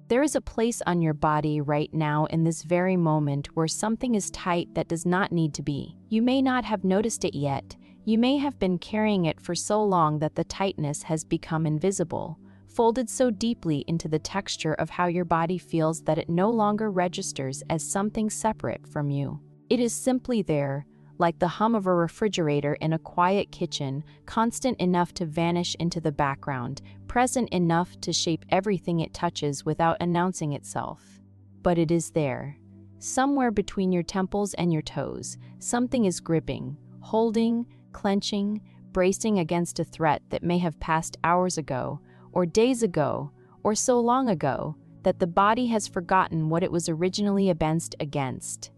There is a place on your body right now in this very moment where something is tight that does not need to be. You may not have noticed it yet. You may have been carrying it for so long that the tightness has become invisible, folded so deeply into the texture of how your body feels that it no longer registers as something separate from you. It is simply there, like the hum of a refrigerator in a quiet kitchen, constant enough to vanish into the background, present enough to shape everything it touches without announcing itself. But it is there. Somewhere between your temples and your toes, something is gripping, holding, clenching, bracing against a threat that may have passed hours ago, or days ago, or so long ago, that the body has forgotten what it was originally against.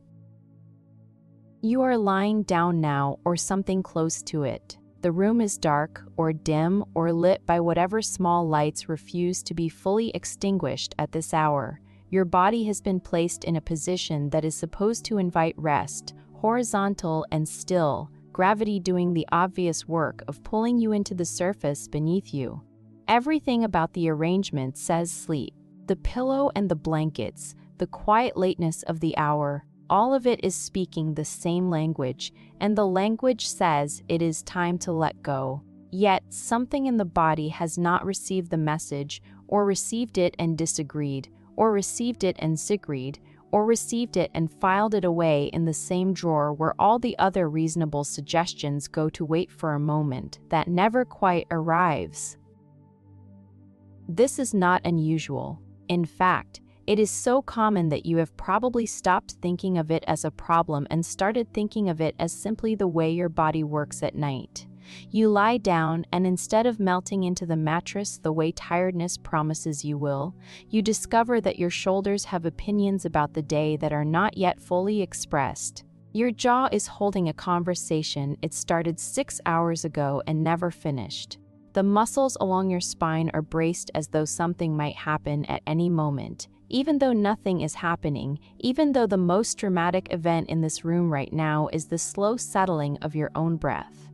You are lying down now or something close to it. The room is dark or dim or lit by whatever small lights refuse to be fully extinguished at this hour. Your body has been placed in a position that is supposed to invite rest, horizontal and still, gravity doing the obvious work of pulling you into the surface beneath you. Everything about the arrangement says sleep. The pillow and the blankets, the quiet lateness of the hour, all of it is speaking the same language, and the language says it is time to let go. Yet, something in the body has not received the message, or received it and disagreed, or received it and disagreed, or received it and filed it away in the same drawer where all the other reasonable suggestions go to wait for a moment that never quite arrives. This is not unusual. In fact, it is so common that you have probably stopped thinking of it as a problem and started thinking of it as simply the way your body works at night. You lie down, and instead of melting into the mattress the way tiredness promises you will, you discover that your shoulders have opinions about the day that are not yet fully expressed. Your jaw is holding a conversation it started 6 hours ago and never finished. The muscles along your spine are braced as though something might happen at any moment, even though nothing is happening, even though the most dramatic event in this room right now is the slow settling of your own breath.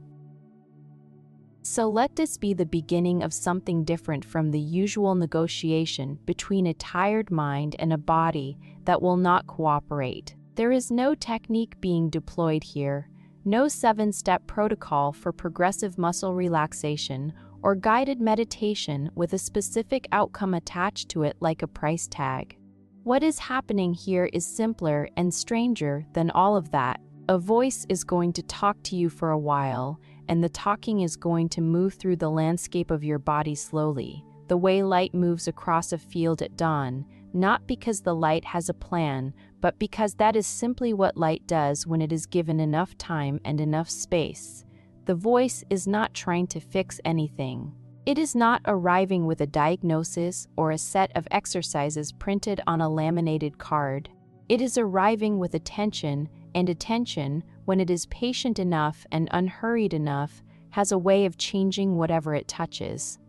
So let this be the beginning of something different from the usual negotiation between a tired mind and a body that will not cooperate. There is no technique being deployed here, no 7-step protocol for progressive muscle relaxation or guided meditation with a specific outcome attached to it like a price tag. What is happening here is simpler and stranger than all of that. A voice is going to talk to you for a while, and the talking is going to move through the landscape of your body slowly, the way light moves across a field at dawn, not because the light has a plan, but because that is simply what light does when it is given enough time and enough space. The voice is not trying to fix anything. It is not arriving with a diagnosis or a set of exercises printed on a laminated card. It is arriving with attention, and attention, when it is patient enough and unhurried enough, has a way of changing whatever it touches.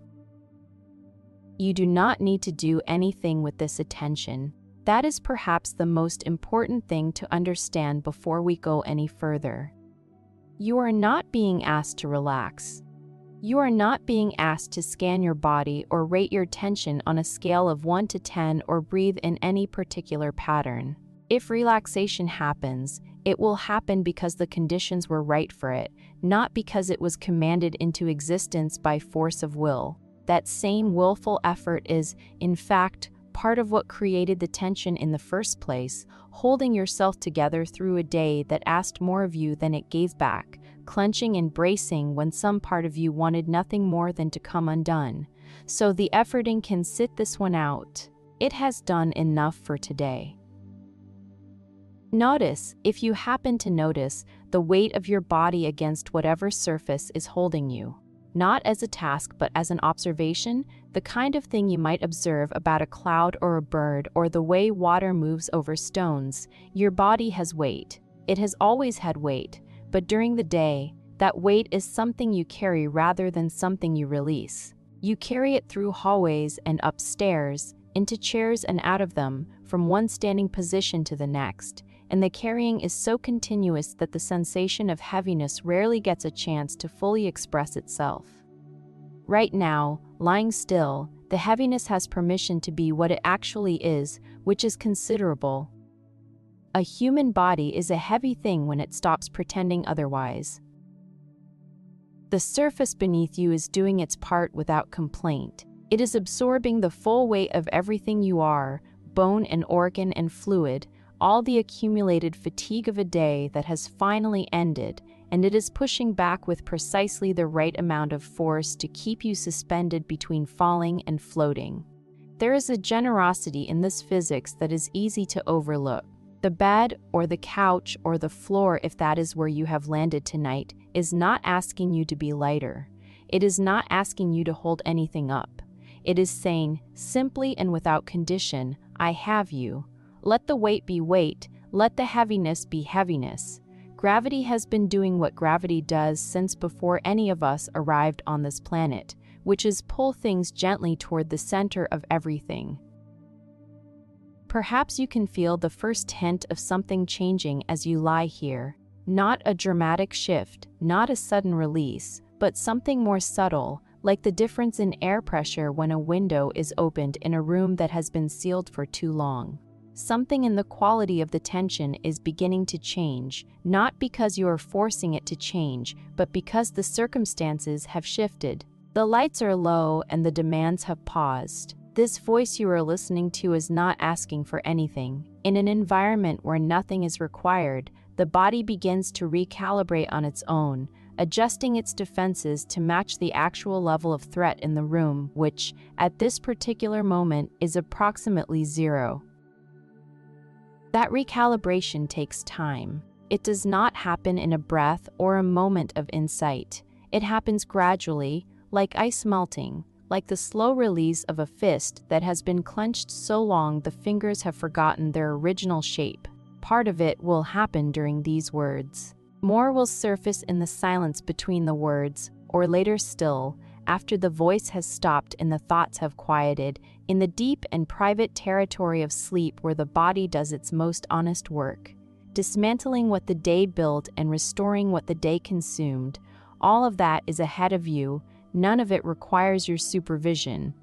You do not need to do anything with this attention. That is perhaps the most important thing to understand before we go any further. You are not being asked to relax. You are not being asked to scan your body or rate your tension on a scale of 1 to 10 or breathe in any particular pattern. If relaxation happens, it will happen because the conditions were right for it, not because it was commanded into existence by force of will. That same willful effort is, in fact, part of what created the tension in the first place, holding yourself together through a day that asked more of you than it gave back, clenching and bracing when some part of you wanted nothing more than to come undone. So the efforting can sit this one out. It has done enough for today. Notice, if you happen to notice, the weight of your body against whatever surface is holding you. Not as a task but as an observation, the kind of thing you might observe about a cloud or a bird or the way water moves over stones. Your body has weight. It has always had weight, but during the day, that weight is something you carry rather than something you release. You carry it through hallways and upstairs, into chairs and out of them, from one standing position to the next, and the carrying is so continuous that the sensation of heaviness rarely gets a chance to fully express itself. Right now, lying still, The heaviness has permission to be what it actually is, which is considerable. A human body is a heavy thing when it stops pretending otherwise. The surface beneath you is doing its part without complaint. It is absorbing the full weight of everything you are, bone and organ and fluid, all the accumulated fatigue of a day that has finally ended, and it is pushing back with precisely the right amount of force to keep you suspended between falling and floating. There is a generosity in this physics that is easy to overlook. The bed, or the couch, or the floor, if that is where you have landed tonight, is not asking you to be lighter. It is not asking you to hold anything up. It is saying, simply and without condition, I have you. Let the weight be weight, let the heaviness be heaviness. Gravity has been doing what gravity does since before any of us arrived on this planet, which is pull things gently toward the center of everything. Perhaps you can feel the first hint of something changing as you lie here. Not a dramatic shift, not a sudden release, but something more subtle, like the difference in air pressure when a window is opened in a room that has been sealed for too long. Something in the quality of the tension is beginning to change, not because you are forcing it to change, but because the circumstances have shifted. The lights are low and the demands have paused. This voice you are listening to is not asking for anything. In an environment where nothing is required, the body begins to recalibrate on its own, adjusting its defenses to match the actual level of threat in the room, which, at this particular moment, is approximately 0. That recalibration takes time. It does not happen in a breath or a moment of insight. It happens gradually, like ice melting, like the slow release of a fist that has been clenched so long the fingers have forgotten their original shape. Part of it will happen during these words. More will surface in the silence between the words, or later still, after the voice has stopped and the thoughts have quieted, in the deep and private territory of sleep where the body does its most honest work. Dismantling what the day built and restoring what the day consumed, all of that is ahead of you. None of it requires your supervision.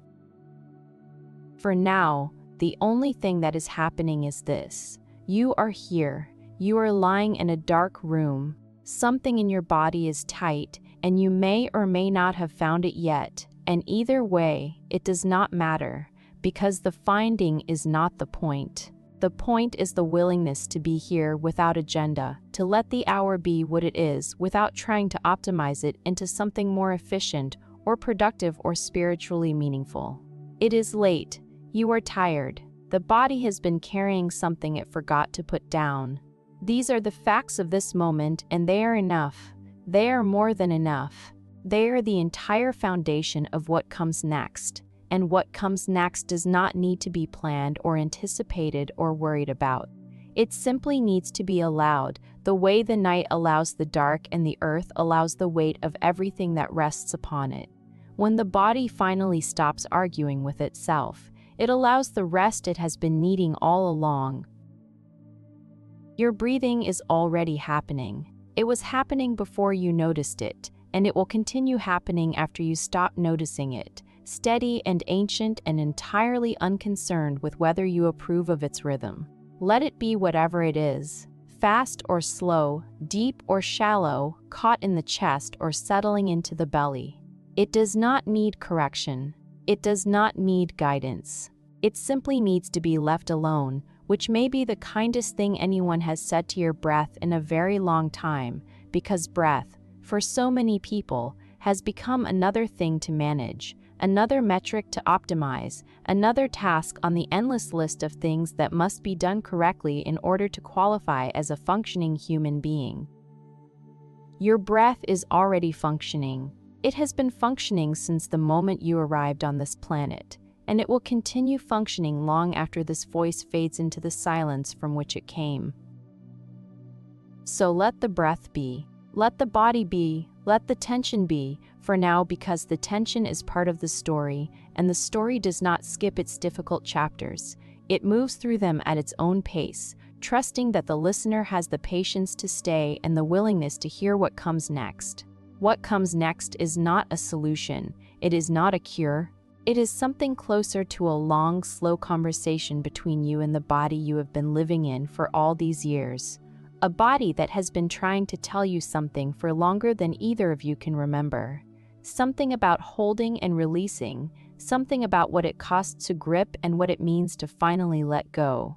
For now, the only thing that is happening is this. You are here. You are lying in a dark room. Something in your body is tight, and you may or may not have found it yet. And either way, it does not matter, because the finding is not the point. The point is the willingness to be here without agenda, to let the hour be what it is without trying to optimize it into something more efficient or productive or spiritually meaningful. It is late. You are tired. The body has been carrying something it forgot to put down. These are the facts of this moment, and they are enough. They are more than enough. They are the entire foundation of what comes next. And what comes next does not need to be planned or anticipated or worried about. It simply needs to be allowed, the way the night allows the dark and the earth allows the weight of everything that rests upon it. When the body finally stops arguing with itself, it allows the rest it has been needing all along. Your breathing is already happening. It was happening before you noticed it, and it will continue happening after you stop noticing it, steady and ancient and entirely unconcerned with whether you approve of its rhythm. Let it be whatever it is, fast or slow, deep or shallow, caught in the chest or settling into the belly. It does not need correction. It does not need guidance. It simply needs to be left alone, which may be the kindest thing anyone has said to your breath in a very long time, because breath, for so many people, has become another thing to manage, another metric to optimize, another task on the endless list of things that must be done correctly in order to qualify as a functioning human being. Your breath is already functioning. It has been functioning since the moment you arrived on this planet, and it will continue functioning long after this voice fades into the silence from which it came. So let the breath be, let the body be, let the tension be, for now, because the tension is part of the story, and the story does not skip its difficult chapters. It moves through them at its own pace, trusting that the listener has the patience to stay and the willingness to hear what comes next. What comes next is not a solution. It is not a cure. It is something closer to a long, slow conversation between you and the body you have been living in for all these years. A body that has been trying to tell you something for longer than either of you can remember. Something about holding and releasing, something about what it costs to grip and what it means to finally let go.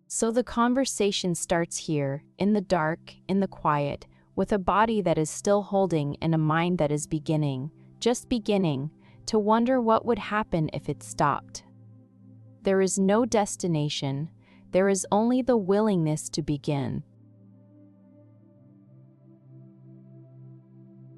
So the conversation starts here, in the dark, in the quiet, with a body that is still holding and a mind that is beginning, just beginning, to wonder what would happen if it stopped. There is no destination, there is only the willingness to begin.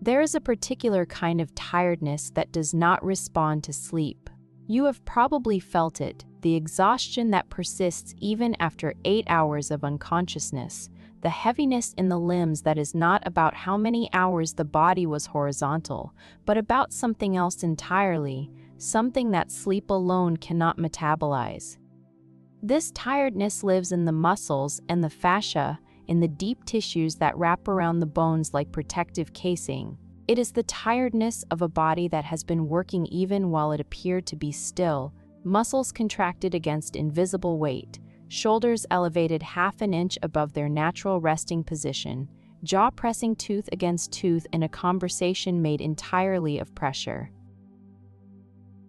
There is a particular kind of tiredness that does not respond to sleep. You have probably felt it, the exhaustion that persists even after 8 hours of unconsciousness, the heaviness in the limbs that is not about how many hours the body was horizontal, but about something else entirely, something that sleep alone cannot metabolize. This tiredness lives in the muscles and the fascia, in the deep tissues that wrap around the bones like protective casing. It is the tiredness of a body that has been working even while it appeared to be still, muscles contracted against invisible weight, shoulders elevated half an inch above their natural resting position, jaw pressing tooth against tooth in a conversation made entirely of pressure.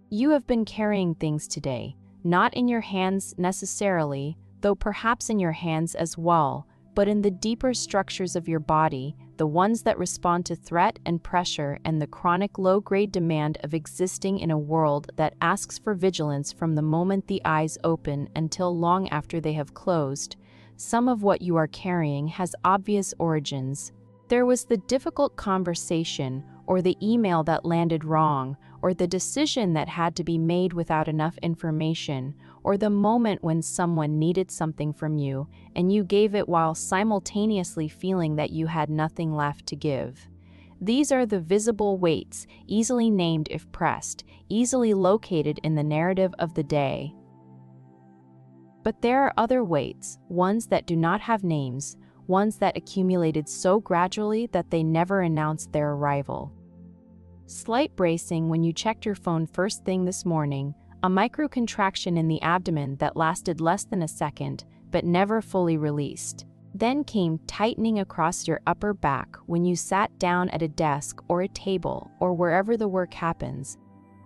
You have been carrying things today, not in your hands necessarily, though perhaps in your hands as well, but in the deeper structures of your body, the ones that respond to threat and pressure and the chronic low-grade demand of existing in a world that asks for vigilance from the moment the eyes open until long after they have closed. Some of what you are carrying has obvious origins. There was the difficult conversation, or the email that landed wrong, or the decision that had to be made without enough information, or the moment when someone needed something from you, and you gave it while simultaneously feeling that you had nothing left to give. These are the visible weights, easily named if pressed, easily located in the narrative of the day. But there are other weights, ones that do not have names, ones that accumulated so gradually that they never announced their arrival. Slight bracing when you checked your phone first thing this morning, a microcontraction in the abdomen that lasted less than a second, but never fully released. Then came tightening across your upper back when you sat down at a desk or a table or wherever the work happens.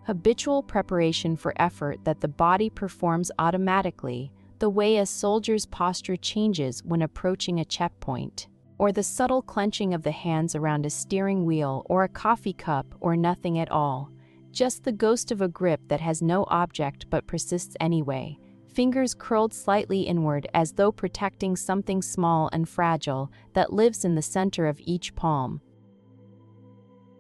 Habitual preparation for effort that the body performs automatically, the way a soldier's posture changes when approaching a checkpoint, or the subtle clenching of the hands around a steering wheel or a coffee cup or nothing at all, just the ghost of a grip that has no object but persists anyway, fingers curled slightly inward as though protecting something small and fragile that lives in the center of each palm.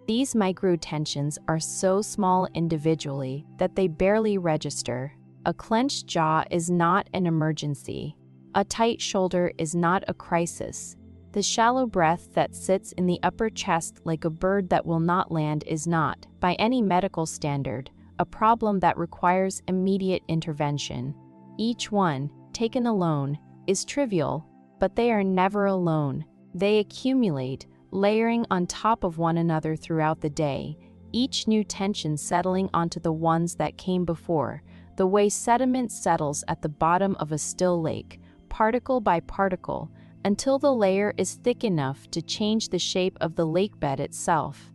These micro-tensions are so small individually that they barely register. A clenched jaw is not an emergency. A tight shoulder is not a crisis. The shallow breath that sits in the upper chest like a bird that will not land is not, by any medical standard, a problem that requires immediate intervention. Each one, taken alone, is trivial, but they are never alone. They accumulate, layering on top of one another throughout the day, each new tension settling onto the ones that came before, the way sediment settles at the bottom of a still lake, particle by particle, until the layer is thick enough to change the shape of the lakebed itself.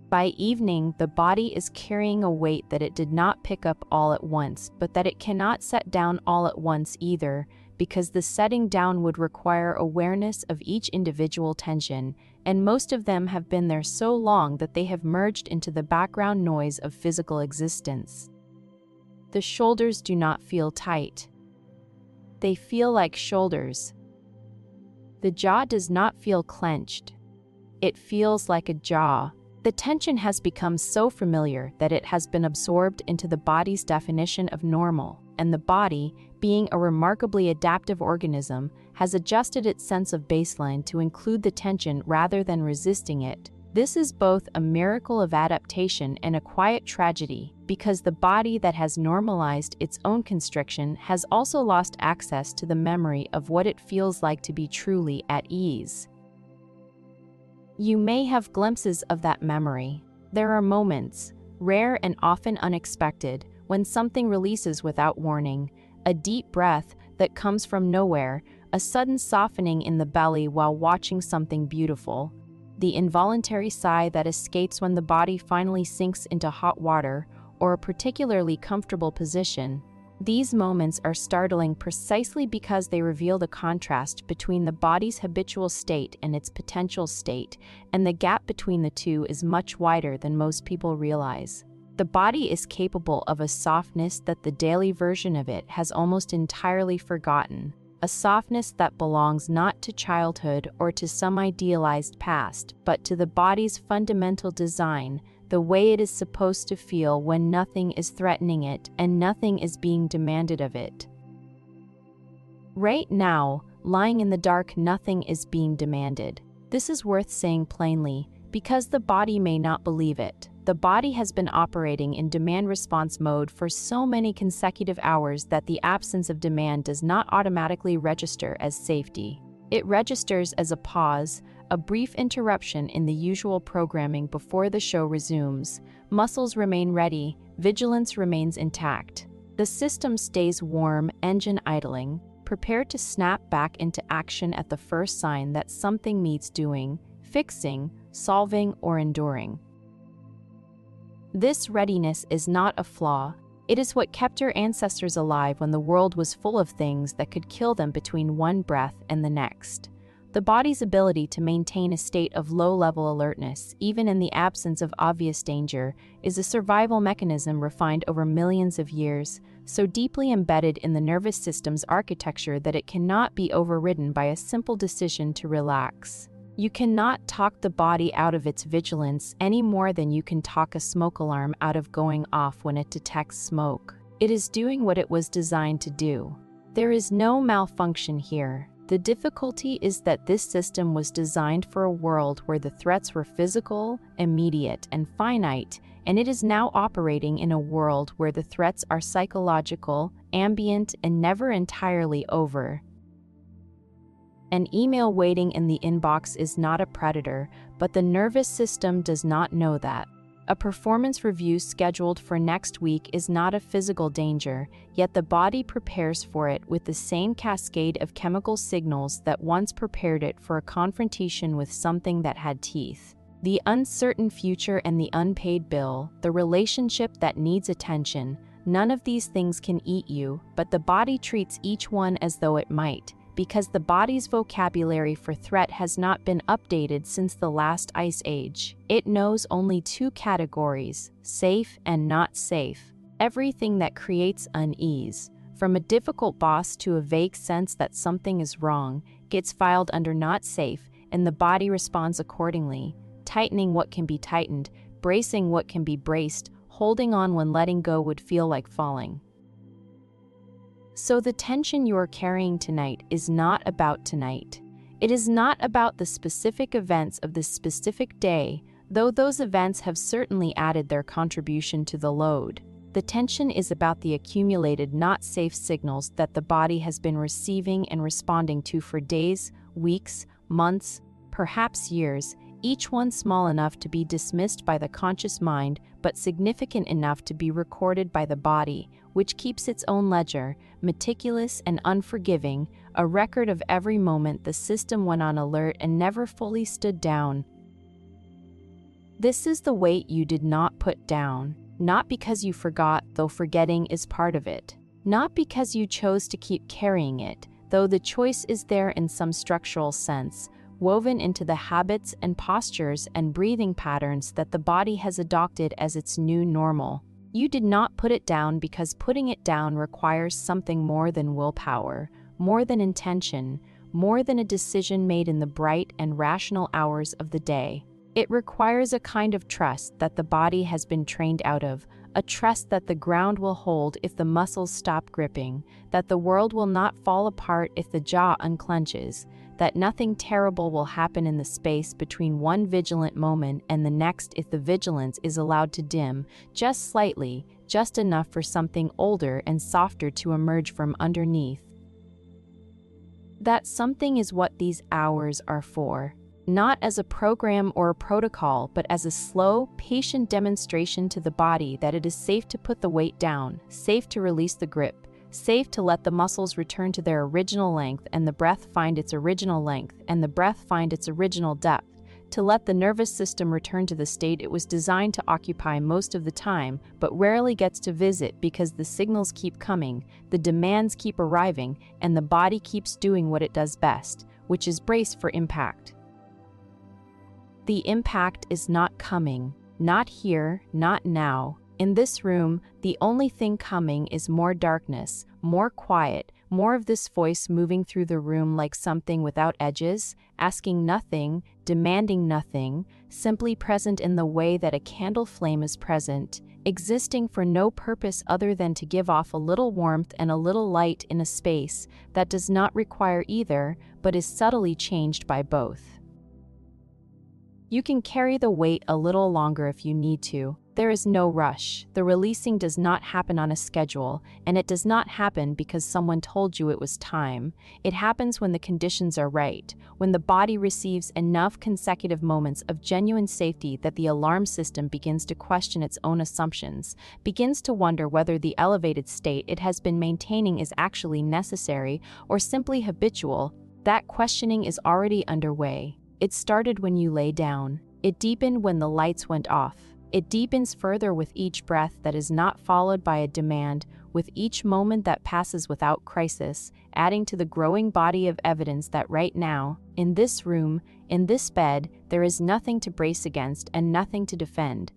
By evening, the body is carrying a weight that it did not pick up all at once, but that it cannot set down all at once either, because the setting down would require awareness of each individual tension, and most of them have been there so long that they have merged into the background noise of physical existence. The shoulders do not feel tight. They feel like shoulders. The jaw does not feel clenched. It feels like a jaw. The tension has become so familiar that it has been absorbed into the body's definition of normal, and the body, being a remarkably adaptive organism, has adjusted its sense of baseline to include the tension rather than resisting it. This is both a miracle of adaptation and a quiet tragedy, because the body that has normalized its own constriction has also lost access to the memory of what it feels like to be truly at ease. You may have glimpses of that memory. There are moments, rare and often unexpected, when something releases without warning, a deep breath that comes from nowhere, a sudden softening in the belly while watching something beautiful, the involuntary sigh that escapes when the body finally sinks into hot water or a particularly comfortable position. These moments are startling precisely because they reveal the contrast between the body's habitual state and its potential state, and the gap between the two is much wider than most people realize. The body is capable of a softness that the daily version of it has almost entirely forgotten, a softness that belongs not to childhood or to some idealized past, but to the body's fundamental design, the way it is supposed to feel when nothing is threatening it and nothing is being demanded of it. Right now, lying in the dark, nothing is being demanded. This is worth saying plainly, because the body may not believe it. The body has been operating in demand-response mode for so many consecutive hours that the absence of demand does not automatically register as safety. It registers as a pause, a brief interruption in the usual programming before the show resumes. Muscles remain ready, vigilance remains intact. The system stays warm, engine idling, prepared to snap back into action at the first sign that something needs doing, fixing, solving, or enduring. This readiness is not a flaw. It is what kept your ancestors alive when the world was full of things that could kill them between one breath and the next. The body's ability to maintain a state of low-level alertness, even in the absence of obvious danger, is a survival mechanism refined over millions of years, so deeply embedded in the nervous system's architecture that it cannot be overridden by a simple decision to relax. You cannot talk the body out of its vigilance any more than you can talk a smoke alarm out of going off when it detects smoke. It is doing what it was designed to do. There is no malfunction here. The difficulty is that this system was designed for a world where the threats were physical, immediate, and finite, and it is now operating in a world where the threats are psychological, ambient, and never entirely over. An email waiting in the inbox is not a predator, but the nervous system does not know that. A performance review scheduled for next week is not a physical danger, yet the body prepares for it with the same cascade of chemical signals that once prepared it for a confrontation with something that had teeth. The uncertain future and the unpaid bill, the relationship that needs attention, none of these things can eat you, but the body treats each one as though it might, because the body's vocabulary for threat has not been updated since the last ice age. It knows only two categories, safe and not safe. Everything that creates unease, from a difficult boss to a vague sense that something is wrong, gets filed under not safe, and the body responds accordingly, tightening what can be tightened, bracing what can be braced, holding on when letting go would feel like falling. So the tension you are carrying tonight is not about tonight. It is not about the specific events of this specific day, though those events have certainly added their contribution to the load. The tension is about the accumulated not safe signals that the body has been receiving and responding to for days, weeks, months, perhaps years, each one small enough to be dismissed by the conscious mind, but significant enough to be recorded by the body, which keeps its own ledger, meticulous and unforgiving, a record of every moment the system went on alert and never fully stood down. This is the weight you did not put down, not because you forgot, though forgetting is part of it, not because you chose to keep carrying it, though the choice is there in some structural sense, woven into the habits and postures and breathing patterns that the body has adopted as its new normal. You did not put it down because putting it down requires something more than willpower, more than intention, more than a decision made in the bright and rational hours of the day. It requires a kind of trust that the body has been trained out of, a trust that the ground will hold if the muscles stop gripping, that the world will not fall apart if the jaw unclenches, that nothing terrible will happen in the space between one vigilant moment and the next if the vigilance is allowed to dim, just slightly, just enough for something older and softer to emerge from underneath. That something is what these hours are for. not as a program or a protocol, but as a slow, patient demonstration to the body that it is safe to put the weight down, safe to release the grip, safe to let the muscles return to their original length and the breath find its original length and the breath find its original depth, to let the nervous system return to the state it was designed to occupy most of the time, but rarely gets to visit because the signals keep coming, the demands keep arriving, and the body keeps doing what it does best, which is brace for impact. The impact is not coming, not here, not now. In this room, the only thing coming is more darkness, more quiet, more of this voice moving through the room like something without edges, asking nothing, demanding nothing, simply present in the way that a candle flame is present, existing for no purpose other than to give off a little warmth and a little light in a space that does not require either, but is subtly changed by both. You can carry the weight a little longer if you need to. There is no rush. The releasing does not happen on a schedule, and it does not happen because someone told you it was time. It happens when the conditions are right, when the body receives enough consecutive moments of genuine safety that the alarm system begins to question its own assumptions, begins to wonder whether the elevated state it has been maintaining is actually necessary or simply habitual. That questioning is already underway. It started when you lay down. It deepened when the lights went off. It deepens further with each breath that is not followed by a demand, with each moment that passes without crisis, adding to the growing body of evidence that right now, in this room, in this bed, there is nothing to brace against and nothing to defend.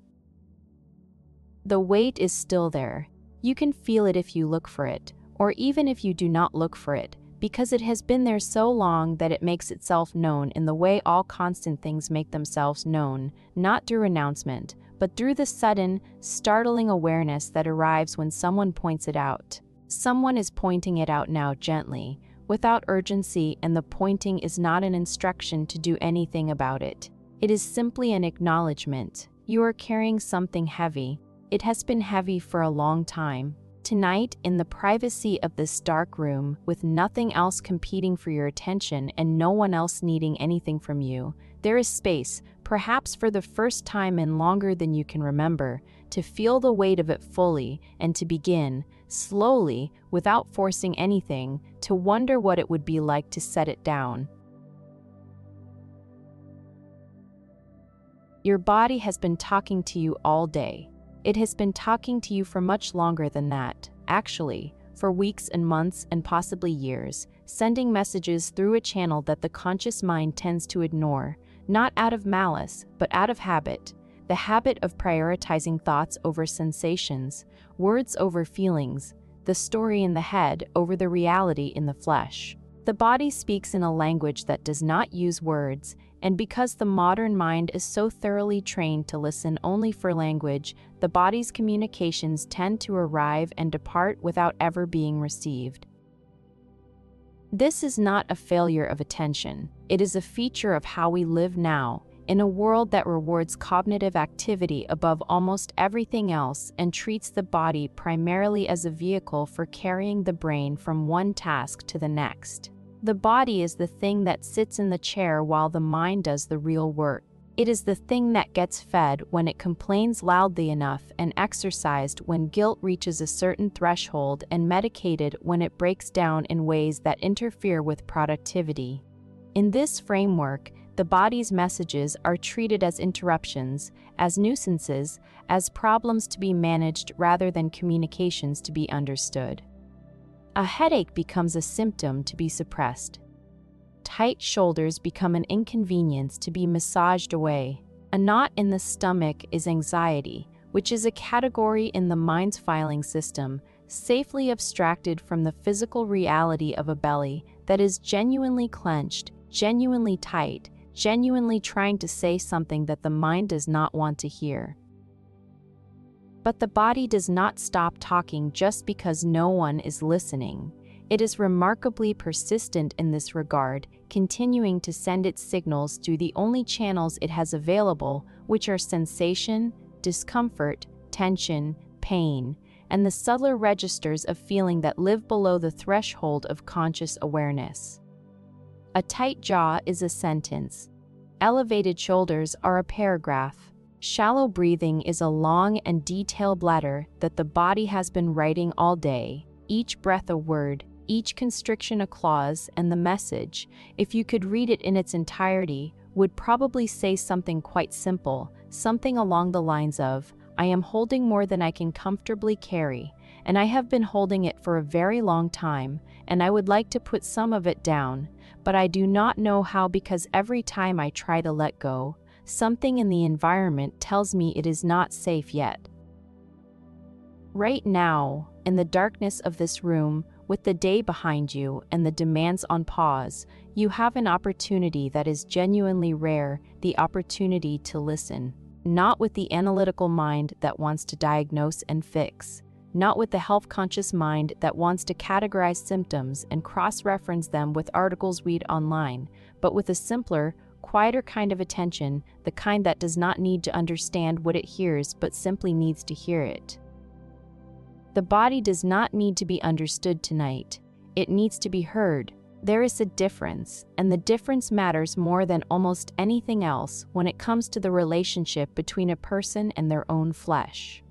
The weight is still there. You can feel it if you look for it, or even if you do not look for it, because it has been there so long that it makes itself known in the way all constant things make themselves known, not through announcement, but through the sudden, startling awareness that arrives when someone points it out. Someone is pointing it out now gently, without urgency, and the pointing is not an instruction to do anything about it. It is simply an acknowledgement. You are carrying something heavy. It has been heavy for a long time. Tonight, in the privacy of this dark room, with nothing else competing for your attention and no one else needing anything from you, there is space, perhaps for the first time in longer than you can remember, to feel the weight of it fully and to begin, slowly, without forcing anything, to wonder what it would be like to set it down. Your body has been talking to you all day. It has been talking to you for much longer than that, actually, for weeks and months and possibly years, sending messages through a channel that the conscious mind tends to ignore, not out of malice, but out of habit, the habit of prioritizing thoughts over sensations, words over feelings, the story in the head over the reality in the flesh. The body speaks in a language that does not use words, and because the modern mind is so thoroughly trained to listen only for language, the body's communications tend to arrive and depart without ever being received. This is not a failure of attention. It is a feature of how we live now, in a world that rewards cognitive activity above almost everything else and treats the body primarily as a vehicle for carrying the brain from one task to the next. The body is the thing that sits in the chair while the mind does the real work. It is the thing that gets fed when it complains loudly enough and exercised when guilt reaches a certain threshold and medicated when it breaks down in ways that interfere with productivity. In this framework, the body's messages are treated as interruptions, as nuisances, as problems to be managed rather than communications to be understood. A headache becomes a symptom to be suppressed. Tight shoulders become an inconvenience to be massaged away. A knot in the stomach is anxiety, which is a category in the mind's filing system, safely abstracted from the physical reality of a belly that is genuinely clenched, genuinely tight, genuinely trying to say something that the mind does not want to hear. But the body does not stop talking just because no one is listening. It is remarkably persistent in this regard, continuing to send its signals through the only channels it has available, which are sensation, discomfort, tension, pain, and the subtler registers of feeling that live below the threshold of conscious awareness. A tight jaw is a sentence. Elevated shoulders are a paragraph. Shallow breathing is a long and detailed letter that the body has been writing all day, each breath a word, each constriction a clause, and the message, if you could read it in its entirety, would probably say something quite simple, something along the lines of, I am holding more than I can comfortably carry, and I have been holding it for a very long time, and I would like to put some of it down, but I do not know how because every time I try to let go, something in the environment tells me it is not safe yet. Right now, in the darkness of this room, with the day behind you and the demands on pause, you have an opportunity that is genuinely rare, the opportunity to listen. Not with the analytical mind that wants to diagnose and fix, not with the health-conscious mind that wants to categorize symptoms and cross-reference them with articles read online, but with a simpler, quieter kind of attention, the kind that does not need to understand what it hears but simply needs to hear it. The body does not need to be understood tonight. It needs to be heard. There is a difference, and the difference matters more than almost anything else when it comes to the relationship between a person and their own flesh.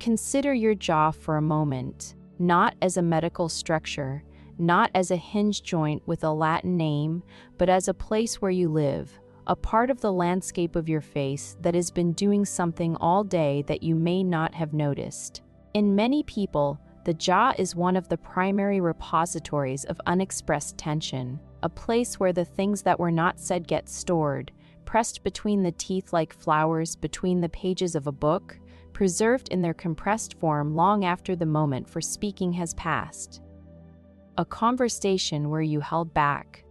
Consider your jaw for a moment, not as a medical structure, not as a hinge joint with a Latin name, but as a place where you live, a part of the landscape of your face that has been doing something all day that you may not have noticed. In many people, the jaw is one of the primary repositories of unexpressed tension, a place where the things that were not said get stored, pressed between the teeth like flowers between the pages of a book, preserved in their compressed form long after the moment for speaking has passed. A conversation where you held back.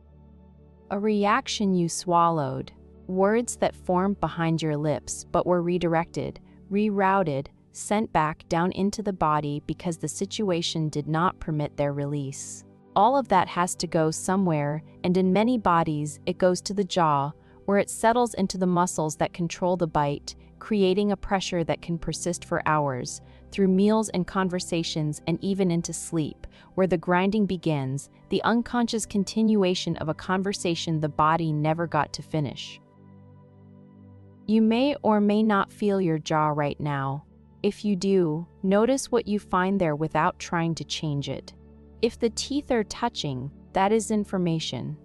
A reaction you swallowed. Words that formed behind your lips but were redirected, rerouted, sent back down into the body because the situation did not permit their release. All of that has to go somewhere, and in many bodies, it goes to the jaw, where it settles into the muscles that control the bite, creating a pressure that can persist for hours, through meals and conversations and even into sleep, where the grinding begins, the unconscious continuation of a conversation the body never got to finish. You may or may not feel your jaw right now. If you do, notice what you find there without trying to change it. If the teeth are touching, that is information.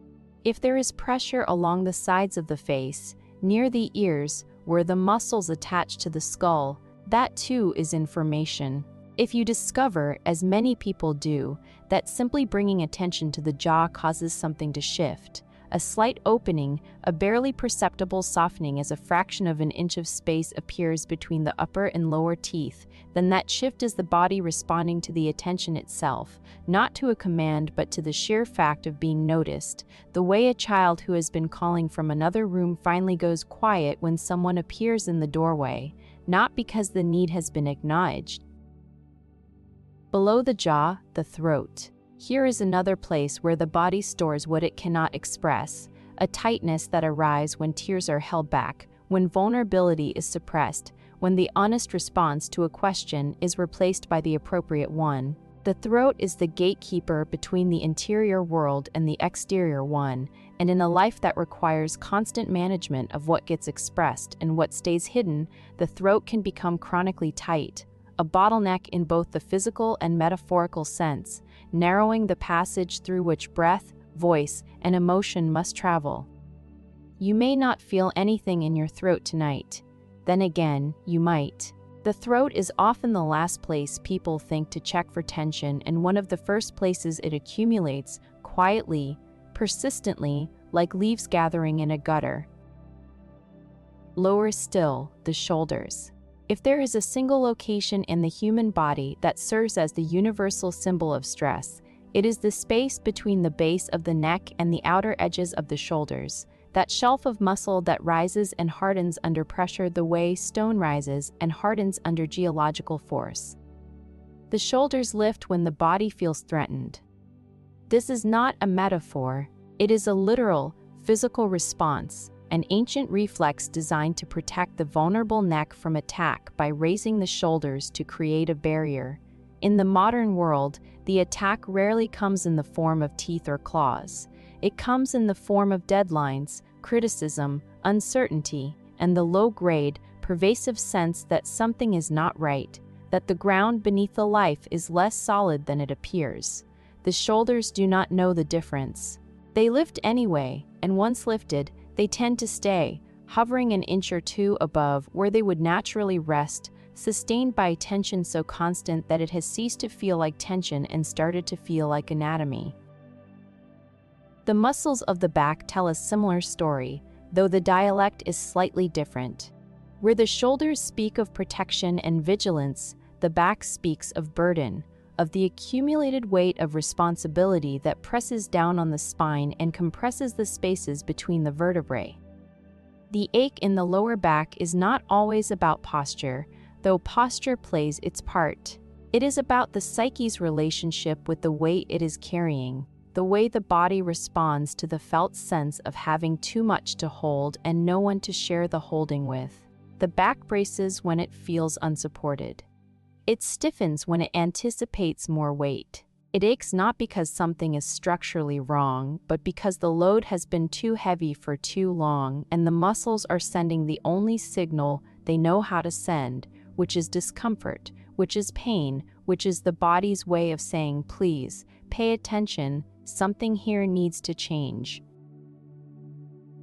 If there is pressure along the sides of the face, near the ears, where the muscles attach to the skull, that too is information. If you discover, as many people do, that simply bringing attention to the jaw causes something to shift, a slight opening, a barely perceptible softening as a fraction of an inch of space appears between the upper and lower teeth, then that shift is the body responding to the attention itself, not to a command but to the sheer fact of being noticed, the way a child who has been calling from another room finally goes quiet when someone appears in the doorway, not because the need has been acknowledged. Below the jaw, the throat. Here is another place where the body stores what it cannot express, a tightness that arrives when tears are held back, when vulnerability is suppressed, when the honest response to a question is replaced by the appropriate one. The throat is the gatekeeper between the interior world and the exterior one, and in a life that requires constant management of what gets expressed and what stays hidden, the throat can become chronically tight, a bottleneck in both the physical and metaphorical sense, narrowing the passage through which breath, voice, and emotion must travel. You may not feel anything in your throat tonight. Then again, you might. The throat is often the last place people think to check for tension and one of the first places it accumulates, quietly, persistently, like leaves gathering in a gutter. Lower still, the shoulders. If there is a single location in the human body that serves as the universal symbol of stress, it is the space between the base of the neck and the outer edges of the shoulders, that shelf of muscle that rises and hardens under pressure the way stone rises and hardens under geological force. The shoulders lift when the body feels threatened. This is not a metaphor, it is a literal, physical response, an ancient reflex designed to protect the vulnerable neck from attack by raising the shoulders to create a barrier. In the modern world, the attack rarely comes in the form of teeth or claws. It comes in the form of deadlines, criticism, uncertainty, and the low-grade, pervasive sense that something is not right, that the ground beneath the life is less solid than it appears. The shoulders do not know the difference. They lift anyway, and once lifted, they tend to stay, hovering an inch or two above where they would naturally rest, sustained by tension so constant that it has ceased to feel like tension and started to feel like anatomy. The muscles of the back tell a similar story, though the dialect is slightly different. Where the shoulders speak of protection and vigilance, the back speaks of burden, of the accumulated weight of responsibility that presses down on the spine and compresses the spaces between the vertebrae. The ache in the lower back is not always about posture, though posture plays its part. It is about the psyche's relationship with the weight it is carrying, the way the body responds to the felt sense of having too much to hold and no one to share the holding with. The back braces when it feels unsupported. It stiffens when it anticipates more weight. It aches not because something is structurally wrong, but because the load has been too heavy for too long and the muscles are sending the only signal they know how to send, which is discomfort, which is pain, which is the body's way of saying, please, pay attention, something here needs to change.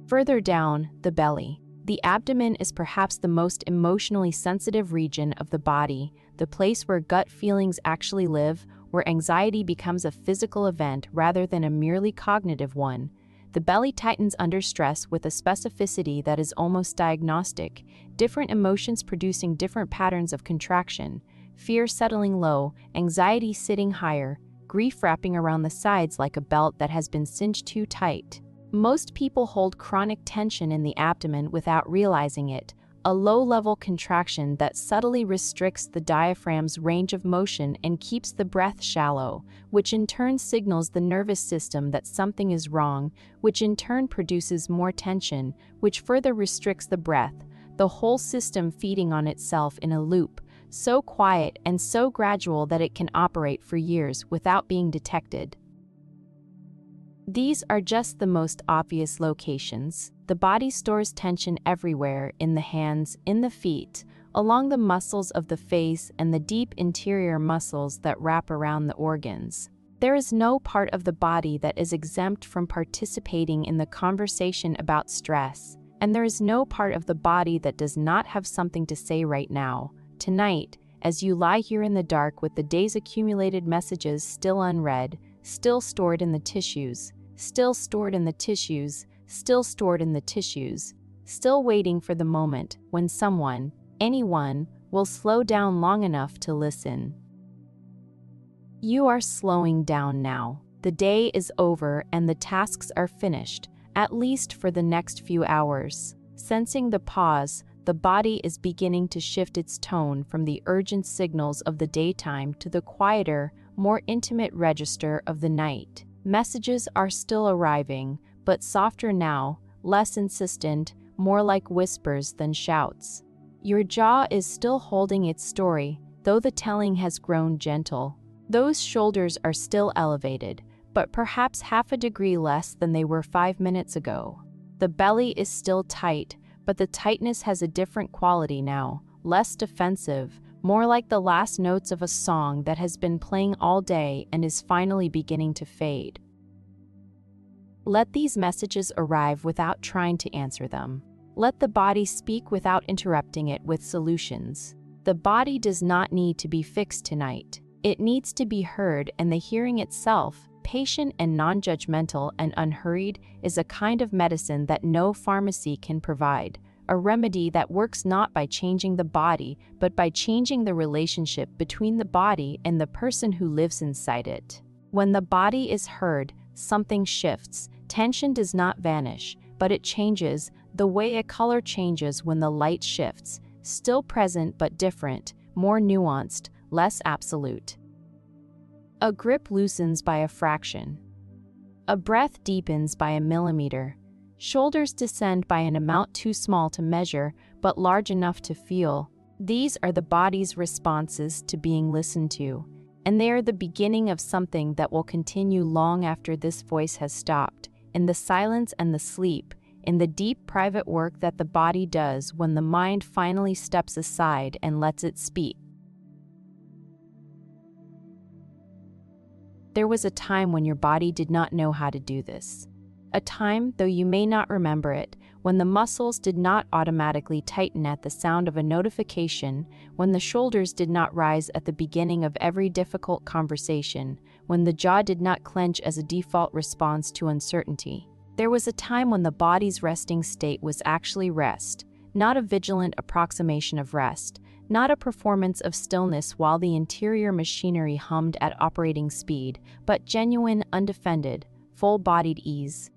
Further down, the belly. The abdomen is perhaps the most emotionally sensitive region of the body, the place where gut feelings actually live, where anxiety becomes a physical event rather than a merely cognitive one. The belly tightens under stress with a specificity that is almost diagnostic, different emotions producing different patterns of contraction, fear settling low, anxiety sitting higher, grief wrapping around the sides like a belt that has been cinched too tight. Most people hold chronic tension in the abdomen without realizing it, a low-level contraction that subtly restricts the diaphragm's range of motion and keeps the breath shallow, which in turn signals the nervous system that something is wrong, which in turn produces more tension, which further restricts the breath, the whole system feeding on itself in a loop, so quiet and so gradual that it can operate for years without being detected. These are just the most obvious locations. The body stores tension everywhere, in the hands, in the feet, along the muscles of the face and the deep interior muscles that wrap around the organs. There is no part of the body that is exempt from participating in the conversation about stress, and there is no part of the body that does not have something to say right now, tonight, as you lie here in the dark with the day's accumulated messages still unread, still stored in the tissues, still stored in the tissues, still stored in the tissues, still waiting for the moment when someone, anyone, will slow down long enough to listen. You are slowing down now. The day is over and the tasks are finished, at least for the next few hours. Sensing the pause, the body is beginning to shift its tone from the urgent signals of the daytime to the quieter, more intimate register of the night. Messages are still arriving, but softer now, less insistent, more like whispers than shouts. Your jaw is still holding its story, though the telling has grown gentle. Those shoulders are still elevated, but perhaps half a degree less than they were 5 minutes ago. The belly is still tight, but the tightness has a different quality now, less defensive, more like the last notes of a song that has been playing all day and is finally beginning to fade. Let these messages arrive without trying to answer them. Let the body speak without interrupting it with solutions. The body does not need to be fixed tonight. It needs to be heard, and the hearing itself, patient and non-judgmental and unhurried, is a kind of medicine that no pharmacy can provide, a remedy that works not by changing the body, but by changing the relationship between the body and the person who lives inside it. When the body is heard, something shifts. Tension does not vanish, but it changes, the way a color changes when the light shifts, still present but different, more nuanced, less absolute. A grip loosens by a fraction. A breath deepens by a millimeter. Shoulders descend by an amount too small to measure, but large enough to feel. These are the body's responses to being listened to, and they are the beginning of something that will continue long after this voice has stopped, in the silence and the sleep, in the deep private work that the body does when the mind finally steps aside and lets it speak. There was a time when your body did not know how to do this. A time, though you may not remember it, when the muscles did not automatically tighten at the sound of a notification, when the shoulders did not rise at the beginning of every difficult conversation, when the jaw did not clench as a default response to uncertainty. There was a time when the body's resting state was actually rest, not a vigilant approximation of rest, not a performance of stillness while the interior machinery hummed at operating speed, but genuine, undefended, full-bodied ease.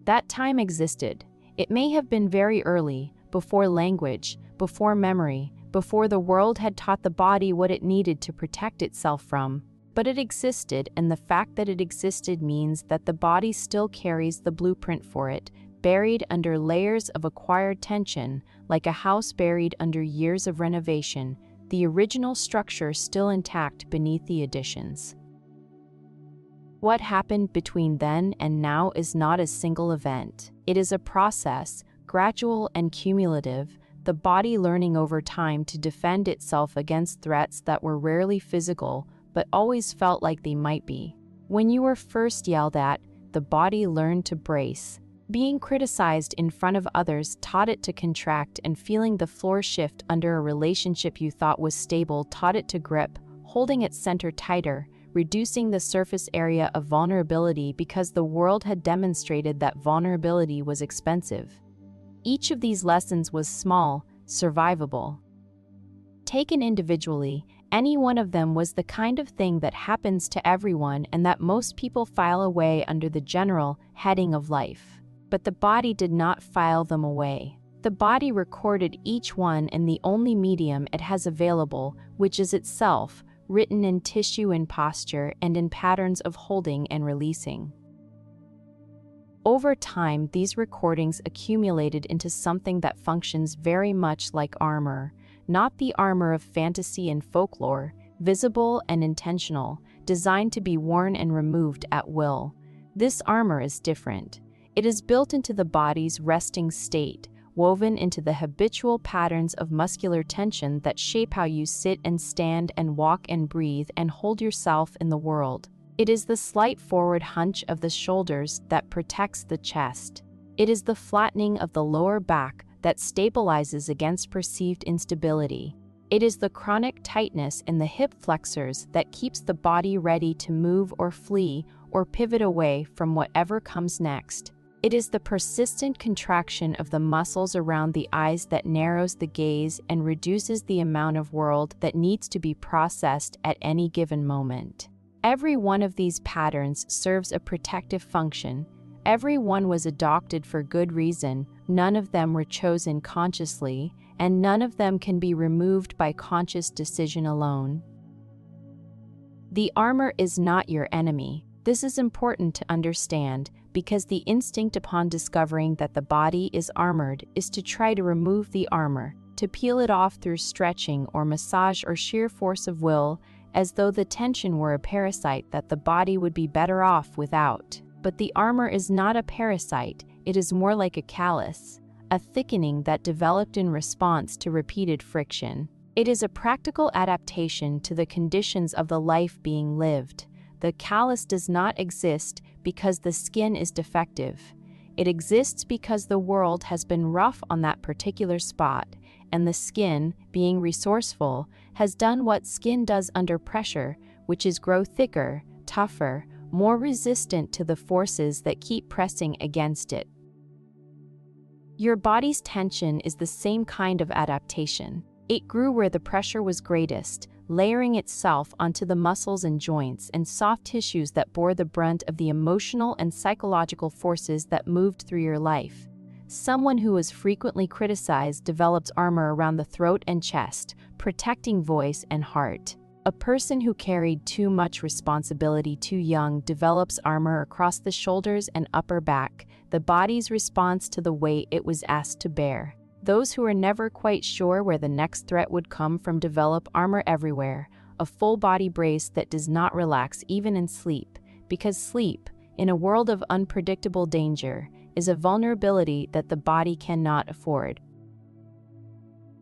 That time existed. It may have been very early, before language, before memory, before the world had taught the body what it needed to protect itself from. But it existed, and the fact that it existed means that the body still carries the blueprint for it, buried under layers of acquired tension, like a house buried under years of renovation, the original structure still intact beneath the additions. What happened between then and now is not a single event. It is a process, gradual and cumulative, the body learning over time to defend itself against threats that were rarely physical, but always felt like they might be. When you were first yelled at, the body learned to brace. Being criticized in front of others taught it to contract, and feeling the floor shift under a relationship you thought was stable taught it to grip, holding its center tighter, reducing the surface area of vulnerability because the world had demonstrated that vulnerability was expensive. Each of these lessons was small, survivable. Taken individually, any one of them was the kind of thing that happens to everyone and that most people file away under the general heading of life. But the body did not file them away. The body recorded each one in the only medium it has available, which is itself, written in tissue and posture and in patterns of holding and releasing. Over time, these recordings accumulated into something that functions very much like armor, not the armor of fantasy and folklore, visible and intentional, designed to be worn and removed at will. This armor is different. It is built into the body's resting state, woven into the habitual patterns of muscular tension that shape how you sit and stand and walk and breathe and hold yourself in the world. It is the slight forward hunch of the shoulders that protects the chest. It is the flattening of the lower back that stabilizes against perceived instability. It is the chronic tightness in the hip flexors that keeps the body ready to move or flee or pivot away from whatever comes next. It is the persistent contraction of the muscles around the eyes that narrows the gaze and reduces the amount of world that needs to be processed at any given moment. Every one of these patterns serves a protective function. Every one was adopted for good reason, none of them were chosen consciously, and none of them can be removed by conscious decision alone. The armor is not your enemy. This is important to understand, because the instinct upon discovering that the body is armored is to try to remove the armor, to peel it off through stretching or massage or sheer force of will, as though the tension were a parasite that the body would be better off without. But the armor is not a parasite, it is more like a callus, a thickening that developed in response to repeated friction. It is a practical adaptation to the conditions of the life being lived. The callus does not exist because the skin is defective. It exists because the world has been rough on that particular spot, and the skin, being resourceful, has done what skin does under pressure, which is grow thicker, tougher, more resistant to the forces that keep pressing against it. Your body's tension is the same kind of adaptation. It grew where the pressure was greatest, layering itself onto the muscles and joints and soft tissues that bore the brunt of the emotional and psychological forces that moved through your life. Someone who was frequently criticized develops armor around the throat and chest, protecting voice and heart. A person who carried too much responsibility too young develops armor across the shoulders and upper back, the body's response to the weight it was asked to bear. Those who are never quite sure where the next threat would come from develop armor everywhere, a full-body brace that does not relax even in sleep, because sleep, in a world of unpredictable danger, is a vulnerability that the body cannot afford.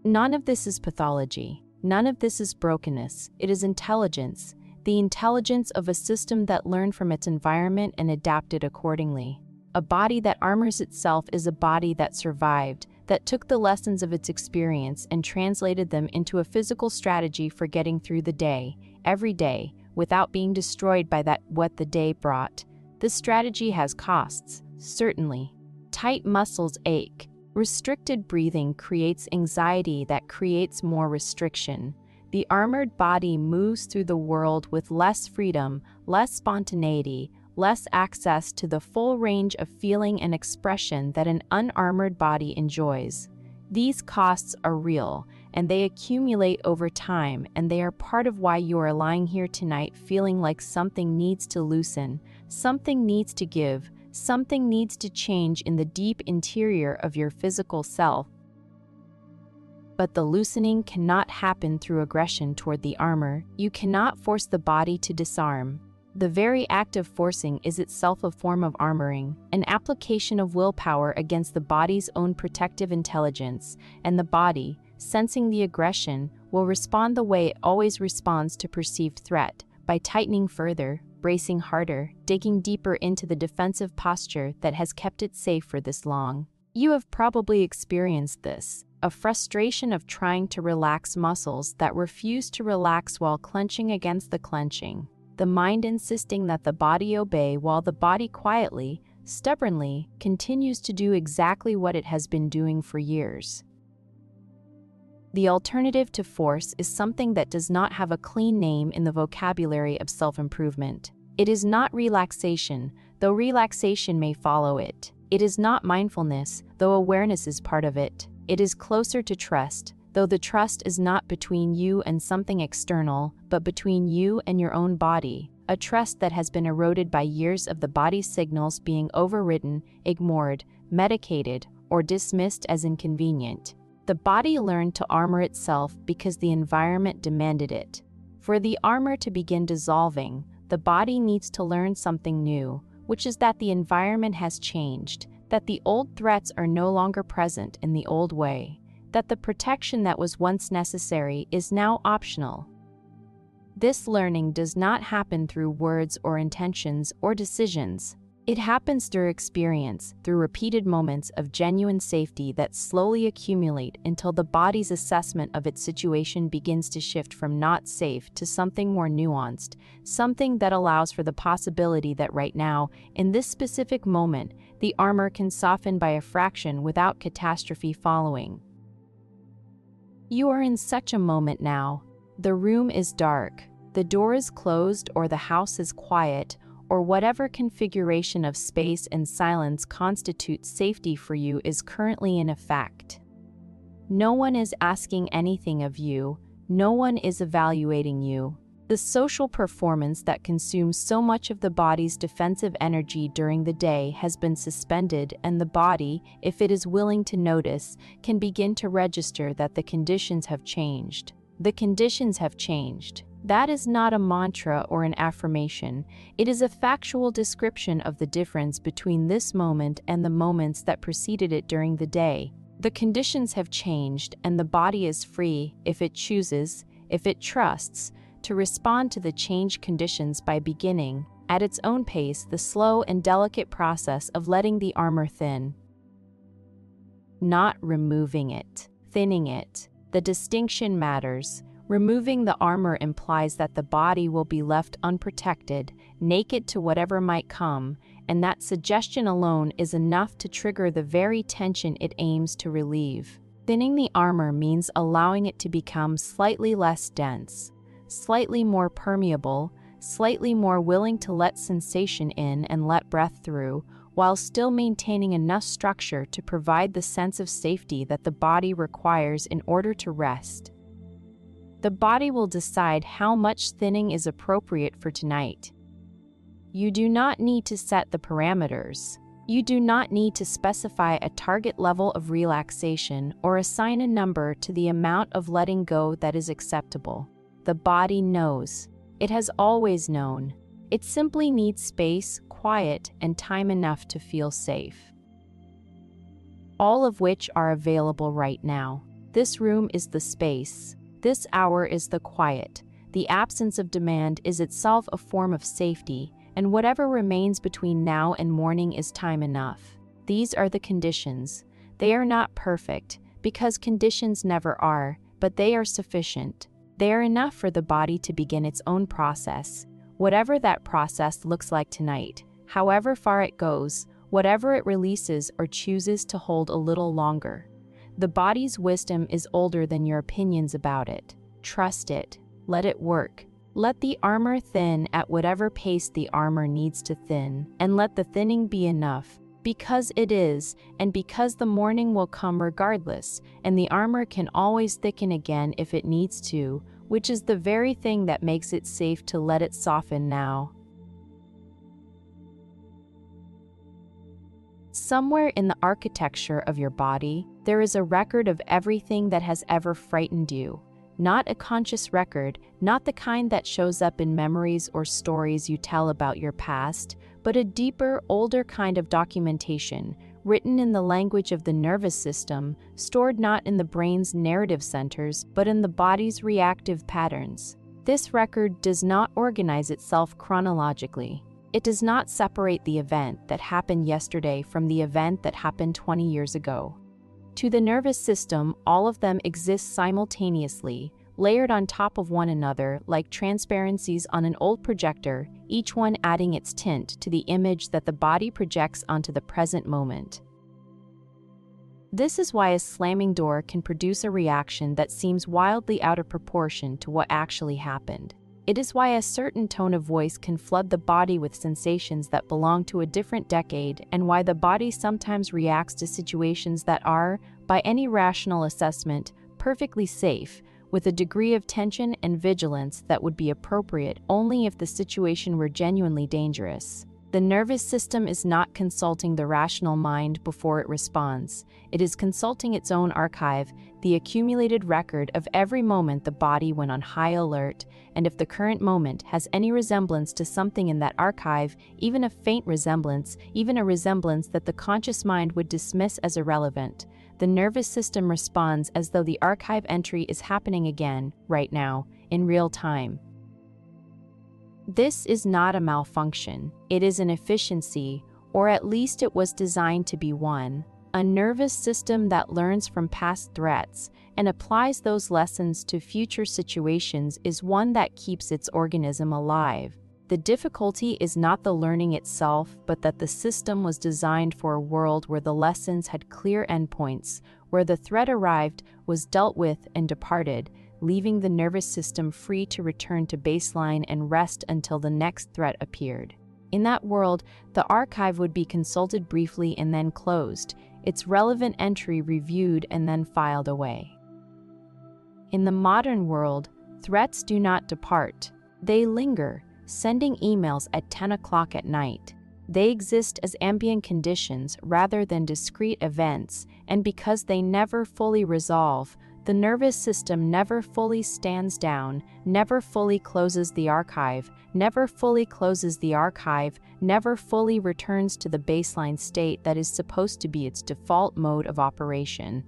None of this is pathology. None of this is brokenness. It is intelligence, the intelligence of a system that learned from its environment and adapted accordingly. A body that armors itself is a body that survived, that took the lessons of its experience and translated them into a physical strategy for getting through the day, every day, without being destroyed by what the day brought. This strategy has costs, certainly. Tight muscles ache. Restricted breathing creates anxiety that creates more restriction. The armored body moves through the world with less freedom, less spontaneity, less access to the full range of feeling and expression that an unarmored body enjoys. These costs are real, and they accumulate over time, and they are part of why you are lying here tonight feeling like something needs to loosen, something needs to give, something needs to change in the deep interior of your physical self. But the loosening cannot happen through aggression toward the armor. You cannot force the body to disarm. The very act of forcing is itself a form of armoring, an application of willpower against the body's own protective intelligence, and the body, sensing the aggression, will respond the way it always responds to perceived threat, by tightening further, bracing harder, digging deeper into the defensive posture that has kept it safe for this long. You have probably experienced this, a frustration of trying to relax muscles that refuse to relax while clenching against the clenching. The mind insisting that the body obey while the body quietly, stubbornly, continues to do exactly what it has been doing for years. The alternative to force is something that does not have a clean name in the vocabulary of self-improvement. It is not relaxation, though relaxation may follow it. It is not mindfulness, though awareness is part of it. It is closer to trust, though the trust is not between you and something external, but between you and your own body, a trust that has been eroded by years of the body's signals being overridden, ignored, medicated, or dismissed as inconvenient. The body learned to armor itself because the environment demanded it. For the armor to begin dissolving, the body needs to learn something new, which is that the environment has changed, that the old threats are no longer present in the old way, that the protection that was once necessary is now optional. This learning does not happen through words or intentions or decisions. It happens through experience, through repeated moments of genuine safety that slowly accumulate until the body's assessment of its situation begins to shift from not safe to something more nuanced, something that allows for the possibility that right now, in this specific moment, the armor can soften by a fraction without catastrophe following. You are in such a moment now. The room is dark, the door is closed, or the house is quiet, or whatever configuration of space and silence constitutes safety for you is currently in effect. No one is asking anything of you, no one is evaluating you. The social performance that consumes so much of the body's defensive energy during the day has been suspended, and the body, if it is willing to notice, can begin to register that the conditions have changed. The conditions have changed. That is not a mantra or an affirmation. It is a factual description of the difference between this moment and the moments that preceded it during the day. The conditions have changed, and the body is free, if it chooses, if it trusts, to respond to the changed conditions by beginning, at its own pace, the slow and delicate process of letting the armor thin. Not removing it, thinning it. The distinction matters. Removing the armor implies that the body will be left unprotected, naked to whatever might come, and that suggestion alone is enough to trigger the very tension it aims to relieve. Thinning the armor means allowing it to become slightly less dense, slightly more permeable, slightly more willing to let sensation in and let breath through, while still maintaining enough structure to provide the sense of safety that the body requires in order to rest. The body will decide how much thinning is appropriate for tonight. You do not need to set the parameters. You do not need to specify a target level of relaxation or assign a number to the amount of letting go that is acceptable. The body knows. It has always known. It simply needs space, quiet, and time enough to feel safe. all of which are available right now. This room is the space. This hour is the quiet. The absence of demand is itself a form of safety, and whatever remains between now and morning is time enough. These are the conditions. They are not perfect, because conditions never are, but they are sufficient. They are enough for the body to begin its own process, whatever that process looks like tonight, however far it goes, whatever it releases or chooses to hold a little longer. The body's wisdom is older than your opinions about it. Trust it. Let it work. Let the armor thin at whatever pace the armor needs to thin, and let the thinning be enough, because it is, and because the morning will come regardless, and the armor can always thicken again if it needs to, which is the very thing that makes it safe to let it soften now. Somewhere in the architecture of your body, there is a record of everything that has ever frightened you. Not a conscious record, not the kind that shows up in memories or stories you tell about your past, but a deeper, older kind of documentation, written in the language of the nervous system, stored not in the brain's narrative centers, but in the body's reactive patterns. This record does not organize itself chronologically. It does not separate the event that happened yesterday from the event that happened 20 years ago. To the nervous system, all of them exist simultaneously, layered on top of one another like transparencies on an old projector, each one adding its tint to the image that the body projects onto the present moment. This is why a slamming door can produce a reaction that seems wildly out of proportion to what actually happened. It is why a certain tone of voice can flood the body with sensations that belong to a different decade, and why the body sometimes reacts to situations that are, by any rational assessment, perfectly safe, with a degree of tension and vigilance that would be appropriate only if the situation were genuinely dangerous. The nervous system is not consulting the rational mind before it responds. It is consulting its own archive, the accumulated record of every moment the body went on high alert, and if the current moment has any resemblance to something in that archive, even a faint resemblance, even a resemblance that the conscious mind would dismiss as irrelevant, the nervous system responds as though the archive entry is happening again, right now, in real time. This is not a malfunction. It is an efficiency, or at least it was designed to be one. A nervous system that learns from past threats and applies those lessons to future situations is one that keeps its organism alive. The difficulty is not the learning itself, but that the system was designed for a world where the lessons had clear endpoints, where the threat arrived, was dealt with, and departed, leaving the nervous system free to return to baseline and rest until the next threat appeared. In that world, the archive would be consulted briefly and then closed, its relevant entry reviewed and then filed away. In the modern world, threats do not depart. They linger, sending emails at 10 o'clock at night. They exist as ambient conditions rather than discrete events, and because they never fully resolve, the nervous system never fully stands down, never fully closes the archive, never fully returns to the baseline state that is supposed to be its default mode of operation.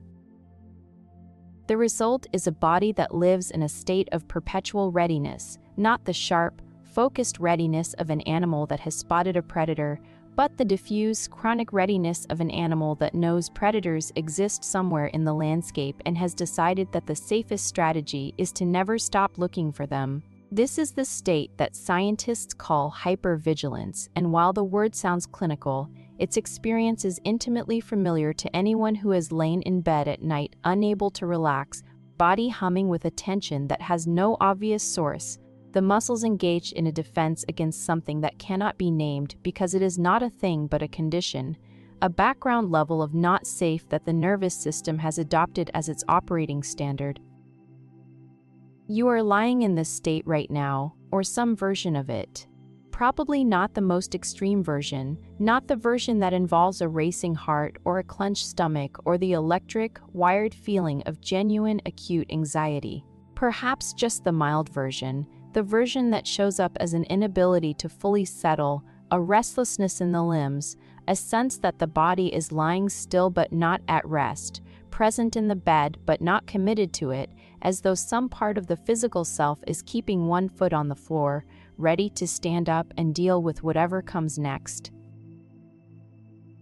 The result is a body that lives in a state of perpetual readiness, not the sharp, focused readiness of an animal that has spotted a predator, but the diffuse, chronic readiness of an animal that knows predators exist somewhere in the landscape and has decided that the safest strategy is to never stop looking for them. This is the state that scientists call hypervigilance, and while the word sounds clinical, its experience is intimately familiar to anyone who has lain in bed at night unable to relax, body humming with a tension that has no obvious source, the muscles engaged in a defense against something that cannot be named because it is not a thing but a condition, a background level of not safe that the nervous system has adopted as its operating standard. You are lying in this state right now, or some version of it. Probably not the most extreme version, not the version that involves a racing heart or a clenched stomach or the electric, wired feeling of genuine acute anxiety. Perhaps just the mild version, the version that shows up as an inability to fully settle, a restlessness in the limbs, a sense that the body is lying still but not at rest, present in the bed but not committed to it, as though some part of the physical self is keeping one foot on the floor, ready to stand up and deal with whatever comes next.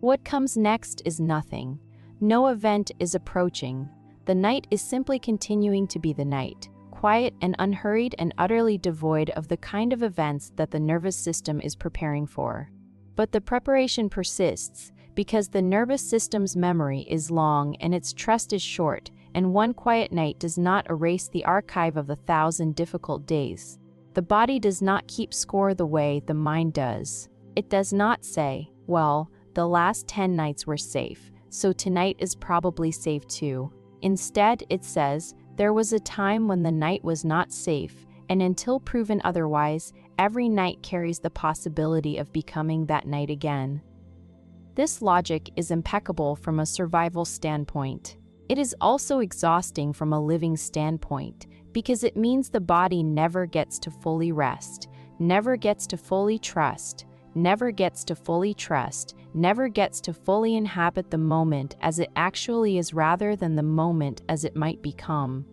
What comes next is nothing. No event is approaching. The night is simply continuing to be the night, quiet and unhurried and utterly devoid of the kind of events that the nervous system is preparing for. But the preparation persists, because the nervous system's memory is long and its trust is short, and one quiet night does not erase the archive of 1,000 difficult days. The body does not keep score the way the mind does. It does not say, well, the last 10 nights were safe, so tonight is probably safe too. Instead, it says, there was a time when the night was not safe, and until proven otherwise, every night carries the possibility of becoming that night again. This logic is impeccable from a survival standpoint. It is also exhausting from a living standpoint, because it means the body never gets to fully rest, never gets to fully trust, never gets to fully trust, never gets to fully inhabit the moment as it actually is rather than the moment as it might become.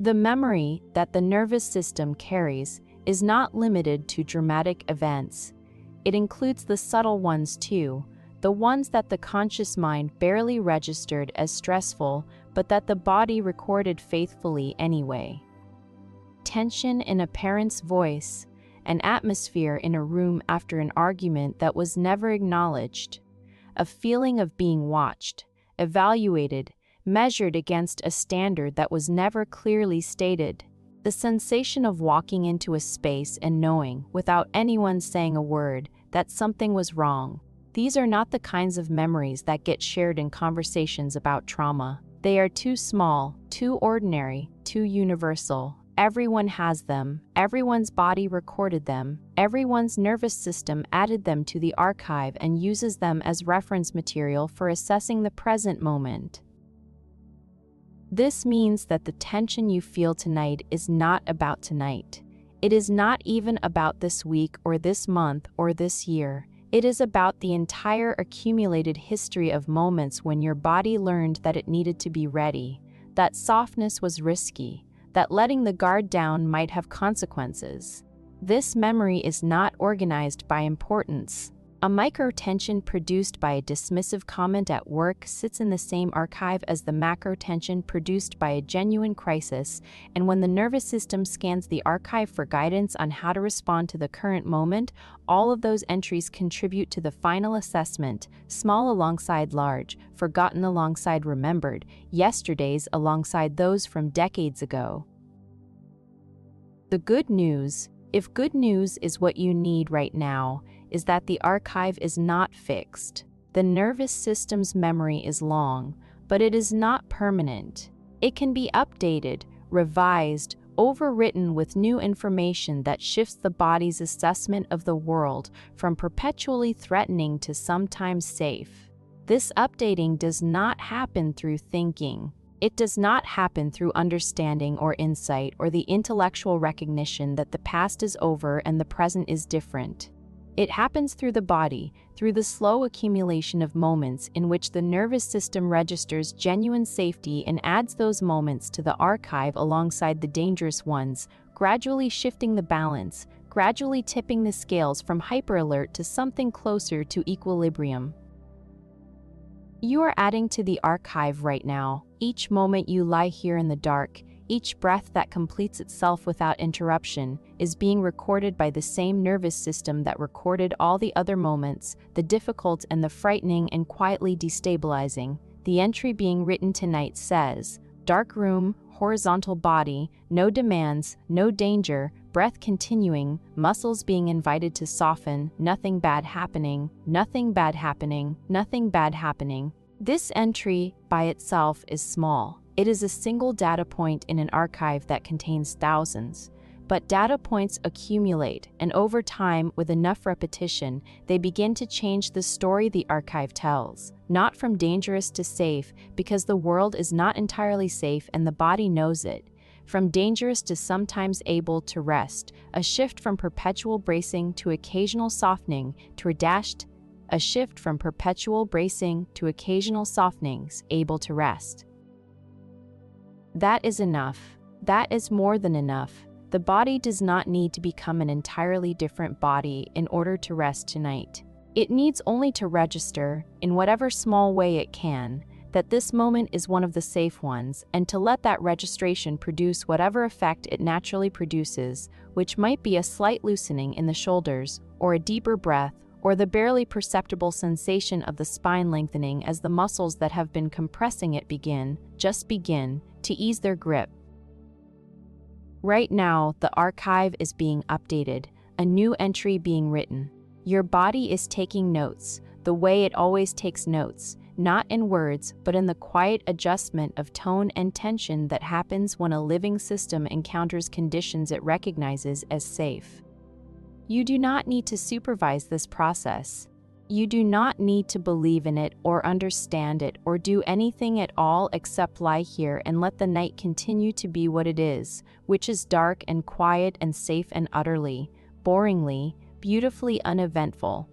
The memory that the nervous system carries is not limited to dramatic events. It includes the subtle ones too, the ones that the conscious mind barely registered as stressful, but that the body recorded faithfully anyway. Tension in a parent's voice, an atmosphere in a room after an argument that was never acknowledged, a feeling of being watched, evaluated, measured against a standard that was never clearly stated, the sensation of walking into a space and knowing, without anyone saying a word, that something was wrong. These are not the kinds of memories that get shared in conversations about trauma. They are too small, too ordinary, too universal. Everyone has them, everyone's body recorded them, everyone's nervous system added them to the archive and uses them as reference material for assessing the present moment. This means that the tension you feel tonight is not about tonight. It is not even about this week or this month or this year. It is about the entire accumulated history of moments when your body learned that it needed to be ready, that softness was risky, that letting the guard down might have consequences. This memory is not organized by importance. A micro-tension produced by a dismissive comment at work sits in the same archive as the macro-tension produced by a genuine crisis, and when the nervous system scans the archive for guidance on how to respond to the current moment, all of those entries contribute to the final assessment, small alongside large, forgotten alongside remembered, yesterdays alongside those from decades ago. The good news, if good news is what you need right now, is that the archive is not fixed. The nervous system's memory is long, but it is not permanent. It can be updated, revised, overwritten with new information that shifts the body's assessment of the world from perpetually threatening to sometimes safe. This updating does not happen through thinking. It does not happen through understanding or insight or the intellectual recognition that the past is over and the present is different. It happens through the body, through the slow accumulation of moments in which the nervous system registers genuine safety and adds those moments to the archive alongside the dangerous ones, gradually shifting the balance, gradually tipping the scales from hyperalert to something closer to equilibrium. You are adding to the archive right now. Each moment you lie here in the dark, each breath that completes itself without interruption, is being recorded by the same nervous system that recorded all the other moments, the difficult and the frightening and quietly destabilizing. The entry being written tonight says, dark room, horizontal body, no demands, no danger, breath continuing, muscles being invited to soften, nothing bad happening, nothing bad happening, nothing bad happening. This entry, by itself, is small. It is a single data point in an archive that contains thousands. But data points accumulate, and over time, with enough repetition, they begin to change the story the archive tells. Not from dangerous to safe, because the world is not entirely safe and the body knows it. From dangerous to sometimes able to rest, a shift from perpetual bracing to occasional softening, to a dashed a shift from perpetual bracing to occasional softenings, able to rest. That is enough. That is more than enough. The body does not need to become an entirely different body in order to rest tonight. It needs only to register, in whatever small way it can, that this moment is one of the safe ones, and to let that registration produce whatever effect it naturally produces, which might be a slight loosening in the shoulders, or a deeper breath, or the barely perceptible sensation of the spine lengthening as the muscles that have been compressing it just begin, to ease their grip. Right now, the archive is being updated, a new entry being written. Your body is taking notes, the way it always takes notes, not in words, but in the quiet adjustment of tone and tension that happens when a living system encounters conditions it recognizes as safe. You do not need to supervise this process. You do not need to believe in it or understand it or do anything at all except lie here and let the night continue to be what it is, which is dark and quiet and safe and utterly, boringly, beautifully uneventful.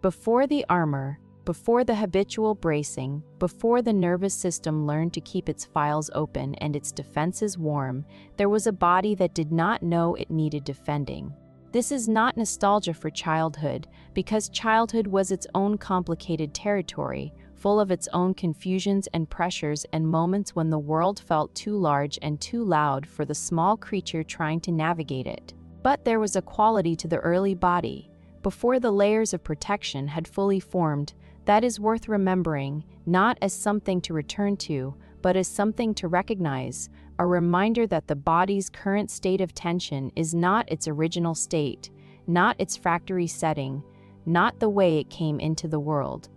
Before the armor, before the habitual bracing, before the nervous system learned to keep its files open and its defenses warm, there was a body that did not know it needed defending. This is not nostalgia for childhood, because childhood was its own complicated territory, full of its own confusions and pressures and moments when the world felt too large and too loud for the small creature trying to navigate it. But there was a quality to the early body, before the layers of protection had fully formed, that is worth remembering, not as something to return to, but as something to recognize, a reminder that the body's current state of tension is not its original state, not its factory setting, not the way it came into the world.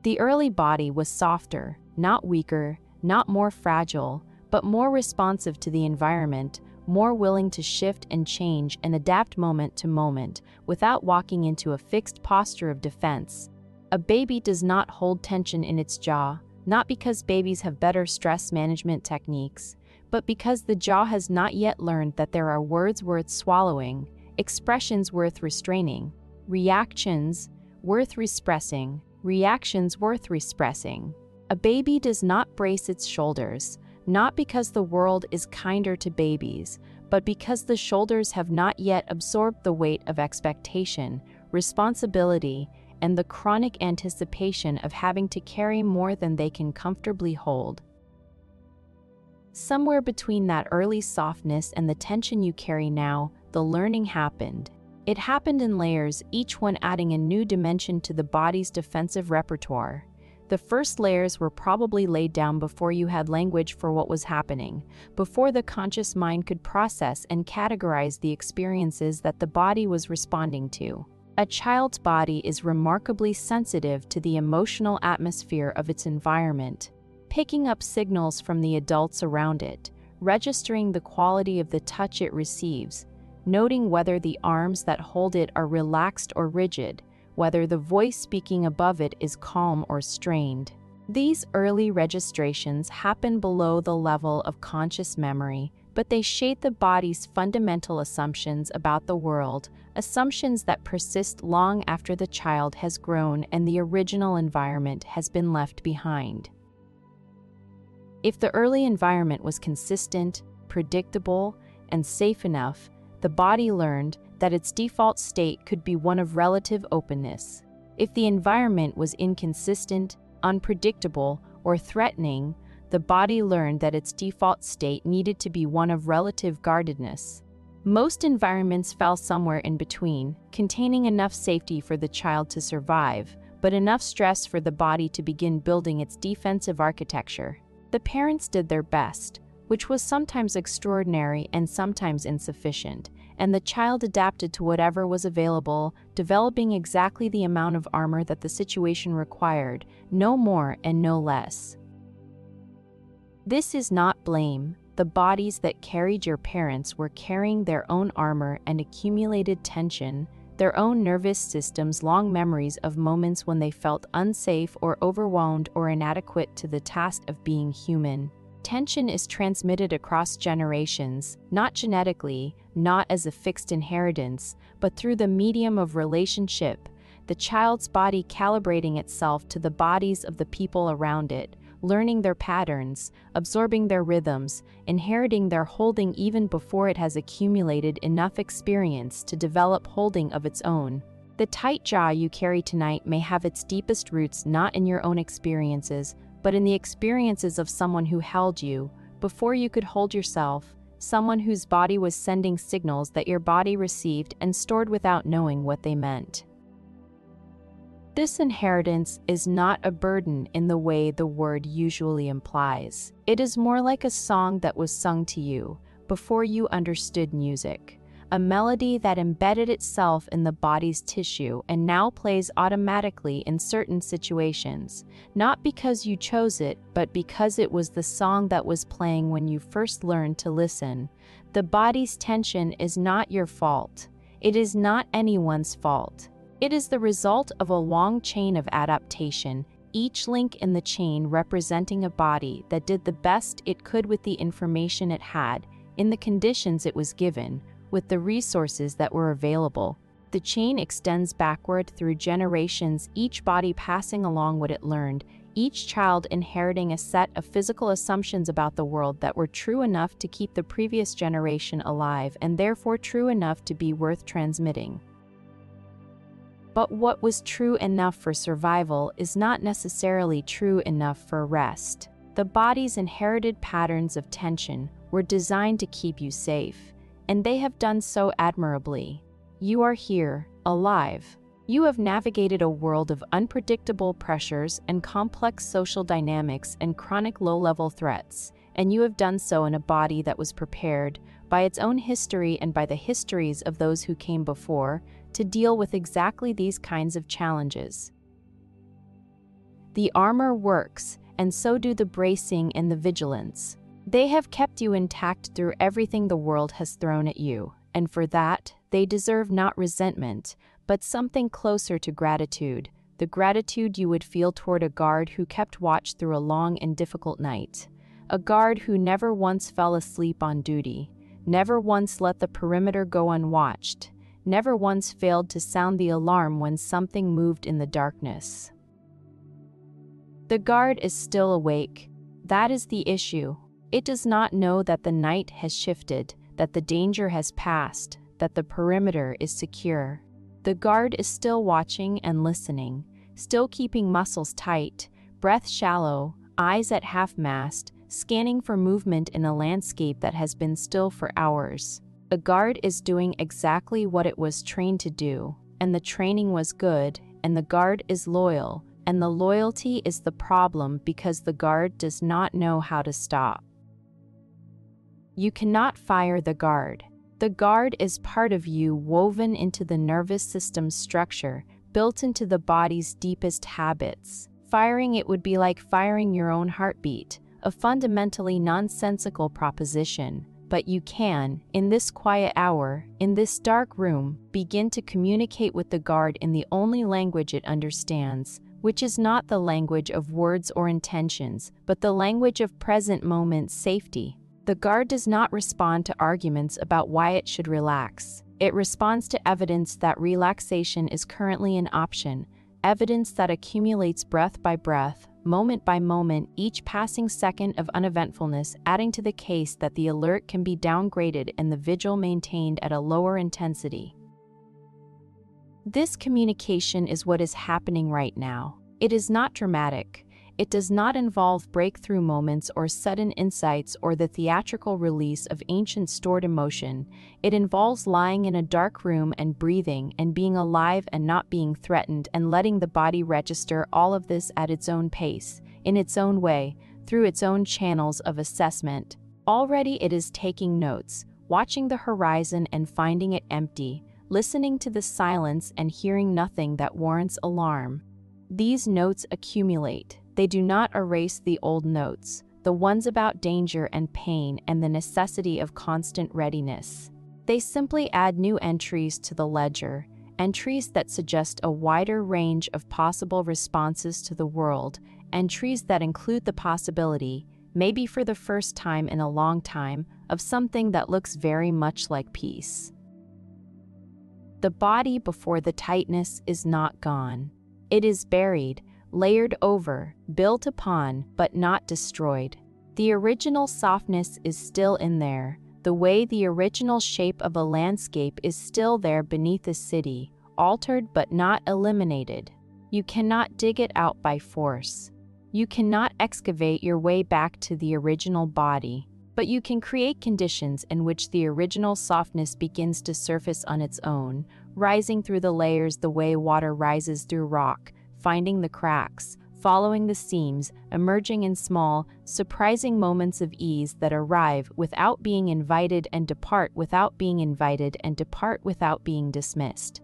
The early body was softer, not weaker, not more fragile, but more responsive to the environment, more willing to shift and change and adapt moment to moment without walking into a fixed posture of defense. A baby does not hold tension in its jaw, not because babies have better stress management techniques, but because the jaw has not yet learned that there are words worth swallowing, expressions worth restraining, reactions worth repressing. A baby does not brace its shoulders, not because the world is kinder to babies, but because the shoulders have not yet absorbed the weight of expectation, responsibility, and the chronic anticipation of having to carry more than they can comfortably hold. Somewhere between that early softness and the tension you carry now, the learning happened. It happened in layers, each one adding a new dimension to the body's defensive repertoire. The first layers were probably laid down before you had language for what was happening, before the conscious mind could process and categorize the experiences that the body was responding to. A child's body is remarkably sensitive to the emotional atmosphere of its environment, picking up signals from the adults around it, registering the quality of the touch it receives, noting whether the arms that hold it are relaxed or rigid, whether the voice speaking above it is calm or strained. These early registrations happen below the level of conscious memory, but they shape the body's fundamental assumptions about the world, assumptions that persist long after the child has grown and the original environment has been left behind. If the early environment was consistent, predictable, and safe enough, the body learned that its default state could be one of relative openness. If the environment was inconsistent, unpredictable, or threatening, the body learned that its default state needed to be one of relative guardedness. Most environments fell somewhere in between, containing enough safety for the child to survive, but enough stress for the body to begin building its defensive architecture. The parents did their best, which was sometimes extraordinary and sometimes insufficient, and the child adapted to whatever was available, developing exactly the amount of armor that the situation required, no more and no less. This is not blame. The bodies that carried your parents were carrying their own armor and accumulated tension, their own nervous system's long memories of moments when they felt unsafe or overwhelmed or inadequate to the task of being human. Tension is transmitted across generations, not genetically, not as a fixed inheritance, but through the medium of relationship, the child's body calibrating itself to the bodies of the people around it, learning their patterns, absorbing their rhythms, inheriting their holding even before it has accumulated enough experience to develop holding of its own. The tight jaw you carry tonight may have its deepest roots not in your own experiences, but in the experiences of someone who held you before you could hold yourself, someone whose body was sending signals that your body received and stored without knowing what they meant. This inheritance is not a burden in the way the word usually implies. It is more like a song that was sung to you before you understood music, a melody that embedded itself in the body's tissue and now plays automatically in certain situations, not because you chose it, but because it was the song that was playing when you first learned to listen. The body's tension is not your fault. It is not anyone's fault. It is the result of a long chain of adaptation, each link in the chain representing a body that did the best it could with the information it had, in the conditions it was given, with the resources that were available. The chain extends backward through generations, each body passing along what it learned, each child inheriting a set of physical assumptions about the world that were true enough to keep the previous generation alive and therefore true enough to be worth transmitting. But what was true enough for survival is not necessarily true enough for rest. The body's inherited patterns of tension were designed to keep you safe, and they have done so admirably. You are here, alive. You have navigated a world of unpredictable pressures and complex social dynamics and chronic low-level threats, and you have done so in a body that was prepared, by its own history and by the histories of those who came before, to deal with exactly these kinds of challenges. The armor works, and so do the bracing and the vigilance. They have kept you intact through everything the world has thrown at you, and for that, they deserve not resentment, but something closer to gratitude, the gratitude you would feel toward a guard who kept watch through a long and difficult night, a guard who never once fell asleep on duty, never once let the perimeter go unwatched, never once failed to sound the alarm when something moved in the darkness. The guard is still awake. That is the issue. It does not know that the night has shifted, that the danger has passed, that the perimeter is secure. The guard is still watching and listening, still keeping muscles tight, breath shallow, eyes at half-mast, scanning for movement in a landscape that has been still for hours. The guard is doing exactly what it was trained to do, and the training was good, and the guard is loyal, and the loyalty is the problem because the guard does not know how to stop. You cannot fire the guard. The guard is part of you, woven into the nervous system's structure, built into the body's deepest habits. Firing it would be like firing your own heartbeat, a fundamentally nonsensical proposition. But you can, in this quiet hour, in this dark room, begin to communicate with the guard in the only language it understands, which is not the language of words or intentions, but the language of present moment safety. The guard does not respond to arguments about why it should relax. It responds to evidence that relaxation is currently an option, evidence that accumulates breath by breath, moment by moment, each passing second of uneventfulness, adding to the case that the alert can be downgraded and the vigil maintained at a lower intensity. This communication is what is happening right now. It is not dramatic. It does not involve breakthrough moments or sudden insights or the theatrical release of ancient stored emotion. It involves lying in a dark room and breathing and being alive and not being threatened and letting the body register all of this at its own pace, in its own way, through its own channels of assessment. Already it is taking notes, watching the horizon and finding it empty, listening to the silence and hearing nothing that warrants alarm. These notes accumulate. They do not erase the old notes, the ones about danger and pain and the necessity of constant readiness. They simply add new entries to the ledger, entries that suggest a wider range of possible responses to the world, entries that include the possibility, maybe for the first time in a long time, of something that looks very much like peace. The body before the tightness is not gone. It is buried, layered over, built upon, but not destroyed. The original softness is still in there, the way the original shape of a landscape is still there beneath a city, altered but not eliminated. You cannot dig it out by force. You cannot excavate your way back to the original body, but you can create conditions in which the original softness begins to surface on its own, rising through the layers the way water rises through rock, finding the cracks, following the seams, emerging in small, surprising moments of ease that arrive without being invited and depart without being invited and depart without being dismissed.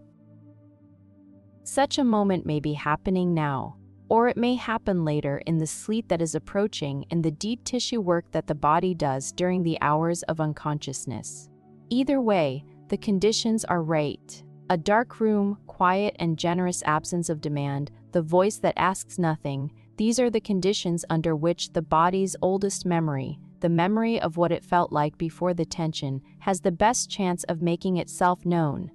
Such a moment may be happening now, or it may happen later in the sleep that is approaching in the deep tissue work that the body does during the hours of unconsciousness. Either way, the conditions are right. A dark room, quiet and generous absence of demand, the voice that asks nothing, these are the conditions under which the body's oldest memory, the memory of what it felt like before the tension, has the best chance of making itself known.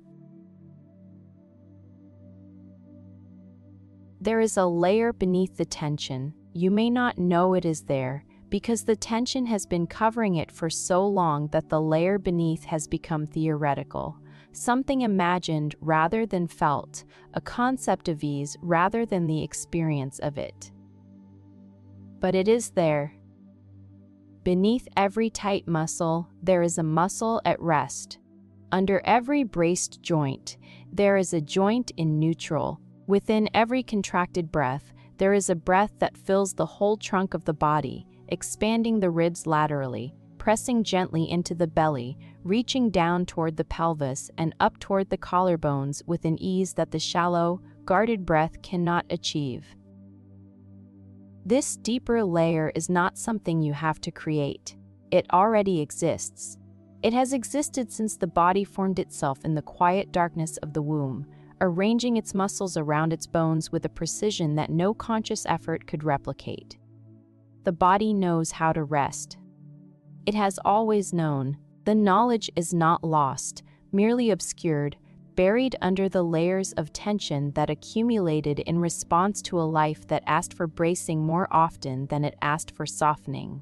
There is a layer beneath the tension. You may not know it is there, because the tension has been covering it for so long that the layer beneath has become theoretical. Something imagined rather than felt, a concept of ease rather than the experience of it. But it is there. Beneath every tight muscle, there is a muscle at rest. Under every braced joint, there is a joint in neutral. Within every contracted breath, there is a breath that fills the whole trunk of the body, expanding the ribs laterally, pressing gently into the belly, reaching down toward the pelvis and up toward the collarbones with an ease that the shallow, guarded breath cannot achieve. This deeper layer is not something you have to create. It already exists. It has existed since the body formed itself in the quiet darkness of the womb, arranging its muscles around its bones with a precision that no conscious effort could replicate. The body knows how to rest. It has always known. The knowledge is not lost, merely obscured, buried under the layers of tension that accumulated in response to a life that asked for bracing more often than it asked for softening.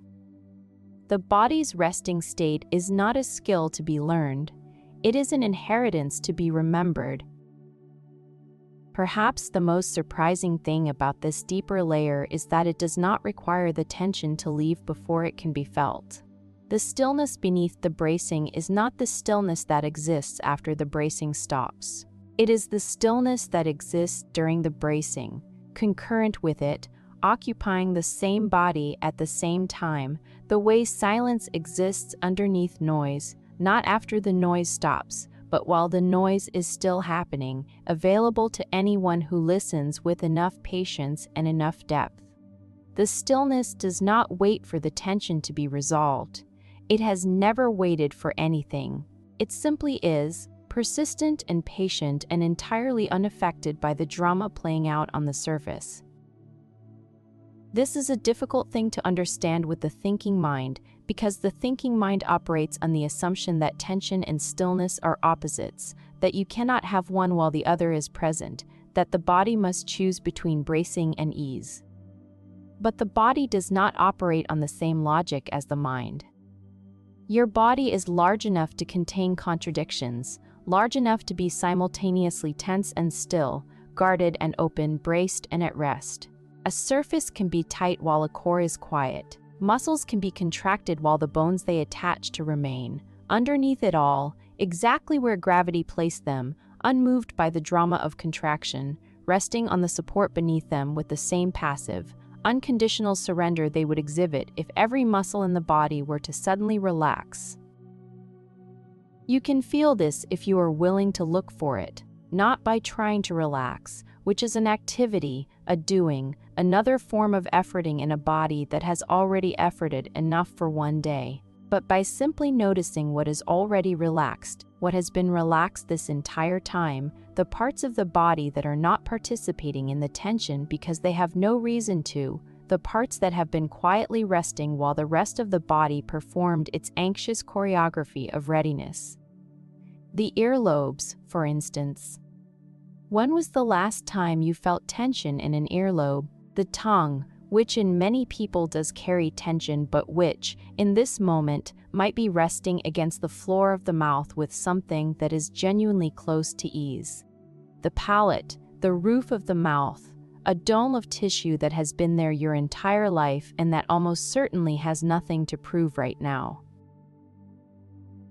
The body's resting state is not a skill to be learned. It is an inheritance to be remembered. Perhaps the most surprising thing about this deeper layer is that it does not require the tension to leave before it can be felt. The stillness beneath the bracing is not the stillness that exists after the bracing stops. It is the stillness that exists during the bracing, concurrent with it, occupying the same body at the same time, the way silence exists underneath noise, not after the noise stops, but while the noise is still happening, available to anyone who listens with enough patience and enough depth. The stillness does not wait for the tension to be resolved. It has never waited for anything. It simply is, persistent and patient and entirely unaffected by the drama playing out on the surface. This is a difficult thing to understand with the thinking mind, because the thinking mind operates on the assumption that tension and stillness are opposites, that you cannot have one while the other is present, that the body must choose between bracing and ease. But the body does not operate on the same logic as the mind. Your body is large enough to contain contradictions, large enough to be simultaneously tense and still, guarded and open, braced and at rest. A surface can be tight while a core is quiet. Muscles can be contracted while the bones they attach to remain. Underneath it all, exactly where gravity placed them, unmoved by the drama of contraction, resting on the support beneath them with the same passive, unconditional surrender they would exhibit if every muscle in the body were to suddenly relax. You can feel this if you are willing to look for it, not by trying to relax, which is an activity, a doing, another form of efforting in a body that has already efforted enough for one day, but by simply noticing what is already relaxed, what has been relaxed this entire time, the parts of the body that are not participating in the tension because they have no reason to, the parts that have been quietly resting while the rest of the body performed its anxious choreography of readiness. The earlobes, for instance. When was the last time you felt tension in an earlobe? The tongue, which in many people does carry tension but which, in this moment, might be resting against the floor of the mouth with something that is genuinely close to ease. The palate, the roof of the mouth, a dome of tissue that has been there your entire life and that almost certainly has nothing to prove right now.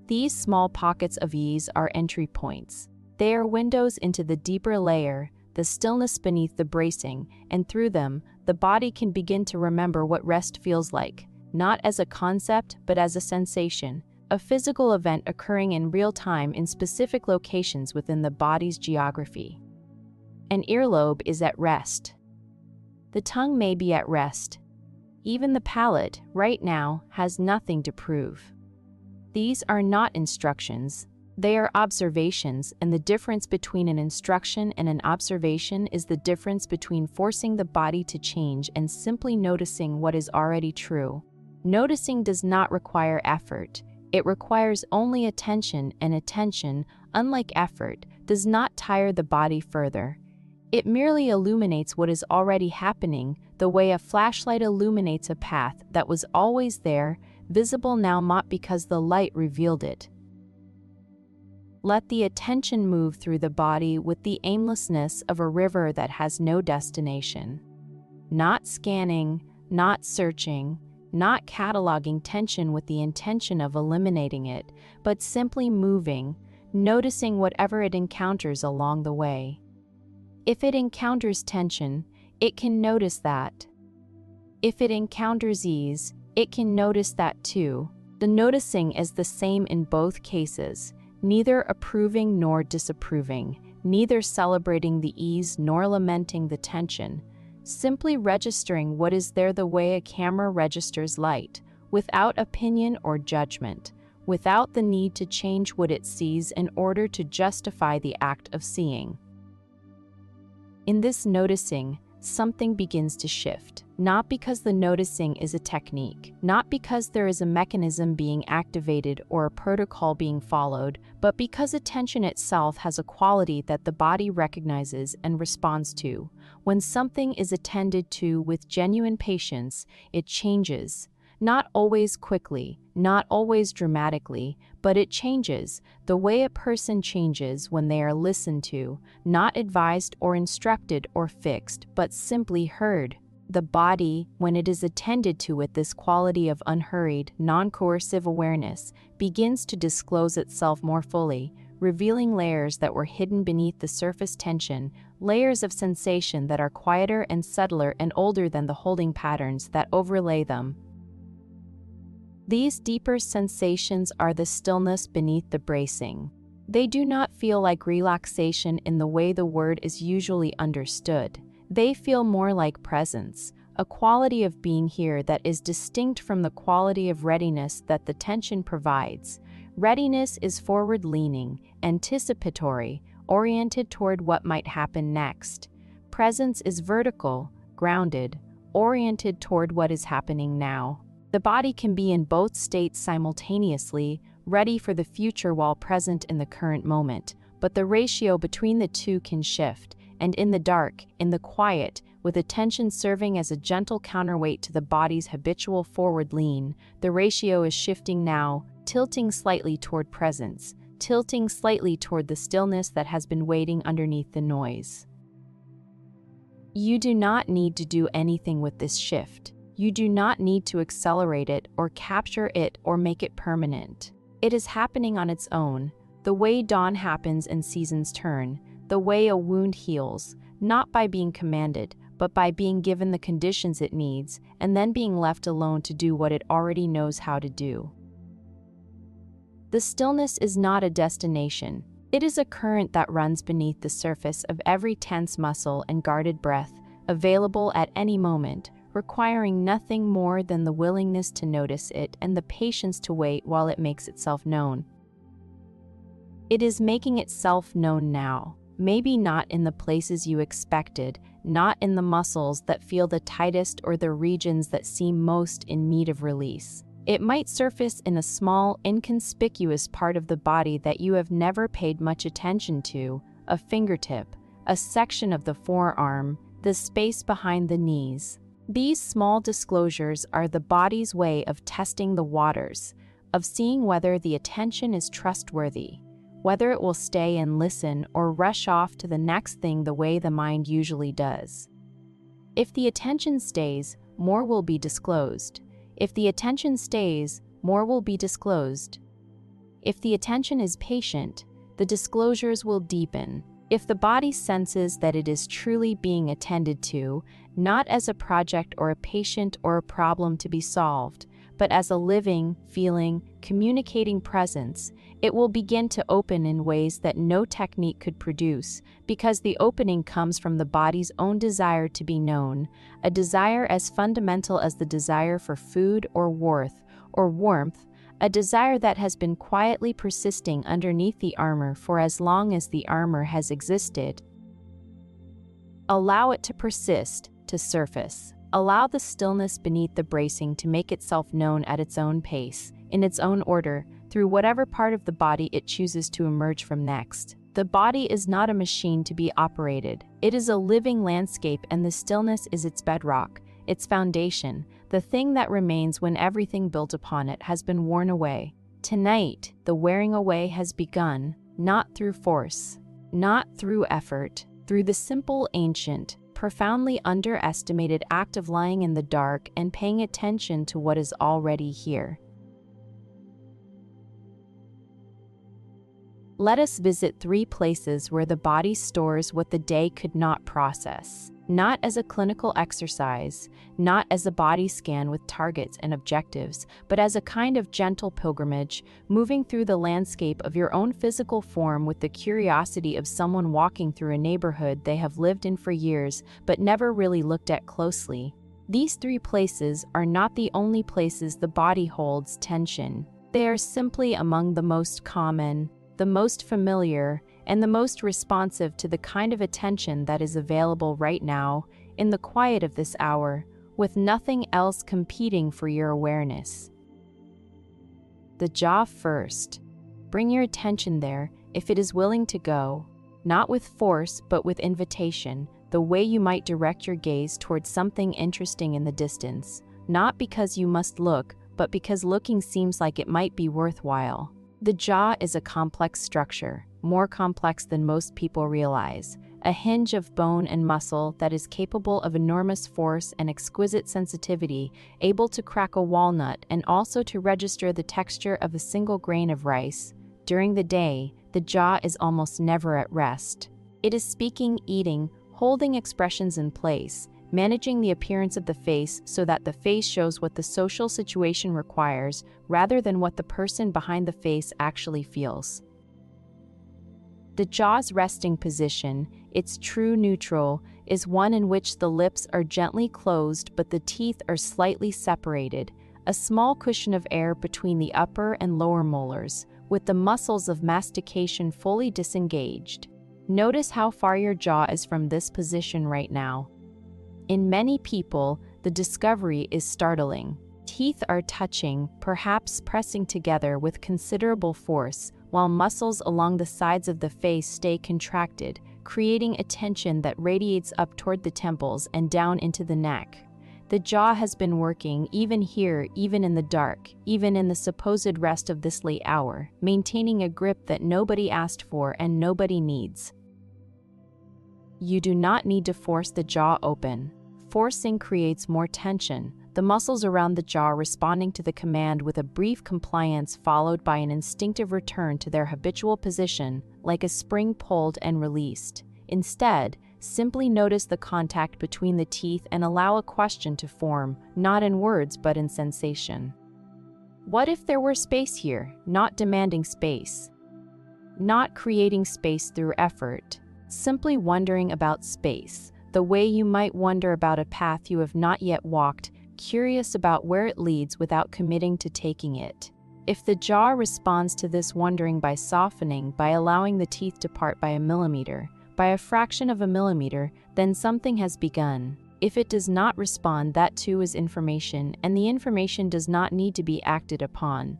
These small pockets of ease are entry points. They are windows into the deeper layer, the stillness beneath the bracing, and through them, the body can begin to remember what rest feels like, not as a concept but as a sensation, a physical event occurring in real time in specific locations within the body's geography. An earlobe is at rest. The tongue may be at rest. Even the palate, right now, has nothing to prove. These are not instructions. They are observations, and the difference between an instruction and an observation is the difference between forcing the body to change and simply noticing what is already true. Noticing does not require effort. It requires only attention, and attention, unlike effort, does not tire the body further. It merely illuminates what is already happening, the way a flashlight illuminates a path that was always there, visible now not because the light revealed it. Let the attention move through the body with the aimlessness of a river that has no destination. Not scanning, not searching, not cataloging tension with the intention of eliminating it, but simply moving, noticing whatever it encounters along the way. If it encounters tension, it can notice that. If it encounters ease, it can notice that too. The noticing is the same in both cases, neither approving nor disapproving, neither celebrating the ease nor lamenting the tension, simply registering what is there the way a camera registers light, without opinion or judgment, without the need to change what it sees in order to justify the act of seeing. In this noticing, something begins to shift, not because the noticing is a technique, not because there is a mechanism being activated or a protocol being followed, but because attention itself has a quality that the body recognizes and responds to. When something is attended to with genuine patience, it changes. Not always quickly, not always dramatically, but it changes, the way a person changes when they are listened to, not advised or instructed or fixed, but simply heard. The body, when it is attended to with this quality of unhurried, non-coercive awareness, begins to disclose itself more fully, revealing layers that were hidden beneath the surface tension, layers of sensation that are quieter and subtler and older than the holding patterns that overlay them. These deeper sensations are the stillness beneath the bracing. They do not feel like relaxation in the way the word is usually understood. They feel more like presence, a quality of being here that is distinct from the quality of readiness that the tension provides. Readiness is forward-leaning, anticipatory, oriented toward what might happen next. Presence is vertical, grounded, oriented toward what is happening now. The body can be in both states simultaneously, ready for the future while present in the current moment, but the ratio between the two can shift, and in the dark, in the quiet, with attention serving as a gentle counterweight to the body's habitual forward lean, the ratio is shifting now, tilting slightly toward presence, tilting slightly toward the stillness that has been waiting underneath the noise. You do not need to do anything with this shift. You do not need to accelerate it or capture it or make it permanent. It is happening on its own, the way dawn happens and seasons turn, the way a wound heals, not by being commanded, but by being given the conditions it needs and then being left alone to do what it already knows how to do. The stillness is not a destination. It is a current that runs beneath the surface of every tense muscle and guarded breath, available at any moment, requiring nothing more than the willingness to notice it and the patience to wait while it makes itself known. It is making itself known now, maybe not in the places you expected, not in the muscles that feel the tightest or the regions that seem most in need of release. It might surface in a small, inconspicuous part of the body that you have never paid much attention to, a fingertip, a section of the forearm, the space behind the knees. These small disclosures are the body's way of testing the waters, of seeing whether the attention is trustworthy, whether it will stay and listen or rush off to the next thing the way the mind usually does. If the attention stays, more will be disclosed. If the attention stays, more will be disclosed. If the attention is patient, the disclosures will deepen. If the body senses that it is truly being attended to, not as a project or a patient or a problem to be solved, but as a living, feeling, communicating presence, it will begin to open in ways that no technique could produce, because the opening comes from the body's own desire to be known, a desire as fundamental as the desire for food or warmth, a desire that has been quietly persisting underneath the armor for as long as the armor has existed. Allow it to persist, to surface. Allow the stillness beneath the bracing to make itself known at its own pace, in its own order, through whatever part of the body it chooses to emerge from next. The body is not a machine to be operated. It is a living landscape, and the stillness is its bedrock, its foundation, the thing that remains when everything built upon it has been worn away. Tonight, the wearing away has begun, not through force, not through effort, through the simple, ancient, profoundly underestimated act of lying in the dark and paying attention to what is already here. Let us visit 3 places where the body stores what the day could not process, not as a clinical exercise, not as a body scan with targets and objectives, but as a kind of gentle pilgrimage, moving through the landscape of your own physical form with the curiosity of someone walking through a neighborhood they have lived in for years but never really looked at closely. These 3 places are not the only places the body holds tension. They are simply among the most common, the most familiar, and the most responsive to the kind of attention that is available right now, in the quiet of this hour, with nothing else competing for your awareness. The jaw first. Bring your attention there, if it is willing to go, not with force but with invitation, the way you might direct your gaze towards something interesting in the distance, not because you must look, but because looking seems like it might be worthwhile. The jaw is a complex structure, more complex than most people realize, a hinge of bone and muscle that is capable of enormous force and exquisite sensitivity, able to crack a walnut and also to register the texture of a single grain of rice. During the day, the jaw is almost never at rest. It is speaking, eating, holding expressions in place, managing the appearance of the face so that the face shows what the social situation requires rather than what the person behind the face actually feels. The jaw's resting position, its true neutral, is one in which the lips are gently closed but the teeth are slightly separated, a small cushion of air between the upper and lower molars, with the muscles of mastication fully disengaged. Notice how far your jaw is from this position right now. In many people, the discovery is startling. Teeth are touching, perhaps pressing together with considerable force, while muscles along the sides of the face stay contracted, creating a tension that radiates up toward the temples and down into the neck. The jaw has been working, even here, even in the dark, even in the supposed rest of this late hour, maintaining a grip that nobody asked for and nobody needs. You do not need to force the jaw open. Forcing creates more tension, the muscles around the jaw responding to the command with a brief compliance followed by an instinctive return to their habitual position, like a spring pulled and released. Instead, simply notice the contact between the teeth and allow a question to form, not in words but in sensation. What if there were space here, not demanding space? Not creating space through effort, simply wondering about space, the way you might wonder about a path you have not yet walked, curious about where it leads without committing to taking it. If the jaw responds to this wondering by softening, by allowing the teeth to part by a millimeter, by a fraction of a millimeter, then something has begun. If it does not respond, that too is information, and the information does not need to be acted upon.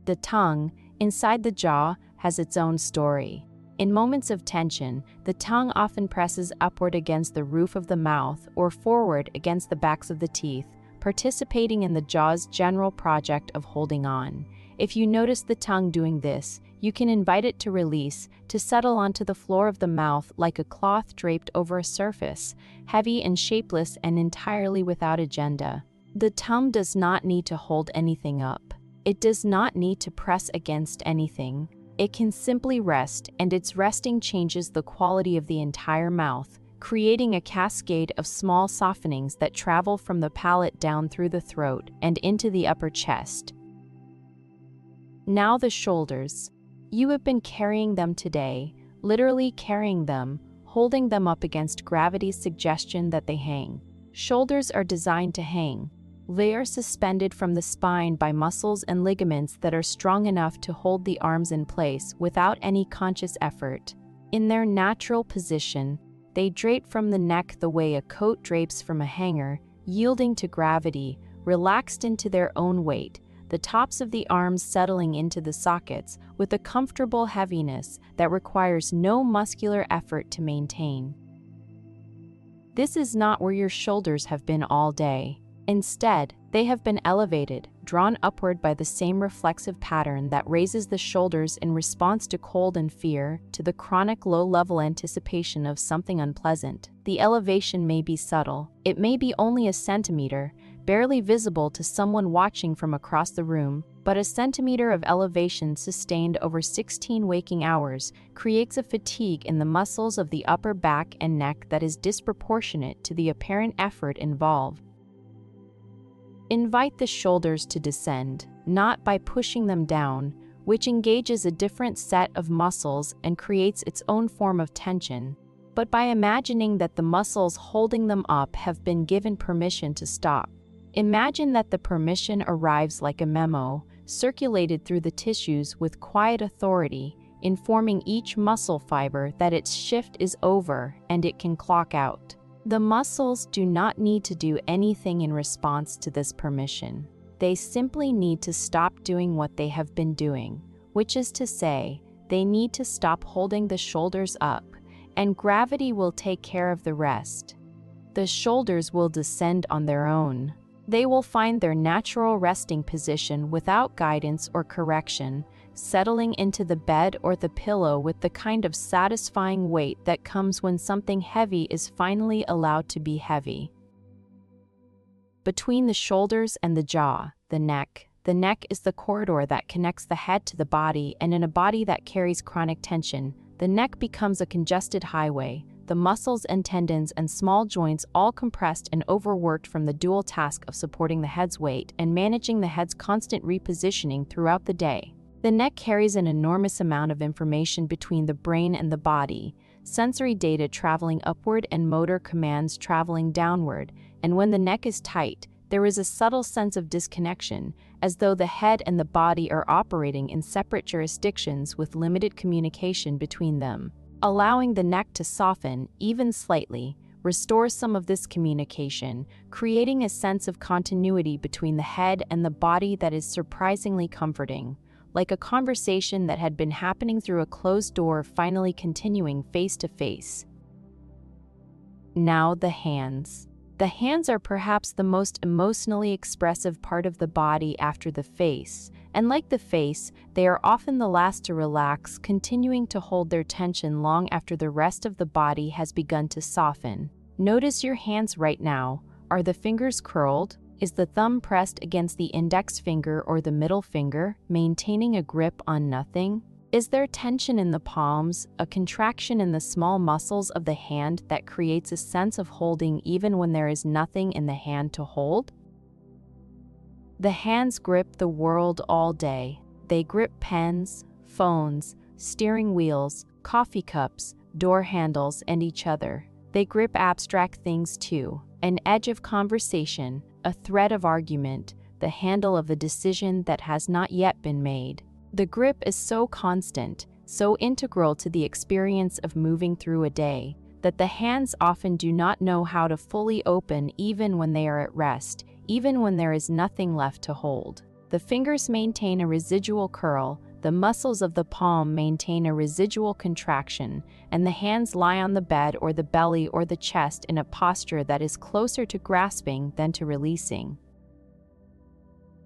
The tongue, inside the jaw, has its own story. In moments of tension, the tongue often presses upward against the roof of the mouth or forward against the backs of the teeth, participating in the jaw's general project of holding on. If you notice the tongue doing this, you can invite it to release, to settle onto the floor of the mouth like a cloth draped over a surface, heavy and shapeless and entirely without agenda. The tongue does not need to hold anything up. It does not need to press against anything. It can simply rest, and its resting changes the quality of the entire mouth, creating a cascade of small softenings that travel from the palate down through the throat and into the upper chest. Now the shoulders. You have been carrying them today, literally carrying them, holding them up against gravity's suggestion that they hang. Shoulders are designed to hang. They are suspended from the spine by muscles and ligaments that are strong enough to hold the arms in place without any conscious effort. In their natural position, they drape from the neck the way a coat drapes from a hanger, yielding to gravity, relaxed into their own weight, the tops of the arms settling into the sockets with a comfortable heaviness that requires no muscular effort to maintain. This is not where your shoulders have been all day. Instead, they have been elevated, drawn upward by the same reflexive pattern that raises the shoulders in response to cold and fear, to the chronic low-level anticipation of something unpleasant. The elevation may be subtle. It may be only a centimeter, barely visible to someone watching from across the room, but a centimeter of elevation sustained over 16 waking hours creates a fatigue in the muscles of the upper back and neck that is disproportionate to the apparent effort involved. Invite the shoulders to descend, not by pushing them down, which engages a different set of muscles and creates its own form of tension, but by imagining that the muscles holding them up have been given permission to stop. Imagine that the permission arrives like a memo, circulated through the tissues with quiet authority, informing each muscle fiber that its shift is over and it can clock out. The muscles do not need to do anything in response to this permission. They simply need to stop doing what they have been doing, which is to say, they need to stop holding the shoulders up, and gravity will take care of the rest. The shoulders will descend on their own. They will find their natural resting position without guidance or correction, settling into the bed or the pillow with the kind of satisfying weight that comes when something heavy is finally allowed to be heavy. Between the shoulders and the jaw, the neck is the corridor that connects the head to the body, and in a body that carries chronic tension, the neck becomes a congested highway, the muscles and tendons and small joints all compressed and overworked from the dual task of supporting the head's weight and managing the head's constant repositioning throughout the day. The neck carries an enormous amount of information between the brain and the body, sensory data traveling upward and motor commands traveling downward, and when the neck is tight, there is a subtle sense of disconnection, as though the head and the body are operating in separate jurisdictions with limited communication between them. Allowing the neck to soften, even slightly, restores some of this communication, creating a sense of continuity between the head and the body that is surprisingly comforting, like a conversation that had been happening through a closed door finally continuing face to face. Now the hands. The hands are perhaps the most emotionally expressive part of the body after the face, and like the face, they are often the last to relax, continuing to hold their tension long after the rest of the body has begun to soften. Notice your hands right now. Are the fingers curled? Is the thumb pressed against the index finger or the middle finger, maintaining a grip on nothing? Is there tension in the palms, a contraction in the small muscles of the hand that creates a sense of holding even when there is nothing in the hand to hold? The hands grip the world all day. They grip pens, phones, steering wheels, coffee cups, door handles, and each other. They grip abstract things too, an edge of conversation, a thread of argument, the handle of a decision that has not yet been made. The grip is so constant, so integral to the experience of moving through a day, that the hands often do not know how to fully open even when they are at rest, even when there is nothing left to hold. The fingers maintain a residual curl, the muscles of the palm maintain a residual contraction, and the hands lie on the bed or the belly or the chest in a posture that is closer to grasping than to releasing.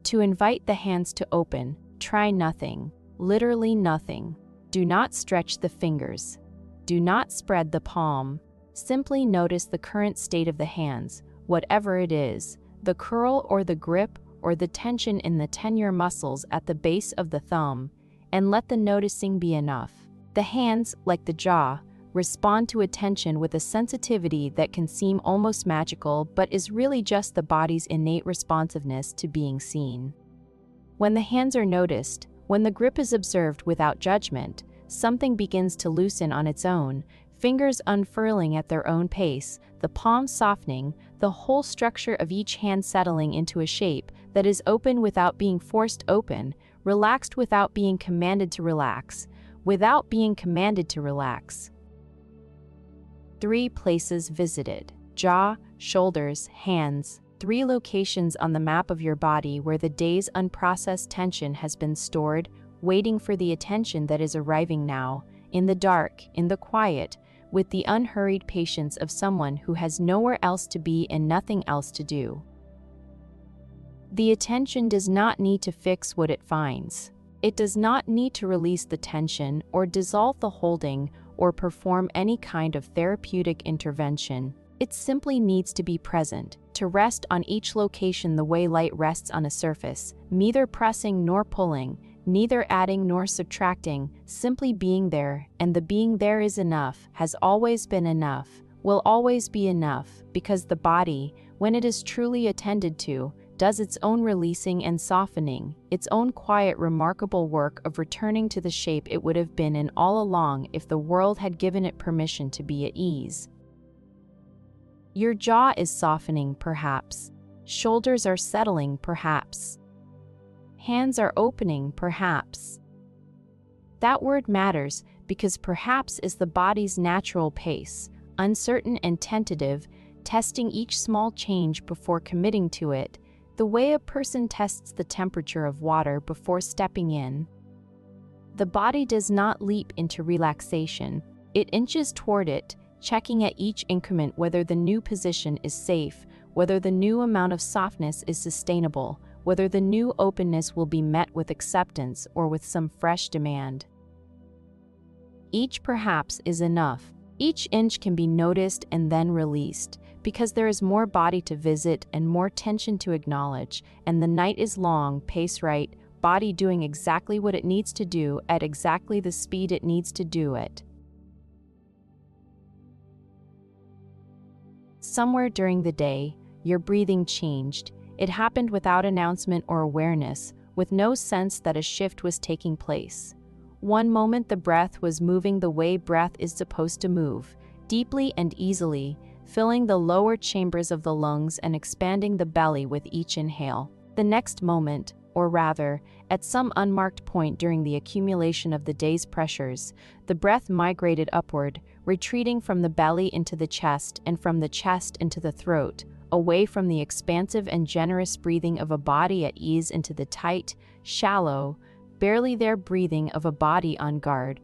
To invite the hands to open, try nothing, literally nothing. Do not stretch the fingers. Do not spread the palm. Simply notice the current state of the hands, whatever it is, the curl or the grip or the tension in the tender muscles at the base of the thumb, and let the noticing be enough. The hands, like the jaw, respond to attention with a sensitivity that can seem almost magical but is really just the body's innate responsiveness to being seen. When the hands are noticed, when the grip is observed without judgment, something begins to loosen on its own, fingers unfurling at their own pace, the palm softening, the whole structure of each hand settling into a shape that is open without being forced open, relaxed without being commanded to relax, without being commanded to relax. 3 places visited: jaw, shoulders, hands. 3 locations on the map of your body where the day's unprocessed tension has been stored, waiting for the attention that is arriving now, in the dark, in the quiet, with the unhurried patience of someone who has nowhere else to be and nothing else to do. The attention does not need to fix what it finds. It does not need to release the tension or dissolve the holding or perform any kind of therapeutic intervention. It simply needs to be present, to rest on each location the way light rests on a surface, neither pressing nor pulling, neither adding nor subtracting, simply being there, and the being there is enough, has always been enough, will always be enough, because the body, when it is truly attended to, does its own releasing and softening, its own quiet, remarkable work of returning to the shape it would have been in all along if the world had given it permission to be at ease. Your jaw is softening, perhaps. Shoulders are settling, perhaps. Hands are opening, perhaps. That word matters because perhaps is the body's natural pace, uncertain and tentative, testing each small change before committing to it, the way a person tests the temperature of water before stepping in. The body does not leap into relaxation. It inches toward it, checking at each increment whether the new position is safe, whether the new amount of softness is sustainable, whether the new openness will be met with acceptance or with some fresh demand. Each perhaps is enough. Each inch can be noticed and then released, because there is more body to visit and more tension to acknowledge, and the night is long, pace right, body doing exactly what it needs to do at exactly the speed it needs to do it. Somewhere during the day, your breathing changed. It happened without announcement or awareness, with no sense that a shift was taking place. One moment the breath was moving the way breath is supposed to move, deeply and easily, filling the lower chambers of the lungs and expanding the belly with each inhale. The next moment, or rather, at some unmarked point during the accumulation of the day's pressures, the breath migrated upward, retreating from the belly into the chest and from the chest into the throat, away from the expansive and generous breathing of a body at ease into the tight, shallow, barely there breathing of a body on guard.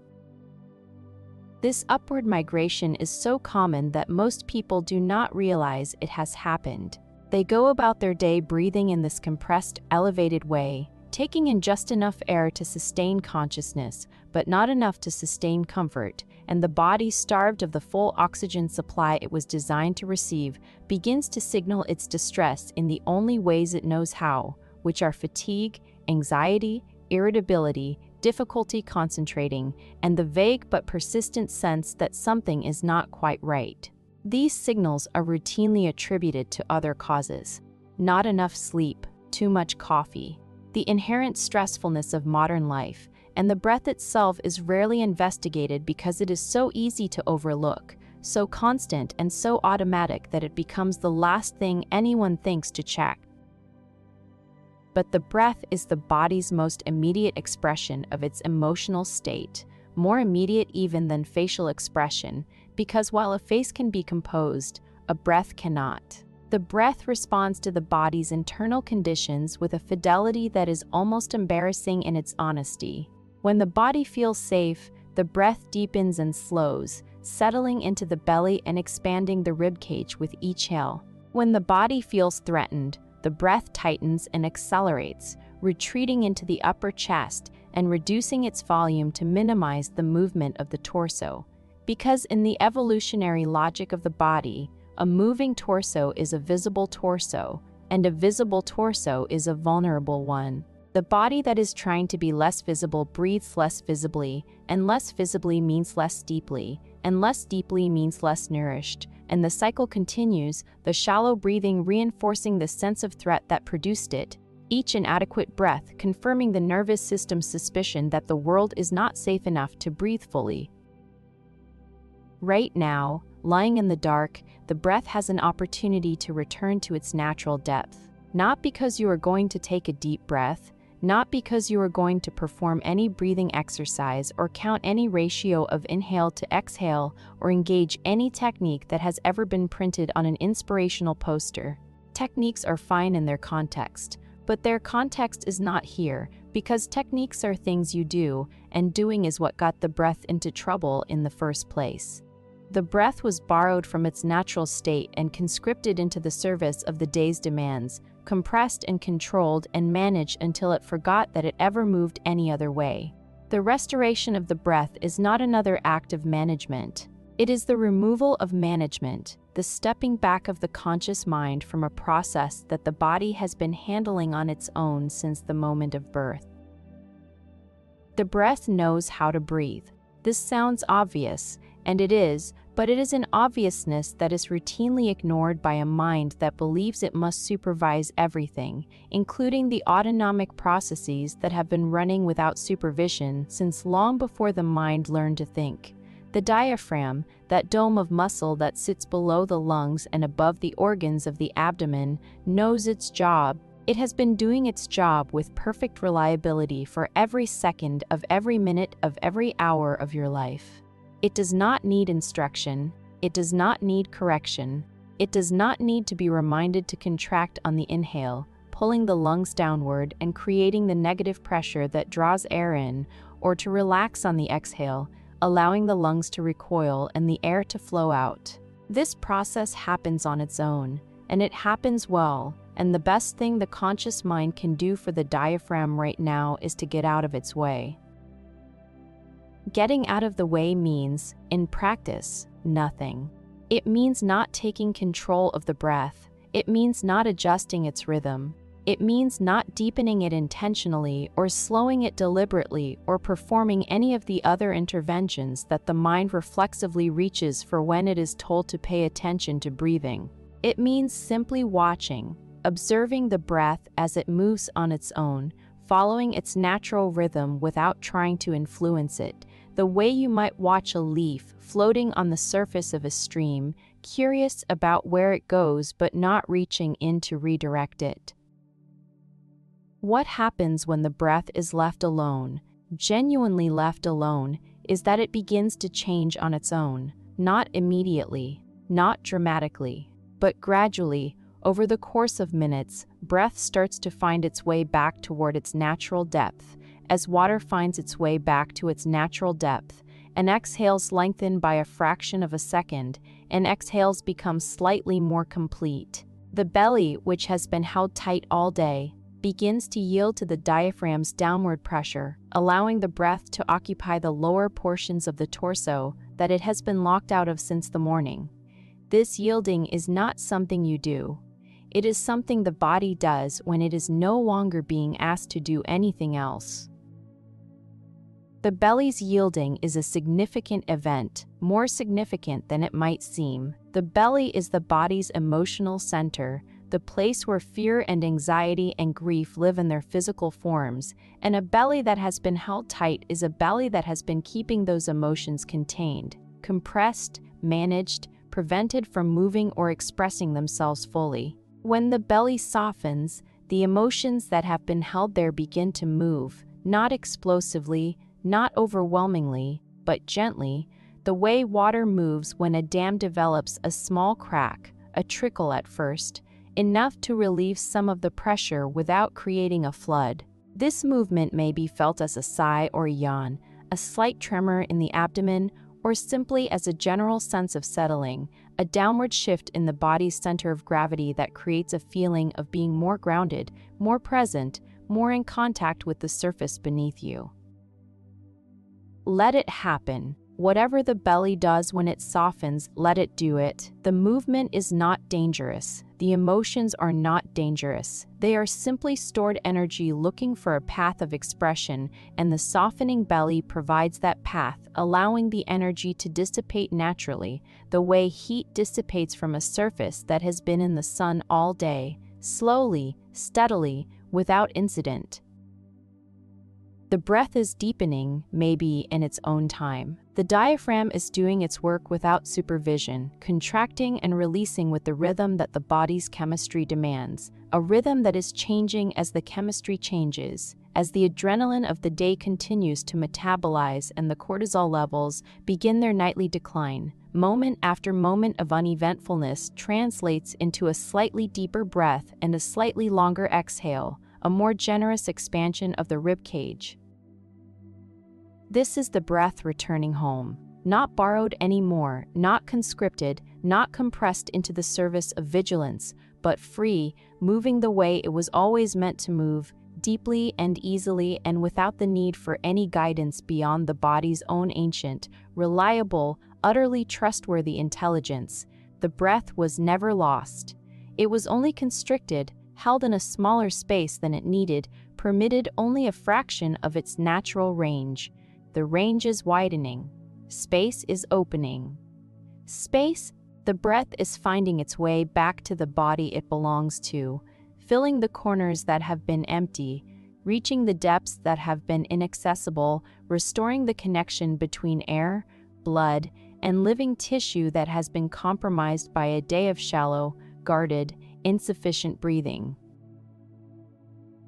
This upward migration is so common that most people do not realize it has happened. They go about their day breathing in this compressed, elevated way, taking in just enough air to sustain consciousness, but not enough to sustain comfort, and the body, starved of the full oxygen supply it was designed to receive, begins to signal its distress in the only ways it knows how, which are fatigue, anxiety, irritability, difficulty concentrating, and the vague but persistent sense that something is not quite right. These signals are routinely attributed to other causes: not enough sleep, too much coffee, the inherent stressfulness of modern life, and the breath itself is rarely investigated because it is so easy to overlook, so constant and so automatic that it becomes the last thing anyone thinks to check. But the breath is the body's most immediate expression of its emotional state, more immediate even than facial expression, because while a face can be composed, a breath cannot. The breath responds to the body's internal conditions with a fidelity that is almost embarrassing in its honesty. When the body feels safe, the breath deepens and slows, settling into the belly and expanding the ribcage with each exhale. When the body feels threatened, the breath tightens and accelerates, retreating into the upper chest and reducing its volume to minimize the movement of the torso. Because in the evolutionary logic of the body, a moving torso is a visible torso, and a visible torso is a vulnerable one. The body that is trying to be less visible breathes less visibly, and less visibly means less deeply, and less deeply means less nourished, and the cycle continues, the shallow breathing reinforcing the sense of threat that produced it, each inadequate breath confirming the nervous system's suspicion that the world is not safe enough to breathe fully. Right now, lying in the dark, the breath has an opportunity to return to its natural depth. Not because you are going to take a deep breath, not because you are going to perform any breathing exercise or count any ratio of inhale to exhale or engage any technique that has ever been printed on an inspirational poster. Techniques are fine in their context, but their context is not here, because techniques are things you do, and doing is what got the breath into trouble in the first place. The breath was borrowed from its natural state and conscripted into the service of the day's demands, compressed and controlled and managed until it forgot that it ever moved any other way. The restoration of the breath is not another act of management. It is the removal of management, the stepping back of the conscious mind from a process that the body has been handling on its own since the moment of birth. The breath knows how to breathe. This sounds obvious, and it is, but it is an obviousness that is routinely ignored by a mind that believes it must supervise everything, including the autonomic processes that have been running without supervision since long before the mind learned to think. The diaphragm, that dome of muscle that sits below the lungs and above the organs of the abdomen, knows its job. It has been doing its job with perfect reliability for every second of every minute of every hour of your life. It does not need instruction. It does not need correction. It does not need to be reminded to contract on the inhale, pulling the lungs downward and creating the negative pressure that draws air in, or to relax on the exhale, allowing the lungs to recoil and the air to flow out. This process happens on its own, and it happens well, and the best thing the conscious mind can do for the diaphragm right now is to get out of its way. Getting out of the way means, in practice, nothing. It means not taking control of the breath. It means not adjusting its rhythm. It means not deepening it intentionally or slowing it deliberately or performing any of the other interventions that the mind reflexively reaches for when it is told to pay attention to breathing. It means simply watching, observing the breath as it moves on its own, following its natural rhythm without trying to influence it, the way you might watch a leaf floating on the surface of a stream, curious about where it goes but not reaching in to redirect it. What happens when the breath is left alone, genuinely left alone, is that it begins to change on its own, not immediately, not dramatically, but gradually. Over the course of minutes, breath starts to find its way back toward its natural depth, as water finds its way back to its natural depth, and exhales lengthen by a fraction of a second, and exhales become slightly more complete. The belly, which has been held tight all day, begins to yield to the diaphragm's downward pressure, allowing the breath to occupy the lower portions of the torso that it has been locked out of since the morning. This yielding is not something you do. It is something the body does when it is no longer being asked to do anything else. The belly's yielding is a significant event, more significant than it might seem. The belly is the body's emotional center, the place where fear and anxiety and grief live in their physical forms, and a belly that has been held tight is a belly that has been keeping those emotions contained, compressed, managed, prevented from moving or expressing themselves fully. When the belly softens, the emotions that have been held there begin to move, not explosively, not overwhelmingly, but gently, the way water moves when a dam develops a small crack, a trickle at first, enough to relieve some of the pressure without creating a flood. This movement may be felt as a sigh or a yawn, a slight tremor in the abdomen, or simply as a general sense of settling, a downward shift in the body's center of gravity that creates a feeling of being more grounded, more present, more in contact with the surface beneath you. Let it happen. Whatever the belly does when it softens, let it do it. The movement is not dangerous. The emotions are not dangerous. They are simply stored energy looking for a path of expression, and the softening belly provides that path, allowing the energy to dissipate naturally, the way heat dissipates from a surface that has been in the sun all day, slowly, steadily, without incident. The breath is deepening, maybe in its own time. The diaphragm is doing its work without supervision, contracting and releasing with the rhythm that the body's chemistry demands, a rhythm that is changing as the chemistry changes, as the adrenaline of the day continues to metabolize and the cortisol levels begin their nightly decline. Moment after moment of uneventfulness translates into a slightly deeper breath and a slightly longer exhale, a more generous expansion of the rib cage. This is the breath returning home, not borrowed anymore, not conscripted, not compressed into the service of vigilance, but free, moving the way it was always meant to move, deeply and easily and without the need for any guidance beyond the body's own ancient, reliable, utterly trustworthy intelligence. The breath was never lost. It was only constricted, held in a smaller space than it needed, permitted only a fraction of its natural range. The range is widening. Space is opening. Space, the breath is finding its way back to the body it belongs to, filling the corners that have been empty, reaching the depths that have been inaccessible, restoring the connection between air, blood, and living tissue that has been compromised by a day of shallow, guarded, insufficient breathing.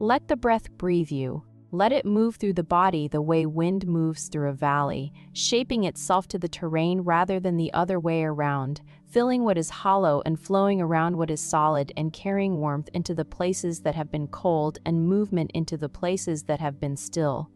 Let the breath breathe you. Let it move through the body the way wind moves through a valley, shaping itself to the terrain rather than the other way around, filling what is hollow and flowing around what is solid and carrying warmth into the places that have been cold and movement into the places that have been still.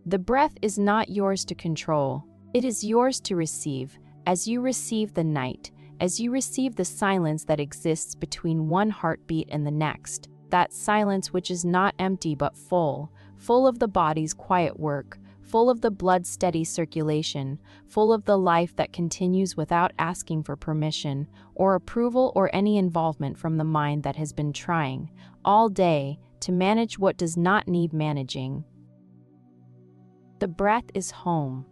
The breath is not yours to control. It is yours to receive, as you receive the night, as you receive the silence that exists between one heartbeat and the next, that silence which is not empty but full, full of the body's quiet work, full of the blood's steady circulation, full of the life that continues without asking for permission or approval or any involvement from the mind that has been trying, all day, to manage what does not need managing. The breath is home.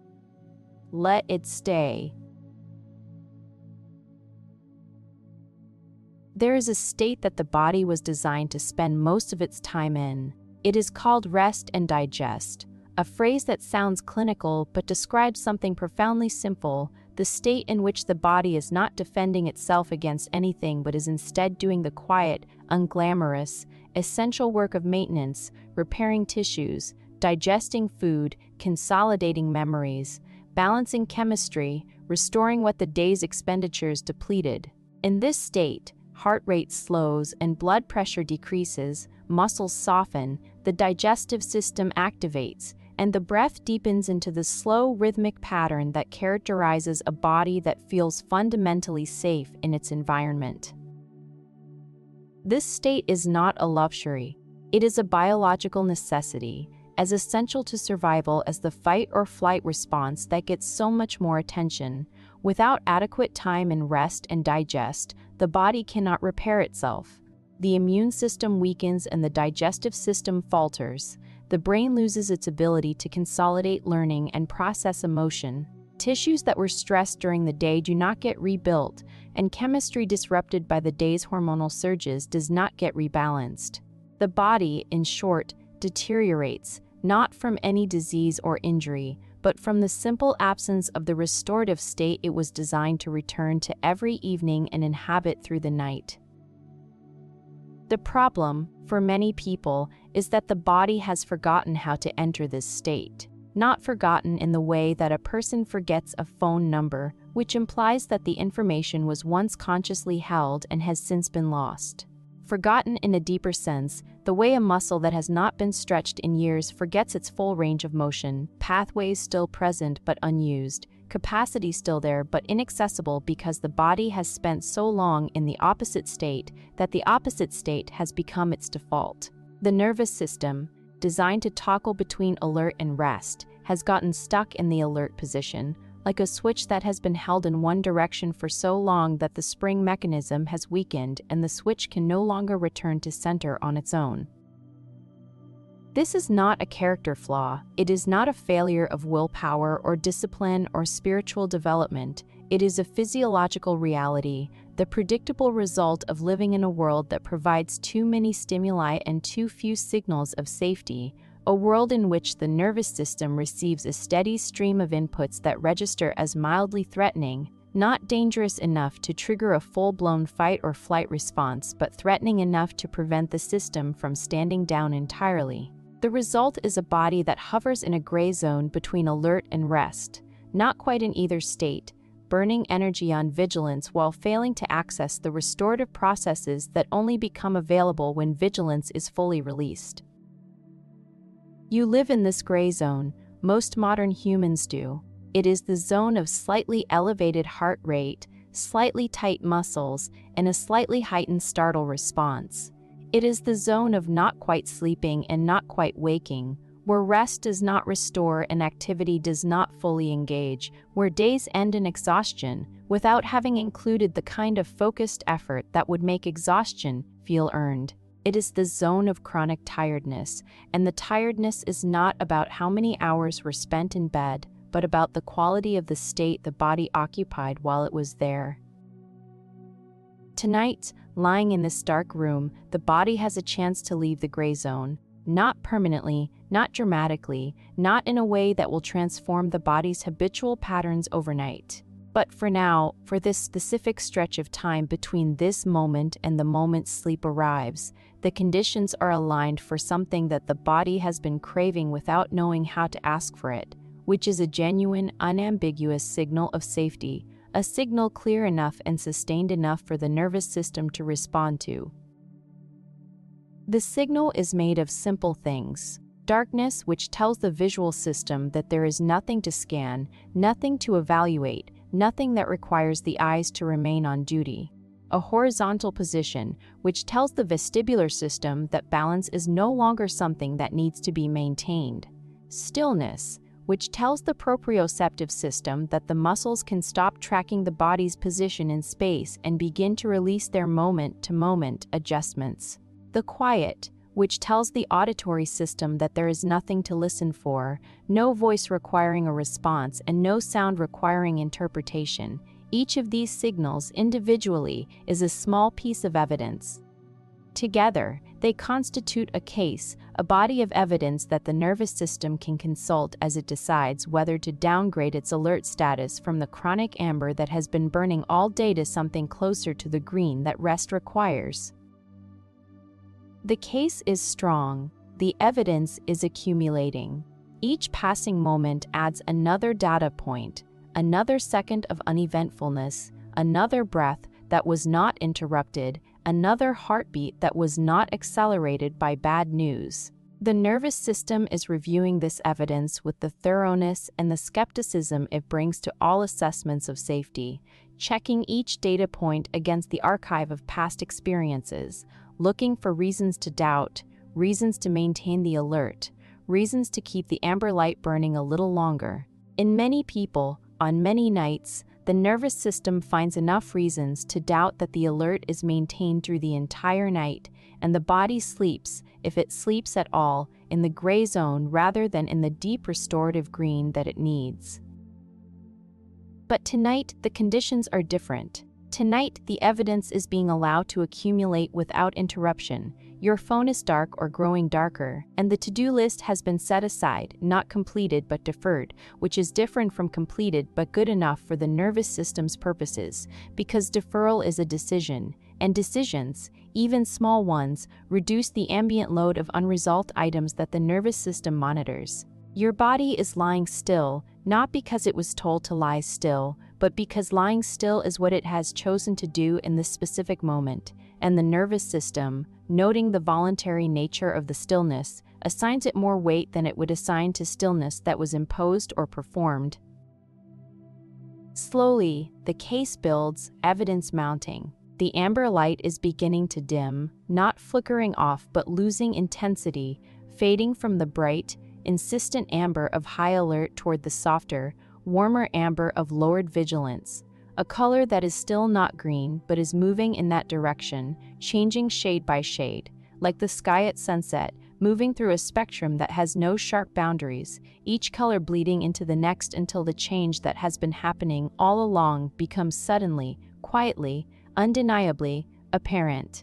Let it stay. There is a state that the body was designed to spend most of its time in. It is called rest and digest, a phrase that sounds clinical but describes something profoundly simple, the state in which the body is not defending itself against anything but is instead doing the quiet, unglamorous, essential work of maintenance, repairing tissues, digesting food, consolidating memories, balancing chemistry, restoring what the day's expenditures depleted. In this state, heart rate slows and blood pressure decreases, muscles soften, the digestive system activates, and the breath deepens into the slow rhythmic pattern that characterizes a body that feels fundamentally safe in its environment. This state is not a luxury. It is a biological necessity, as essential to survival as the fight or flight response that gets so much more attention. Without adequate time and rest and digest, the body cannot repair itself. The immune system weakens and the digestive system falters. The brain loses its ability to consolidate learning and process emotion. Tissues that were stressed during the day do not get rebuilt, and chemistry disrupted by the day's hormonal surges does not get rebalanced. The body, in short, deteriorates, not from any disease or injury, but from the simple absence of the restorative state it was designed to return to every evening and inhabit through the night. The problem, for many people, is that the body has forgotten how to enter this state. not forgotten in the way that a person forgets a phone number, which implies that the information was once consciously held and has since been lost. Forgotten in a deeper sense, the way a muscle that has not been stretched in years forgets its full range of motion, pathways still present but unused, capacity still there but inaccessible because the body has spent so long in the opposite state that the opposite state has become its default. The nervous system, designed to toggle between alert and rest, has gotten stuck in the alert position, like a switch that has been held in one direction for so long that the spring mechanism has weakened and the switch can no longer return to center on its own. This is not a character flaw. It is not a failure of willpower or discipline or spiritual development. It is a physiological reality, the predictable result of living in a world that provides too many stimuli and too few signals of safety, a world in which the nervous system receives a steady stream of inputs that register as mildly threatening, not dangerous enough to trigger a full-blown fight or flight response, but threatening enough to prevent the system from standing down entirely. The result is a body that hovers in a gray zone between alert and rest, not quite in either state, burning energy on vigilance while failing to access the restorative processes that only become available when vigilance is fully released. You live in this gray zone. Most modern humans do. It is the zone of slightly elevated heart rate, slightly tight muscles, and a slightly heightened startle response. It is the zone of not quite sleeping and not quite waking, where rest does not restore and activity does not fully engage, where days end in exhaustion without having included the kind of focused effort that would make exhaustion feel earned. It is the zone of chronic tiredness, and the tiredness is not about how many hours were spent in bed, but about the quality of the state the body occupied while it was there. Tonight, lying in this dark room, the body has a chance to leave the gray zone, not permanently, not dramatically, not in a way that will transform the body's habitual patterns overnight. But for now, for this specific stretch of time between this moment and the moment sleep arrives, the conditions are aligned for something that the body has been craving without knowing how to ask for it, which is a genuine, unambiguous signal of safety, a signal clear enough and sustained enough for the nervous system to respond to. The signal is made of simple things. Darkness, which tells the visual system that there is nothing to scan, nothing to evaluate, nothing that requires the eyes to remain on duty. A horizontal position, which tells the vestibular system that balance is no longer something that needs to be maintained. Stillness, which tells the proprioceptive system that the muscles can stop tracking the body's position in space and begin to release their moment-to-moment adjustments. The quiet, which tells the auditory system that there is nothing to listen for, no voice requiring a response and no sound requiring interpretation. Each of these signals individually is a small piece of evidence. Together, they constitute a case, a body of evidence that the nervous system can consult as it decides whether to downgrade its alert status from the chronic amber that has been burning all day to something closer to the green that rest requires. The case is strong. The evidence is accumulating. Each passing moment adds another data point, another second of uneventfulness, another breath that was not interrupted, another heartbeat that was not accelerated by bad news. The nervous system is reviewing this evidence with the thoroughness and the skepticism it brings to all assessments of safety, checking each data point against the archive of past experiences, looking for reasons to doubt, reasons to maintain the alert, reasons to keep the amber light burning a little longer. In many people, on many nights, the nervous system finds enough reasons to doubt that the alert is maintained through the entire night, and the body sleeps, if it sleeps at all, in the gray zone rather than in the deep restorative green that it needs. But tonight, the conditions are different. Tonight, the evidence is being allowed to accumulate without interruption. Your phone is dark or growing darker, and the to-do list has been set aside, not completed but deferred, which is different from completed but good enough for the nervous system's purposes, because deferral is a decision, and decisions, even small ones, reduce the ambient load of unresolved items that the nervous system monitors. Your body is lying still, not because it was told to lie still, but because lying still is what it has chosen to do in this specific moment, and the nervous system, noting the voluntary nature of the stillness, assigns it more weight than it would assign to stillness that was imposed or performed. Slowly, the case builds, evidence mounting. The amber light is beginning to dim, not flickering off but losing intensity, fading from the bright, insistent amber of high alert toward the softer, warmer amber of lowered vigilance, a color that is still not green but is moving in that direction, changing shade by shade, like the sky at sunset, moving through a spectrum that has no sharp boundaries, each color bleeding into the next until the change that has been happening all along becomes suddenly, quietly, undeniably apparent.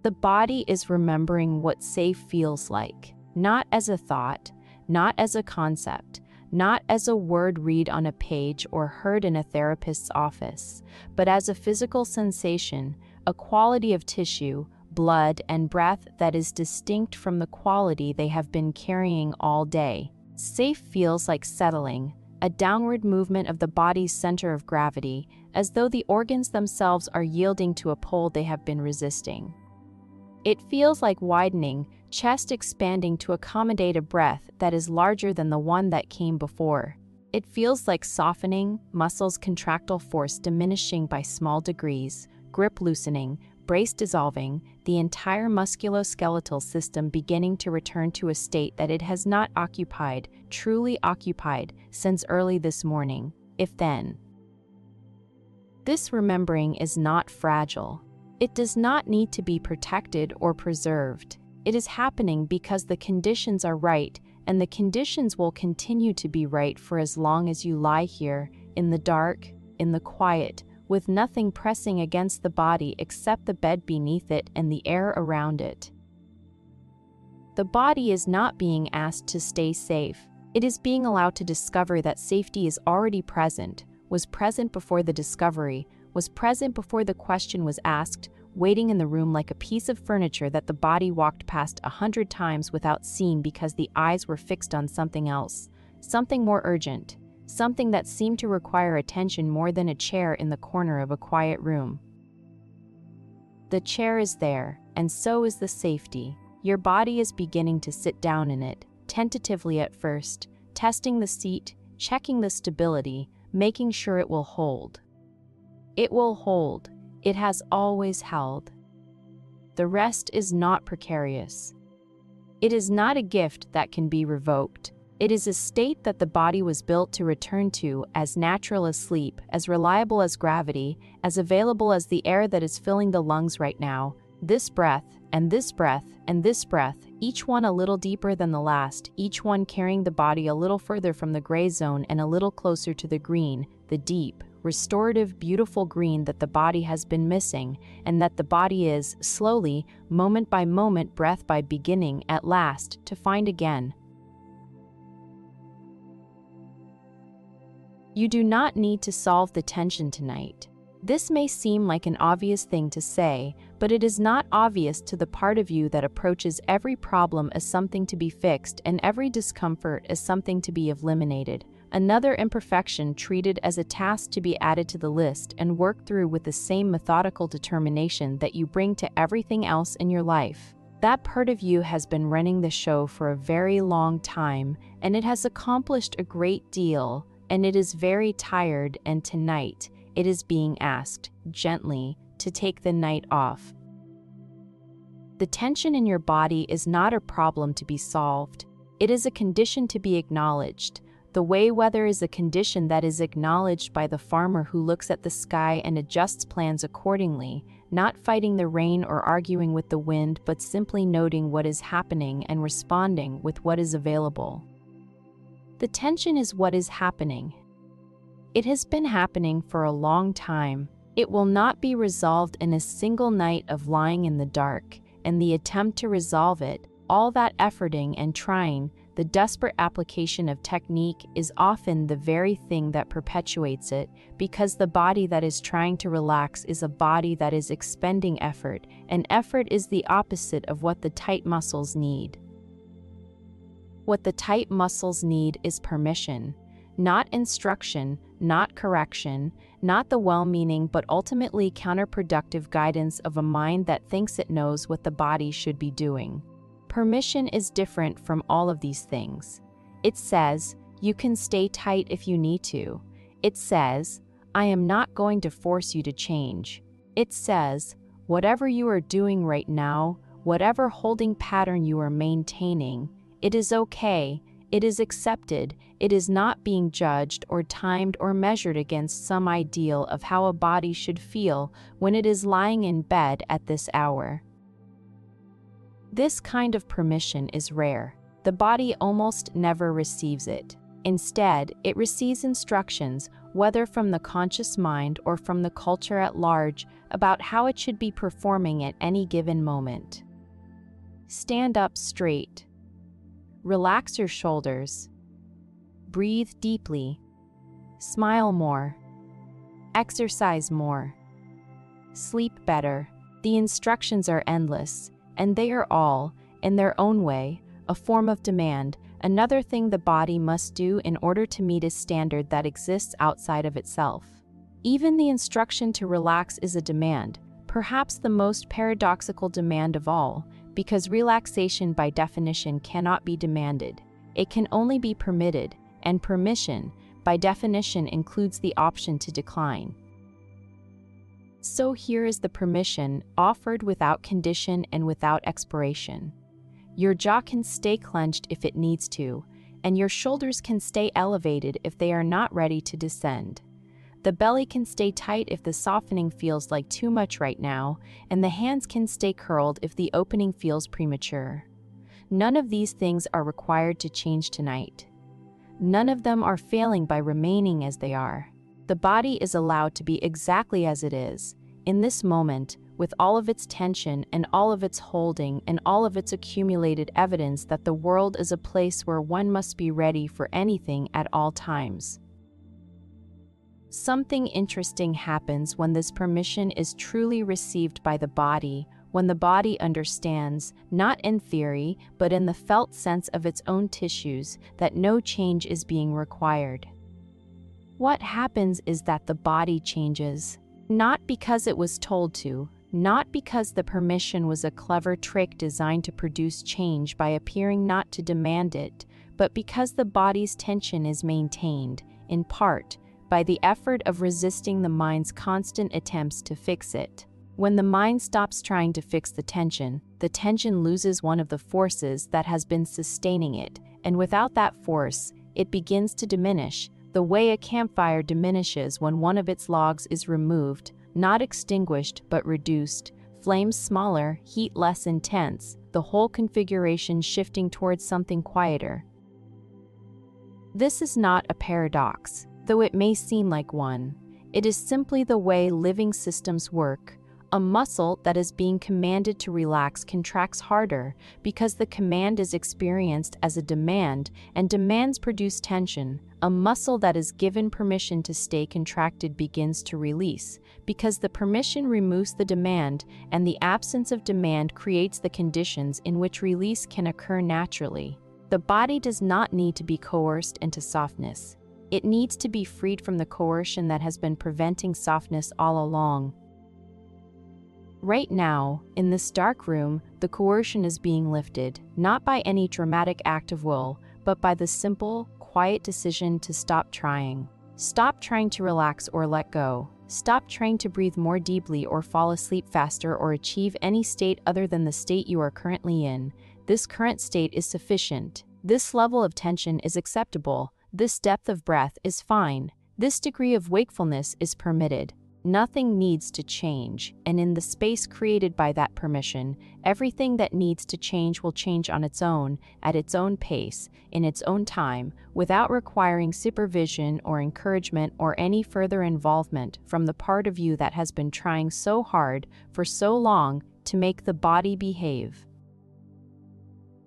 The body is remembering what safe feels like, not as a thought, not as a concept, not as a word read on a page or heard in a therapist's office, but as a physical sensation, a quality of tissue, blood, and breath that is distinct from the quality they have been carrying all day. Safe feels like settling, a downward movement of the body's center of gravity, as though the organs themselves are yielding to a pull they have been resisting. It feels like widening, chest expanding to accommodate a breath that is larger than the one that came before. It feels like softening, muscles contractile force diminishing by small degrees, grip loosening, brace dissolving, the entire musculoskeletal system beginning to return to a state that it has not occupied, truly occupied, since early this morning, if then. This remembering is not fragile. It does not need to be protected or preserved. It is happening because the conditions are right, and the conditions will continue to be right for as long as you lie here, in the dark, in the quiet, with nothing pressing against the body except the bed beneath it and the air around it. The body is not being asked to stay safe. It is being allowed to discover that safety is already present, was present before the discovery, was present before the question was asked, waiting in the room like a piece of furniture that the body walked past 100 times without seeing because the eyes were fixed on something else, something more urgent, something that seemed to require attention more than a chair in the corner of a quiet room. The chair is there, and so is the safety. Your body is beginning to sit down in it, tentatively at first, testing the seat, checking the stability, making sure it will hold. It will hold. It has always held. The rest is not precarious. It is not a gift that can be revoked. It is a state that the body was built to return to, as natural as sleep, as reliable as gravity, as available as the air that is filling the lungs right now. This breath, and this breath, and this breath, each one a little deeper than the last, each one carrying the body a little further from the gray zone and a little closer to the green, the deep, restorative, beautiful green that the body has been missing, and that the body is, slowly, moment by moment, breath by beginning, at last, to find again. You do not need to solve the tension tonight. This may seem like an obvious thing to say, but it is not obvious to the part of you that approaches every problem as something to be fixed and every discomfort as something to be eliminated, another imperfection treated as a task to be added to the list and worked through with the same methodical determination that you bring to everything else in your life. That part of you has been running the show for a very long time, and it has accomplished a great deal, and it is very tired, and tonight, it is being asked, gently, to take the night off. The tension in your body is not a problem to be solved. It is a condition to be acknowledged. The way weather is a condition that is acknowledged by the farmer who looks at the sky and adjusts plans accordingly, not fighting the rain or arguing with the wind, but simply noting what is happening and responding with what is available. The tension is what is happening. It has been happening for a long time. It will not be resolved in a single night of lying in the dark, and the attempt to resolve it, all that efforting and trying, the desperate application of technique is often the very thing that perpetuates it, because the body that is trying to relax is a body that is expending effort, and effort is the opposite of what the tight muscles need. What the tight muscles need is permission, not instruction, not correction, not the well-meaning but ultimately counterproductive guidance of a mind that thinks it knows what the body should be doing. Permission is different from all of these things. It says, you can stay tight if you need to. It says, I am not going to force you to change. It says, whatever you are doing right now, whatever holding pattern you are maintaining, it is okay, it is accepted, it is not being judged or timed or measured against some ideal of how a body should feel when it is lying in bed at this hour. This kind of permission is rare. The body almost never receives it. Instead, it receives instructions, whether from the conscious mind or from the culture at large, about how it should be performing at any given moment. Stand up straight. Relax your shoulders. Breathe deeply. Smile more. Exercise more. Sleep better. The instructions are endless, and they are all, in their own way, a form of demand, another thing the body must do in order to meet a standard that exists outside of itself. Even the instruction to relax is a demand, perhaps the most paradoxical demand of all, because relaxation by definition cannot be demanded. It can only be permitted, and permission, by definition, includes the option to decline. So here is the permission, offered without condition and without expiration. Your jaw can stay clenched if it needs to, and your shoulders can stay elevated if they are not ready to descend. The belly can stay tight if the softening feels like too much right now, and the hands can stay curled if the opening feels premature. None of these things are required to change tonight. None of them are failing by remaining as they are. The body is allowed to be exactly as it is, in this moment, with all of its tension and all of its holding and all of its accumulated evidence that the world is a place where one must be ready for anything at all times. Something interesting happens when this permission is truly received by the body, when the body understands, not in theory, but in the felt sense of its own tissues, that no change is being required. What happens is that the body changes, not because it was told to, not because the permission was a clever trick designed to produce change by appearing not to demand it, but because the body's tension is maintained, in part, by the effort of resisting the mind's constant attempts to fix it. When the mind stops trying to fix the tension loses one of the forces that has been sustaining it, and without that force, it begins to diminish, the way a campfire diminishes when one of its logs is removed, not extinguished but reduced, flames smaller, heat less intense, the whole configuration shifting towards something quieter. This is not a paradox, though it may seem like one. It is simply the way living systems work. A muscle that is being commanded to relax contracts harder because the command is experienced as a demand, and demands produce tension. A muscle that is given permission to stay contracted begins to release, because the permission removes the demand, and the absence of demand creates the conditions in which release can occur naturally. The body does not need to be coerced into softness. It needs to be freed from the coercion that has been preventing softness all along. Right now, in this dark room, the coercion is being lifted, not by any dramatic act of will, but by the simple, quiet decision to stop trying. Stop trying to relax or let go. Stop trying to breathe more deeply or fall asleep faster or achieve any state other than the state you are currently in. This current state is sufficient. This level of tension is acceptable. This depth of breath is fine. This degree of wakefulness is permitted. Nothing needs to change, and in the space created by that permission, everything that needs to change will change on its own, at its own pace, in its own time, without requiring supervision or encouragement or any further involvement from the part of you that has been trying so hard for so long to make the body behave.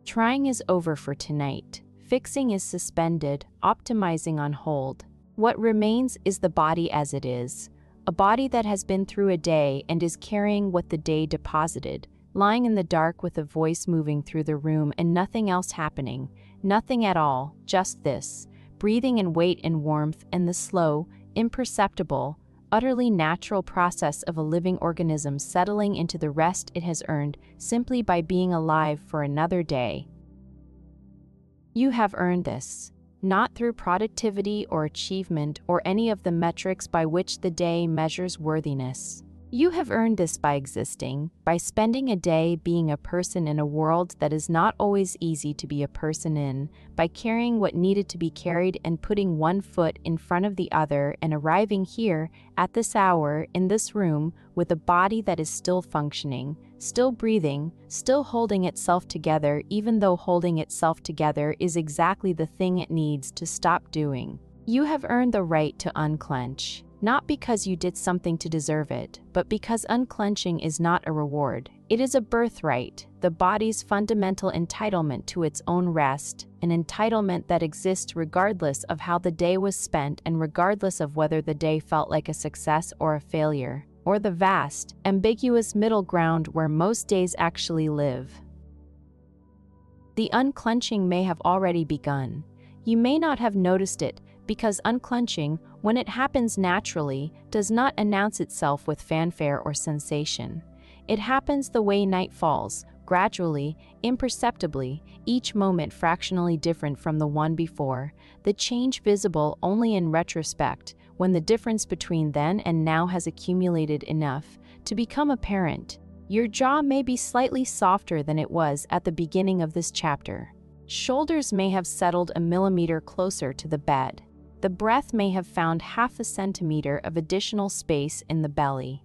Trying is over for tonight. Fixing is suspended, optimizing on hold. What remains is the body as it is. A body that has been through a day and is carrying what the day deposited, lying in the dark with a voice moving through the room and nothing else happening, Nothing at all, just this, breathing in weight and warmth and the slow, imperceptible, utterly natural process of a living organism settling into the rest it has earned simply by being alive for another day. You have earned this, not through productivity or achievement or any of the metrics by which the day measures worthiness. You have earned this by existing, by spending a day being a person in a world that is not always easy to be a person in, by carrying what needed to be carried and putting one foot in front of the other and arriving here, at this hour, in this room, with a body that is still functioning, still breathing, still holding itself together, even though holding itself together is exactly the thing it needs to stop doing. You have earned the right to unclench. Not because you did something to deserve it, but because unclenching is not a reward. It is a birthright, the body's fundamental entitlement to its own rest, an entitlement that exists regardless of how the day was spent and regardless of whether the day felt like a success or a failure, or the vast, ambiguous middle ground where most days actually live. The unclenching may have already begun. You may not have noticed it, because unclenching, when it happens naturally, does not announce itself with fanfare or sensation. It happens the way night falls, gradually, imperceptibly, each moment fractionally different from the one before, the change visible only in retrospect, when the difference between then and now has accumulated enough to become apparent. Your jaw may be slightly softer than it was at the beginning of this chapter. Shoulders may have settled a millimeter closer to the bed. The breath may have found half a centimeter of additional space in the belly.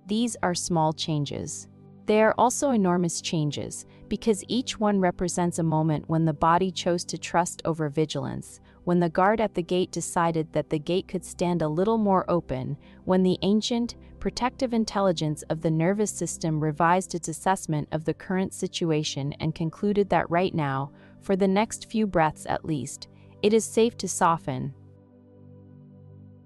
These are small changes. They are also enormous changes, because each one represents a moment when the body chose to trust over vigilance, when the guard at the gate decided that the gate could stand a little more open, when the ancient, protective intelligence of the nervous system revised its assessment of the current situation and concluded that right now, for the next few breaths at least, it is safe to soften.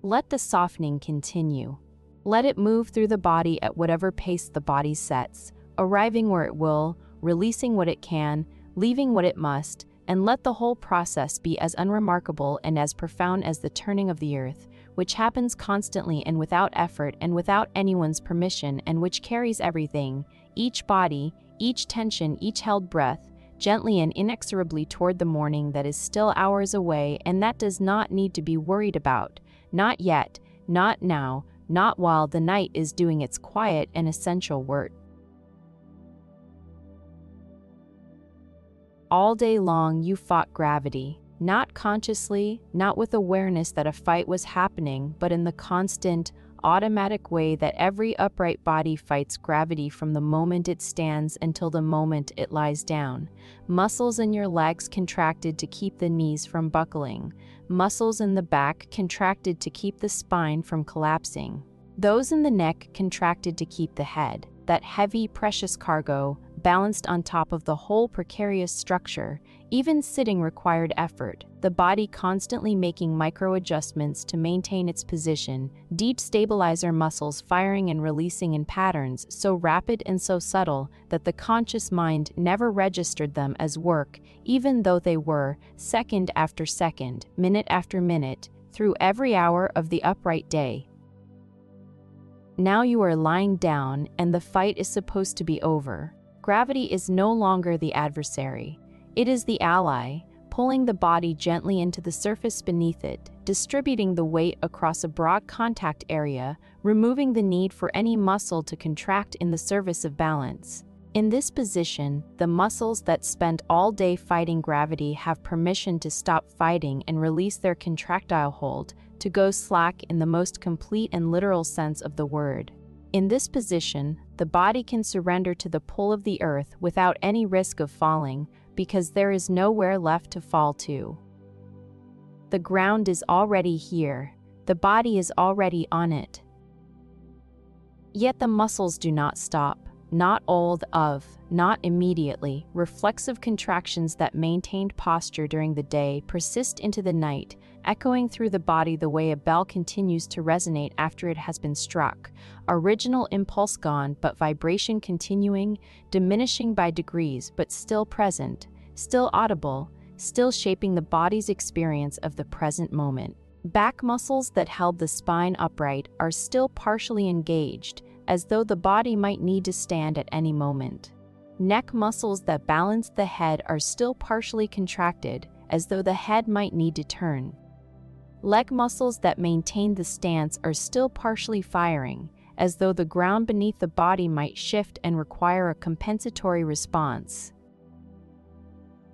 Let the softening continue. Let it move through the body at whatever pace the body sets, arriving where it will, releasing what it can, leaving what it must, and let the whole process be as unremarkable and as profound as the turning of the earth, which happens constantly and without effort and without anyone's permission, and which carries everything, each body, each tension, each held breath, gently and inexorably toward the morning that is still hours away and that does not need to be worried about. Not yet, not now, not while the night is doing its quiet and essential work. All day long you fought gravity, not consciously, not with awareness that a fight was happening, but in the constant, automatic way that every upright body fights gravity from the moment it stands until the moment it lies down. Muscles in your legs contracted to keep the knees from buckling. Muscles in the back contracted to keep the spine from collapsing. Those in the neck contracted to keep the head, that heavy, precious cargo, balanced on top of the whole precarious structure. Even sitting required effort, the body constantly making micro-adjustments to maintain its position, deep stabilizer muscles firing and releasing in patterns so rapid and so subtle that the conscious mind never registered them as work, even though they were, second after second, minute after minute, through every hour of the upright day. Now you are lying down and the fight is supposed to be over. Gravity is no longer the adversary. It is the ally, pulling the body gently into the surface beneath it, distributing the weight across a broad contact area, removing the need for any muscle to contract in the service of balance. In this position, the muscles that spend all day fighting gravity have permission to stop fighting and release their contractile hold, to go slack in the most complete and literal sense of the word. In this position, the body can surrender to the pull of the earth without any risk of falling, because there is nowhere left to fall to. The ground is already here. The body is already on it. Yet the muscles do not stop. Not not immediately. Reflexive contractions that maintained posture during the day persist into the night, echoing through the body the way a bell continues to resonate after it has been struck. Original impulse gone, but vibration continuing, diminishing by degrees, but still present, still audible, still shaping the body's experience of the present moment. Back muscles that held the spine upright are still partially engaged, as though the body might need to stand at any moment. Neck muscles that balance the head are still partially contracted, as though the head might need to turn. Leg muscles that maintain the stance are still partially firing, as though the ground beneath the body might shift and require a compensatory response.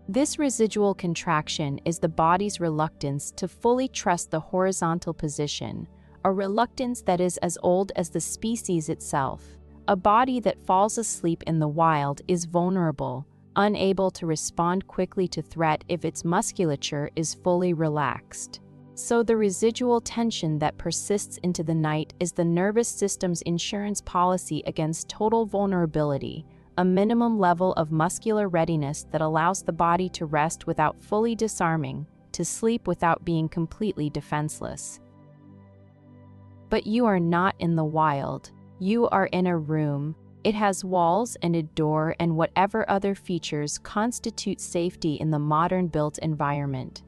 This residual contraction is the body's reluctance to fully trust the horizontal position, a reluctance that is as old as the species itself. A body that falls asleep in the wild is vulnerable, unable to respond quickly to threat if its musculature is fully relaxed. So the residual tension that persists into the night is the nervous system's insurance policy against total vulnerability, a minimum level of muscular readiness that allows the body to rest without fully disarming, to sleep without being completely defenseless. But you are not in the wild. You are in a room. It has walls and a door and whatever other features constitute safety in the modern-built environment.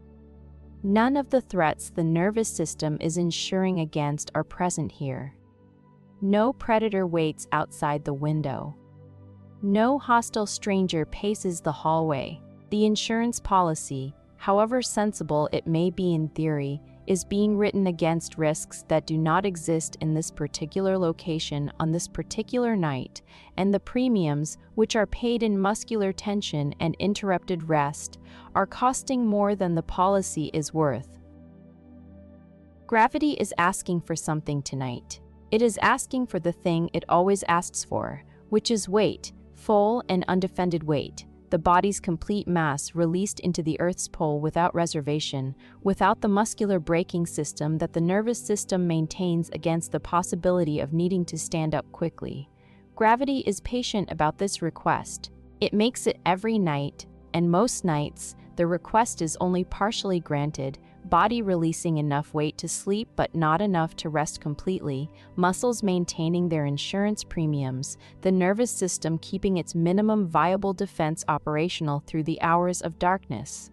None of the threats the nervous system is insuring against are present here. No predator waits outside the window. No hostile stranger paces the hallway. The insurance policy, however sensible it may be in theory, is being written against risks that do not exist in this particular location on this particular night, and the premiums, which are paid in muscular tension and interrupted rest, are costing more than the policy is worth. Gravity is asking for something tonight. It is asking for the thing it always asks for, which is weight, full and undefended weight, the body's complete mass released into the Earth's pole without reservation, without the muscular braking system that the nervous system maintains against the possibility of needing to stand up quickly. Gravity is patient about this request. It makes it every night, and most nights, the request is only partially granted, body releasing enough weight to sleep but not enough to rest completely, muscles maintaining their insurance premiums, the nervous system keeping its minimum viable defense operational through the hours of darkness.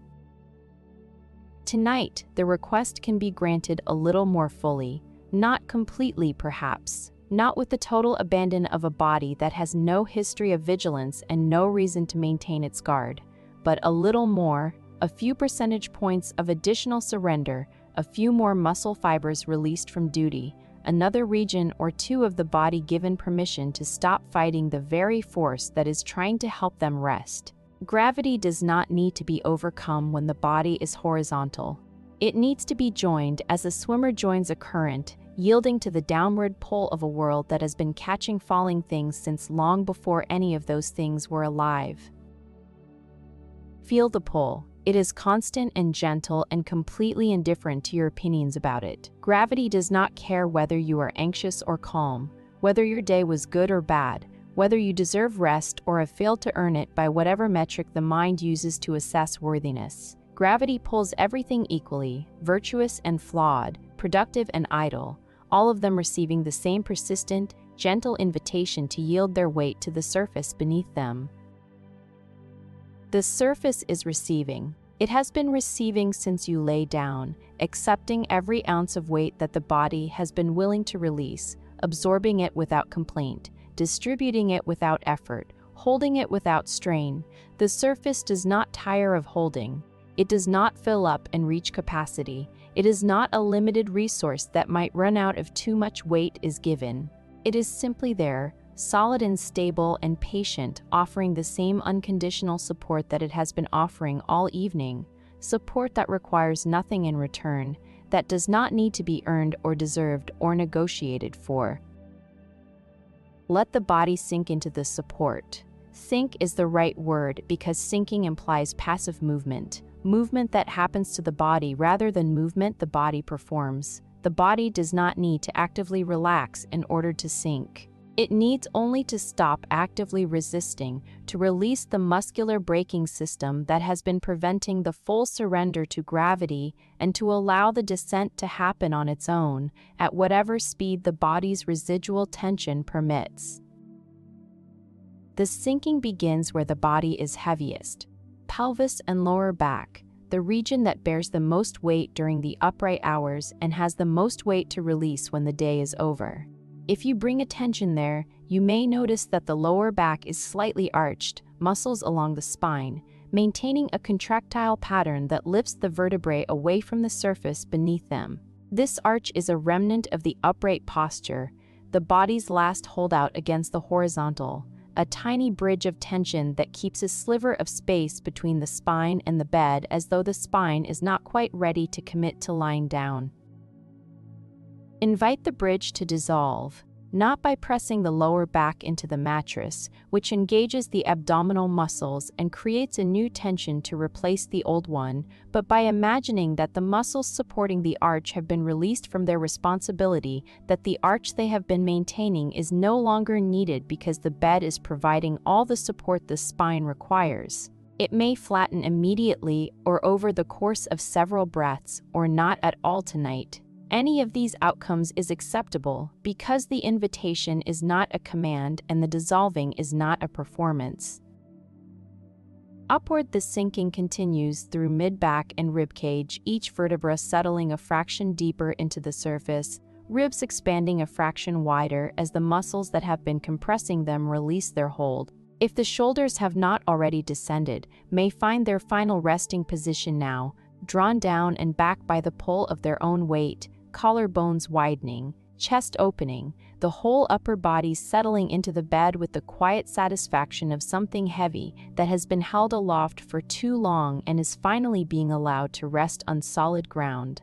Tonight, the request can be granted a little more fully, not completely perhaps, not with the total abandon of a body that has no history of vigilance and no reason to maintain its guard, but a little more, a few percentage points of additional surrender, a few more muscle fibers released from duty, another region or two of the body given permission to stop fighting the very force that is trying to help them rest. Gravity does not need to be overcome when the body is horizontal. It needs to be joined as a swimmer joins a current, yielding to the downward pull of a world that has been catching falling things since long before any of those things were alive. Feel the pull. It is constant and gentle and completely indifferent to your opinions about it. Gravity does not care whether you are anxious or calm, whether your day was good or bad, whether you deserve rest or have failed to earn it by whatever metric the mind uses to assess worthiness. Gravity pulls everything equally, virtuous and flawed, productive and idle, all of them receiving the same persistent, gentle invitation to yield their weight to the surface beneath them. The surface is receiving. It has been receiving since you lay down, accepting every ounce of weight that the body has been willing to release, absorbing it without complaint, distributing it without effort, holding it without strain. The surface does not tire of holding. It does not fill up and reach capacity. It is not a limited resource that might run out if too much weight is given. It is simply there, solid and stable and patient, offering the same unconditional support that it has been offering all evening, support that requires nothing in return, that does not need to be earned or deserved or negotiated for. Let the body sink into the support. Sink is the right word because sinking implies passive movement, movement that happens to the body rather than movement the body performs. The body does not need to actively relax in order to sink. It needs only to stop actively resisting, to release the muscular braking system that has been preventing the full surrender to gravity, and to allow the descent to happen on its own, at whatever speed the body's residual tension permits. The sinking begins where the body is heaviest, pelvis and lower back, the region that bears the most weight during the upright hours and has the most weight to release when the day is over. If you bring attention there, you may notice that the lower back is slightly arched, muscles along the spine, maintaining a contractile pattern that lifts the vertebrae away from the surface beneath them. This arch is a remnant of the upright posture, the body's last holdout against the horizontal, a tiny bridge of tension that keeps a sliver of space between the spine and the bed, as though the spine is not quite ready to commit to lying down. Invite the bridge to dissolve, not by pressing the lower back into the mattress, which engages the abdominal muscles and creates a new tension to replace the old one, but by imagining that the muscles supporting the arch have been released from their responsibility, that the arch they have been maintaining is no longer needed because the bed is providing all the support the spine requires. It may flatten immediately or over the course of several breaths, or not at all tonight. Any of these outcomes is acceptable because the invitation is not a command and the dissolving is not a performance. Upward, the sinking continues through mid-back and ribcage, each vertebra settling a fraction deeper into the surface, ribs expanding a fraction wider as the muscles that have been compressing them release their hold. If the shoulders have not already descended, may find their final resting position now, drawn down and back by the pull of their own weight, collarbones widening, chest opening, the whole upper body settling into the bed with the quiet satisfaction of something heavy that has been held aloft for too long and is finally being allowed to rest on solid ground.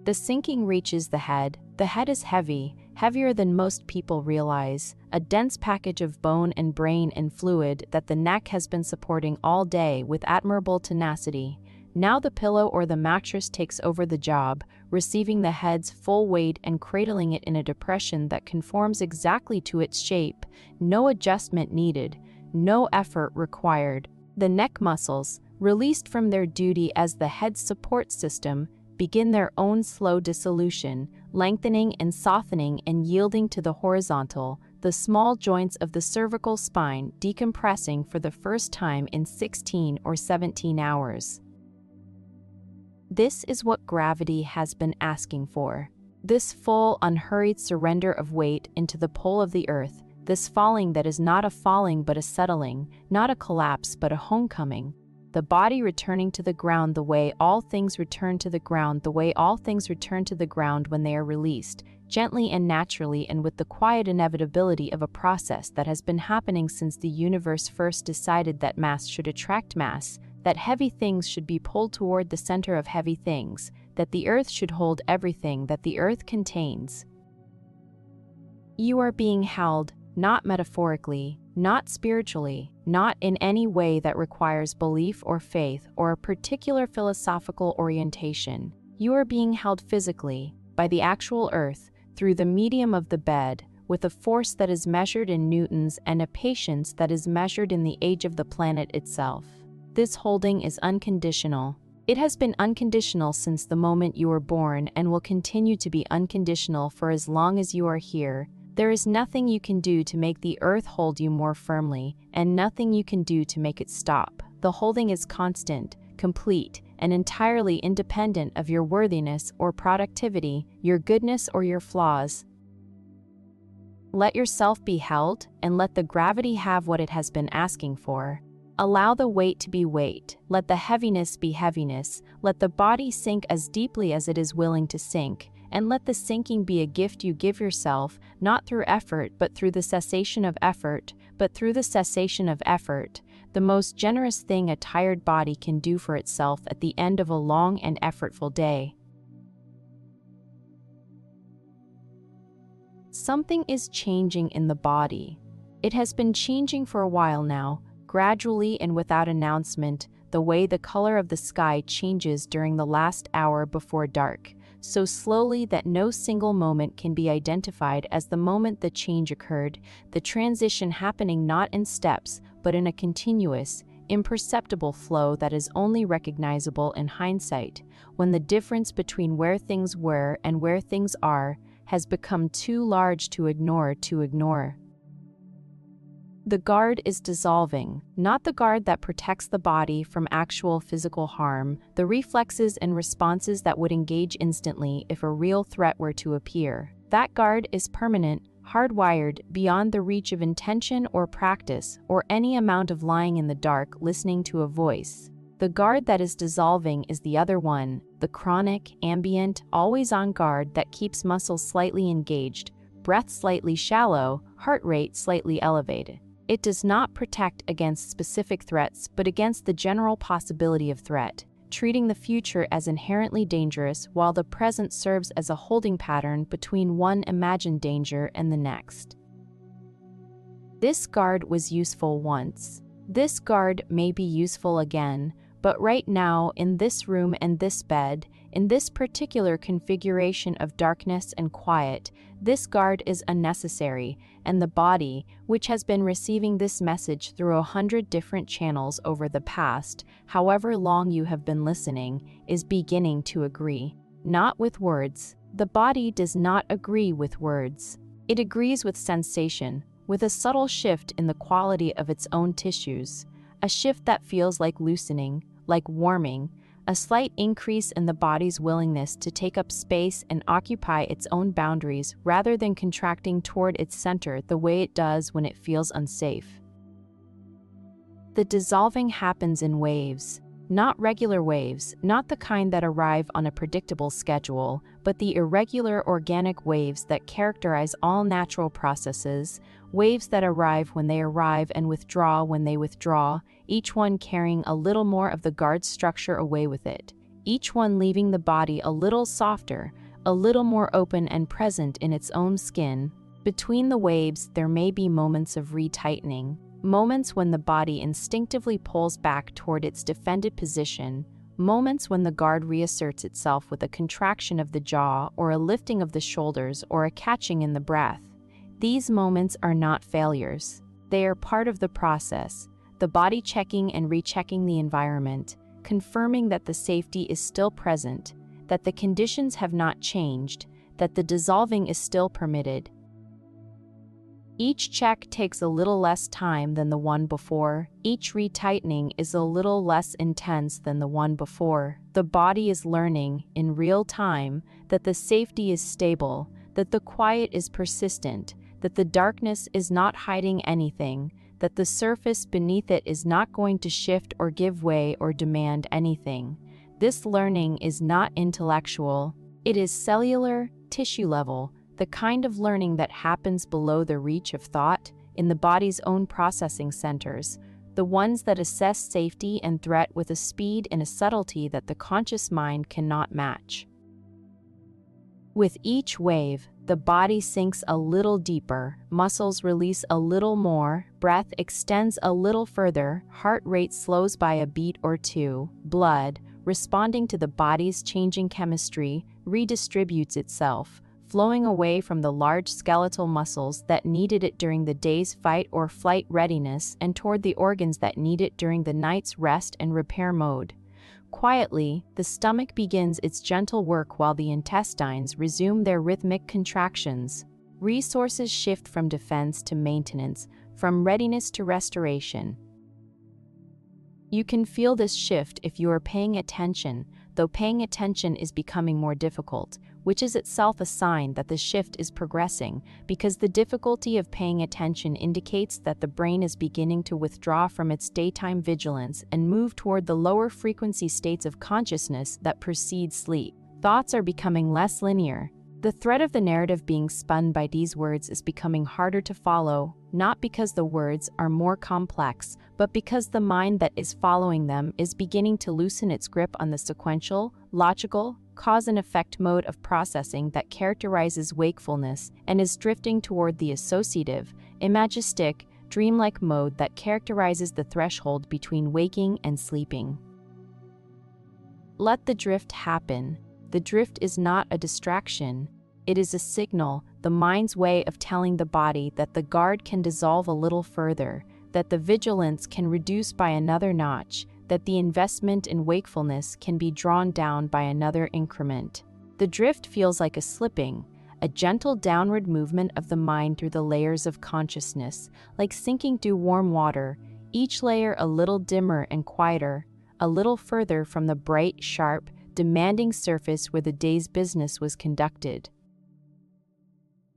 The sinking reaches the head. The head is heavy, heavier than most people realize, a dense package of bone and brain and fluid that the neck has been supporting all day with admirable tenacity. Now the pillow or the mattress takes over the job, receiving the head's full weight and cradling it in a depression that conforms exactly to its shape, no adjustment needed, no effort required. The neck muscles, released from their duty as the head's support system, begin their own slow dissolution, lengthening and softening and yielding to the horizontal, the small joints of the cervical spine decompressing for the first time in 16 or 17 hours. This is what gravity has been asking for. This full, unhurried surrender of weight into the pull of the earth, this falling that is not a falling but a settling, not a collapse but a homecoming. The body returning to the ground the way all things return to the ground, the way all things return to the ground when they are released, gently and naturally and with the quiet inevitability of a process that has been happening since the universe first decided that mass should attract mass, that heavy things should be pulled toward the center of heavy things, that the earth should hold everything that the earth contains. You are being held, not metaphorically, not spiritually, not in any way that requires belief or faith or a particular philosophical orientation. You are being held physically, by the actual earth, through the medium of the bed, with a force that is measured in newtons and a patience that is measured in the age of the planet itself. This holding is unconditional. It has been unconditional since the moment you were born and will continue to be unconditional for as long as you are here. There is nothing you can do to make the earth hold you more firmly, and nothing you can do to make it stop. The holding is constant, complete, and entirely independent of your worthiness or productivity, your goodness or your flaws. Let yourself be held, and let the gravity have what it has been asking for. Allow the weight to be weight, let the heaviness be heaviness, let the body sink as deeply as it is willing to sink, and let the sinking be a gift you give yourself, not through effort but through the cessation of effort, the most generous thing a tired body can do for itself at the end of a long and effortful day. Something is changing in the body. It has been changing for a while now, gradually and without announcement, the way the color of the sky changes during the last hour before dark, so slowly that no single moment can be identified as the moment the change occurred, the transition happening not in steps, but in a continuous, imperceptible flow that is only recognizable in hindsight, when the difference between where things were and where things are has become too large to ignore. The guard is dissolving, not the guard that protects the body from actual physical harm, the reflexes and responses that would engage instantly if a real threat were to appear. That guard is permanent, hardwired, beyond the reach of intention or practice, or any amount of lying in the dark listening to a voice. The guard that is dissolving is the other one, the chronic, ambient, always-on guard that keeps muscles slightly engaged, breath slightly shallow, heart rate slightly elevated. It does not protect against specific threats but against the general possibility of threat, treating the future as inherently dangerous while the present serves as a holding pattern between one imagined danger and the next. This guard was useful once. This guard may be useful again, but right now, in this room and this bed, in this particular configuration of darkness and quiet, this guard is unnecessary, and the body, which has been receiving this message through 100 different channels over the past, however long you have been listening, is beginning to agree. Not with words. The body does not agree with words. It agrees with sensation, with a subtle shift in the quality of its own tissues, a shift that feels like loosening, like warming, a slight increase in the body's willingness to take up space and occupy its own boundaries rather than contracting toward its center the way it does when it feels unsafe. The dissolving happens in waves, not regular waves, not the kind that arrive on a predictable schedule, but the irregular organic waves that characterize all natural processes, waves that arrive when they arrive and withdraw when they withdraw, each one carrying a little more of the guard structure away with it, each one leaving the body a little softer, a little more open and present in its own skin. Between the waves, there may be moments of retightening, moments when the body instinctively pulls back toward its defended position, moments when the guard reasserts itself with a contraction of the jaw or a lifting of the shoulders or a catching in the breath. These moments are not failures. They are part of the process, the body checking and rechecking the environment, confirming that the safety is still present, that the conditions have not changed, that the dissolving is still permitted. Each check takes a little less time than the one before. Each retightening is a little less intense than the one before. The body is learning, in real time, that the safety is stable, that the quiet is persistent, that the darkness is not hiding anything, that the surface beneath it is not going to shift or give way or demand anything. This learning is not intellectual. It is cellular, tissue level, the kind of learning that happens below the reach of thought, in the body's own processing centers, the ones that assess safety and threat with a speed and a subtlety that the conscious mind cannot match. With each wave, the body sinks a little deeper, muscles release a little more, breath extends a little further, heart rate slows by a beat or two, blood, responding to the body's changing chemistry, redistributes itself, flowing away from the large skeletal muscles that needed it during the day's fight or flight readiness and toward the organs that need it during the night's rest and repair mode. Quietly, the stomach begins its gentle work while the intestines resume their rhythmic contractions. Resources shift from defense to maintenance, from readiness to restoration. You can feel this shift if you are paying attention, though paying attention is becoming more difficult, which is itself a sign that the shift is progressing, because the difficulty of paying attention indicates that the brain is beginning to withdraw from its daytime vigilance and move toward the lower frequency states of consciousness that precede sleep. Thoughts are becoming less linear. The thread of the narrative being spun by these words is becoming harder to follow, not because the words are more complex, but because the mind that is following them is beginning to loosen its grip on the sequential, logical, cause and effect mode of processing that characterizes wakefulness and is drifting toward the associative, imagistic, dreamlike mode that characterizes the threshold between waking and sleeping. Let the drift happen. The drift is not a distraction. It is a signal, the mind's way of telling the body that the guard can dissolve a little further, that the vigilance can reduce by another notch, that the investment in wakefulness can be drawn down by another increment. The drift feels like a slipping, a gentle downward movement of the mind through the layers of consciousness, like sinking through warm water, each layer a little dimmer and quieter, a little further from the bright, sharp, demanding surface where the day's business was conducted.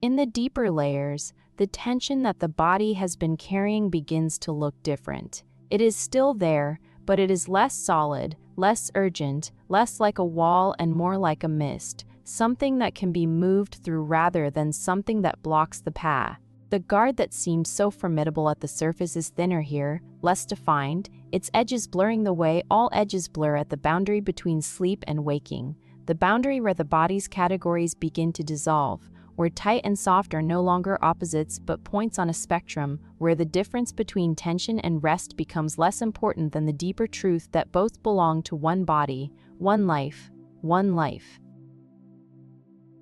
In the deeper layers, the tension that the body has been carrying begins to look different. It is still there, but it is less solid, less urgent, less like a wall and more like a mist, something that can be moved through rather than something that blocks the path. The guard that seemed so formidable at the surface is thinner here, less defined, its edges blurring the way all edges blur at the boundary between sleep and waking, the boundary where the body's categories begin to dissolve, where tight and soft are no longer opposites but points on a spectrum, where the difference between tension and rest becomes less important than the deeper truth that both belong to one body, one life, one life.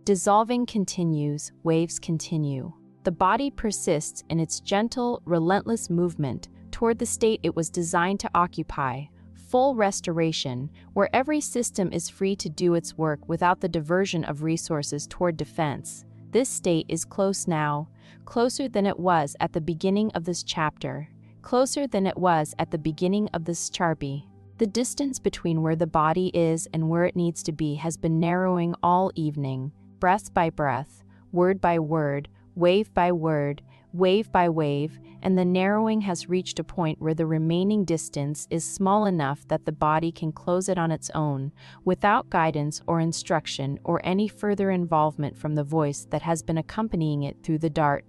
Dissolving continues, waves continue. The body persists in its gentle, relentless movement toward the state it was designed to occupy, full restoration, where every system is free to do its work without the diversion of resources toward defense. This state is close now, closer than it was at the beginning of this chapter, closer than it was at the beginning of this charpy. The distance between where the body is and where it needs to be has been narrowing all evening, breath by breath, word by word, wave by word, wave by wave, and the narrowing has reached a point where the remaining distance is small enough that the body can close it on its own, without guidance or instruction or any further involvement from the voice that has been accompanying it through the dart.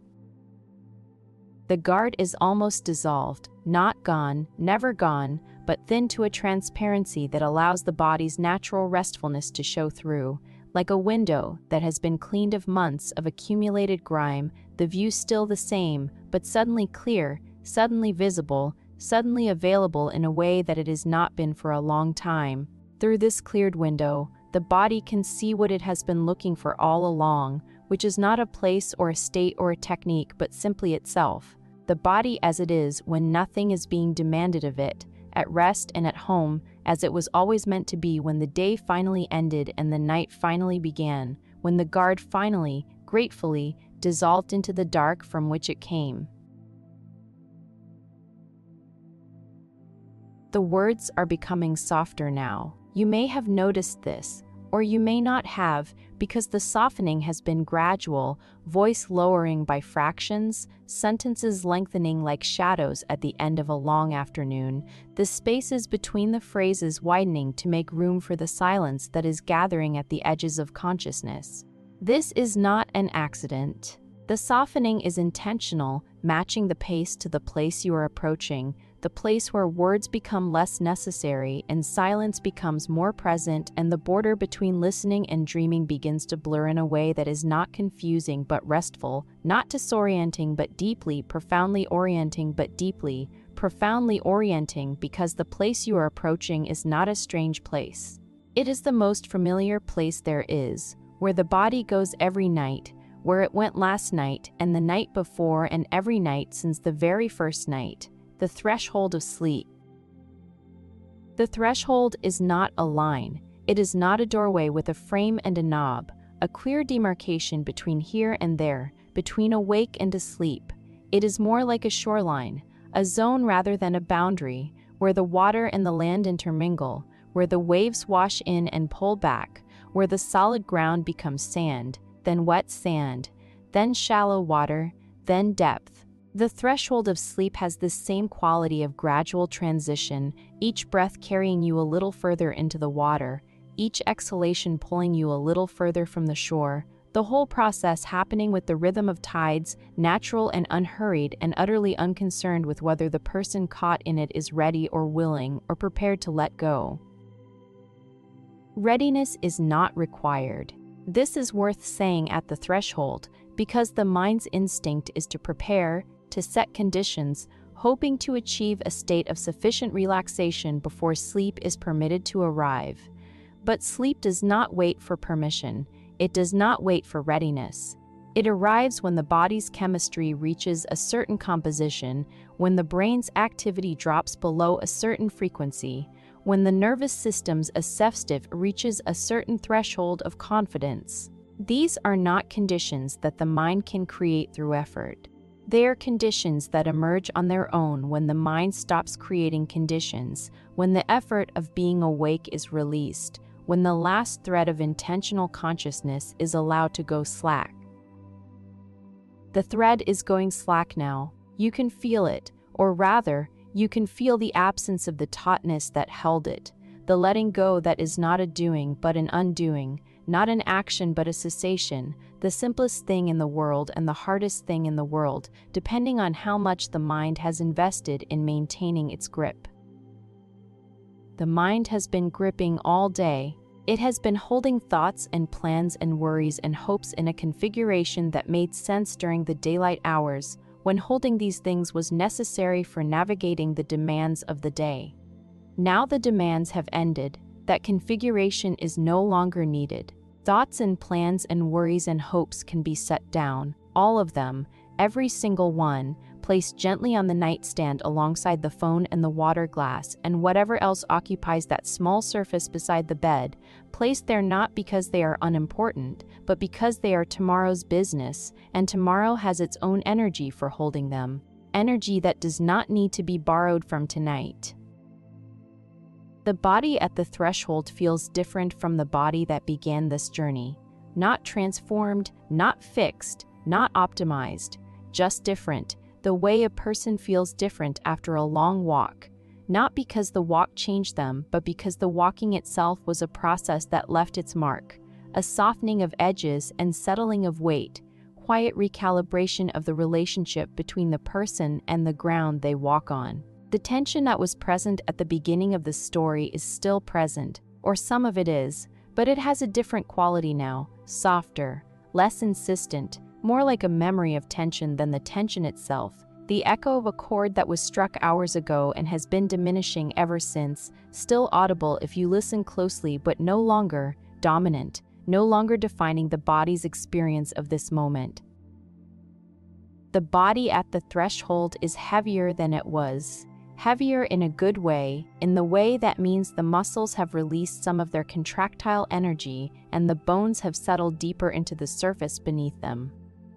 The guard is almost dissolved, not gone, never gone, but thin to a transparency that allows the body's natural restfulness to show through. Like a window that has been cleaned of months of accumulated grime, the view still the same, but suddenly clear, suddenly visible, suddenly available in a way that it has not been for a long time. Through this cleared window, the body can see what it has been looking for all along, which is not a place or a state or a technique, but simply itself. The body as it is when nothing is being demanded of it, at rest and at home, as it was always meant to be when the day finally ended and the night finally began, when the guard finally, gratefully, dissolved into the dark from which it came. The words are becoming softer now. You may have noticed this, or you may not have, because the softening has been gradual, voice lowering by fractions, sentences lengthening like shadows at the end of a long afternoon, the spaces between the phrases widening to make room for the silence that is gathering at the edges of consciousness. This is not an accident. The softening is intentional, matching the pace to the place you are approaching, the place where words become less necessary and silence becomes more present, and the border between listening and dreaming begins to blur in a way that is not confusing but restful, not disorienting but deeply, profoundly orienting but deeply, profoundly orienting, because the place you are approaching is not a strange place. It is the most familiar place there is, where the body goes every night, where it went last night and the night before and every night since the very first night, the threshold of sleep. The threshold is not a line, it is not a doorway with a frame and a knob, a clear demarcation between here and there, between awake and asleep. It is more like a shoreline, a zone rather than a boundary, where the water and the land intermingle, where the waves wash in and pull back, where the solid ground becomes sand, then wet sand, then shallow water, then depth. The threshold of sleep has this same quality of gradual transition, each breath carrying you a little further into the water, each exhalation pulling you a little further from the shore, the whole process happening with the rhythm of tides, natural and unhurried and utterly unconcerned with whether the person caught in it is ready or willing or prepared to let go. Readiness is not required. This is worth saying at the threshold, because the mind's instinct is to prepare, to set conditions, hoping to achieve a state of sufficient relaxation before sleep is permitted to arrive. But sleep does not wait for permission. It does not wait for readiness. It arrives when the body's chemistry reaches a certain composition, when the brain's activity drops below a certain frequency, when the nervous system's acceptive reaches a certain threshold of confidence. These are not conditions that the mind can create through effort. They are conditions that emerge on their own when the mind stops creating conditions, when the effort of being awake is released, when the last thread of intentional consciousness is allowed to go slack. The thread is going slack now. You can feel it, or rather, you can feel the absence of the tautness that held it, the letting go that is not a doing but an undoing, not an action but a cessation, the simplest thing in the world and the hardest thing in the world, depending on how much the mind has invested in maintaining its grip. The mind has been gripping all day. It has been holding thoughts and plans and worries and hopes in a configuration that made sense during the daylight hours, when holding these things was necessary for navigating the demands of the day. Now the demands have ended, that configuration is no longer needed. Thoughts and plans and worries and hopes can be set down, all of them, every single one, placed gently on the nightstand alongside the phone and the water glass and whatever else occupies that small surface beside the bed, placed there not because they are unimportant, but because they are tomorrow's business, and tomorrow has its own energy for holding them, energy that does not need to be borrowed from tonight. The body at the threshold feels different from the body that began this journey. Not transformed, not fixed, not optimized, just different, the way a person feels different after a long walk. Not because the walk changed them, but because the walking itself was a process that left its mark, a softening of edges and settling of weight, quiet recalibration of the relationship between the person and the ground they walk on. The tension that was present at the beginning of the story is still present, or some of it is, but it has a different quality now, softer, less insistent, more like a memory of tension than the tension itself, the echo of a chord that was struck hours ago and has been diminishing ever since, still audible if you listen closely but no longer dominant, no longer defining the body's experience of this moment. The body at the threshold is heavier than it was. Heavier in a good way, in the way that means the muscles have released some of their contractile energy and the bones have settled deeper into the surface beneath them.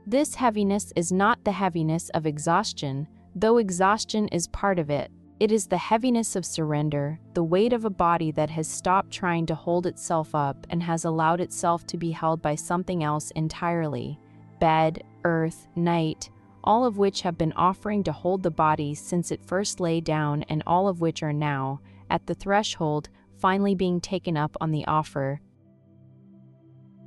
This heaviness is not the heaviness of exhaustion, though exhaustion is part of it. It is the heaviness of surrender, the weight of a body that has stopped trying to hold itself up and has allowed itself to be held by something else entirely. Bed, earth, night, all of which have been offering to hold the body since it first lay down, and all of which are now, at the threshold, finally being taken up on the offer.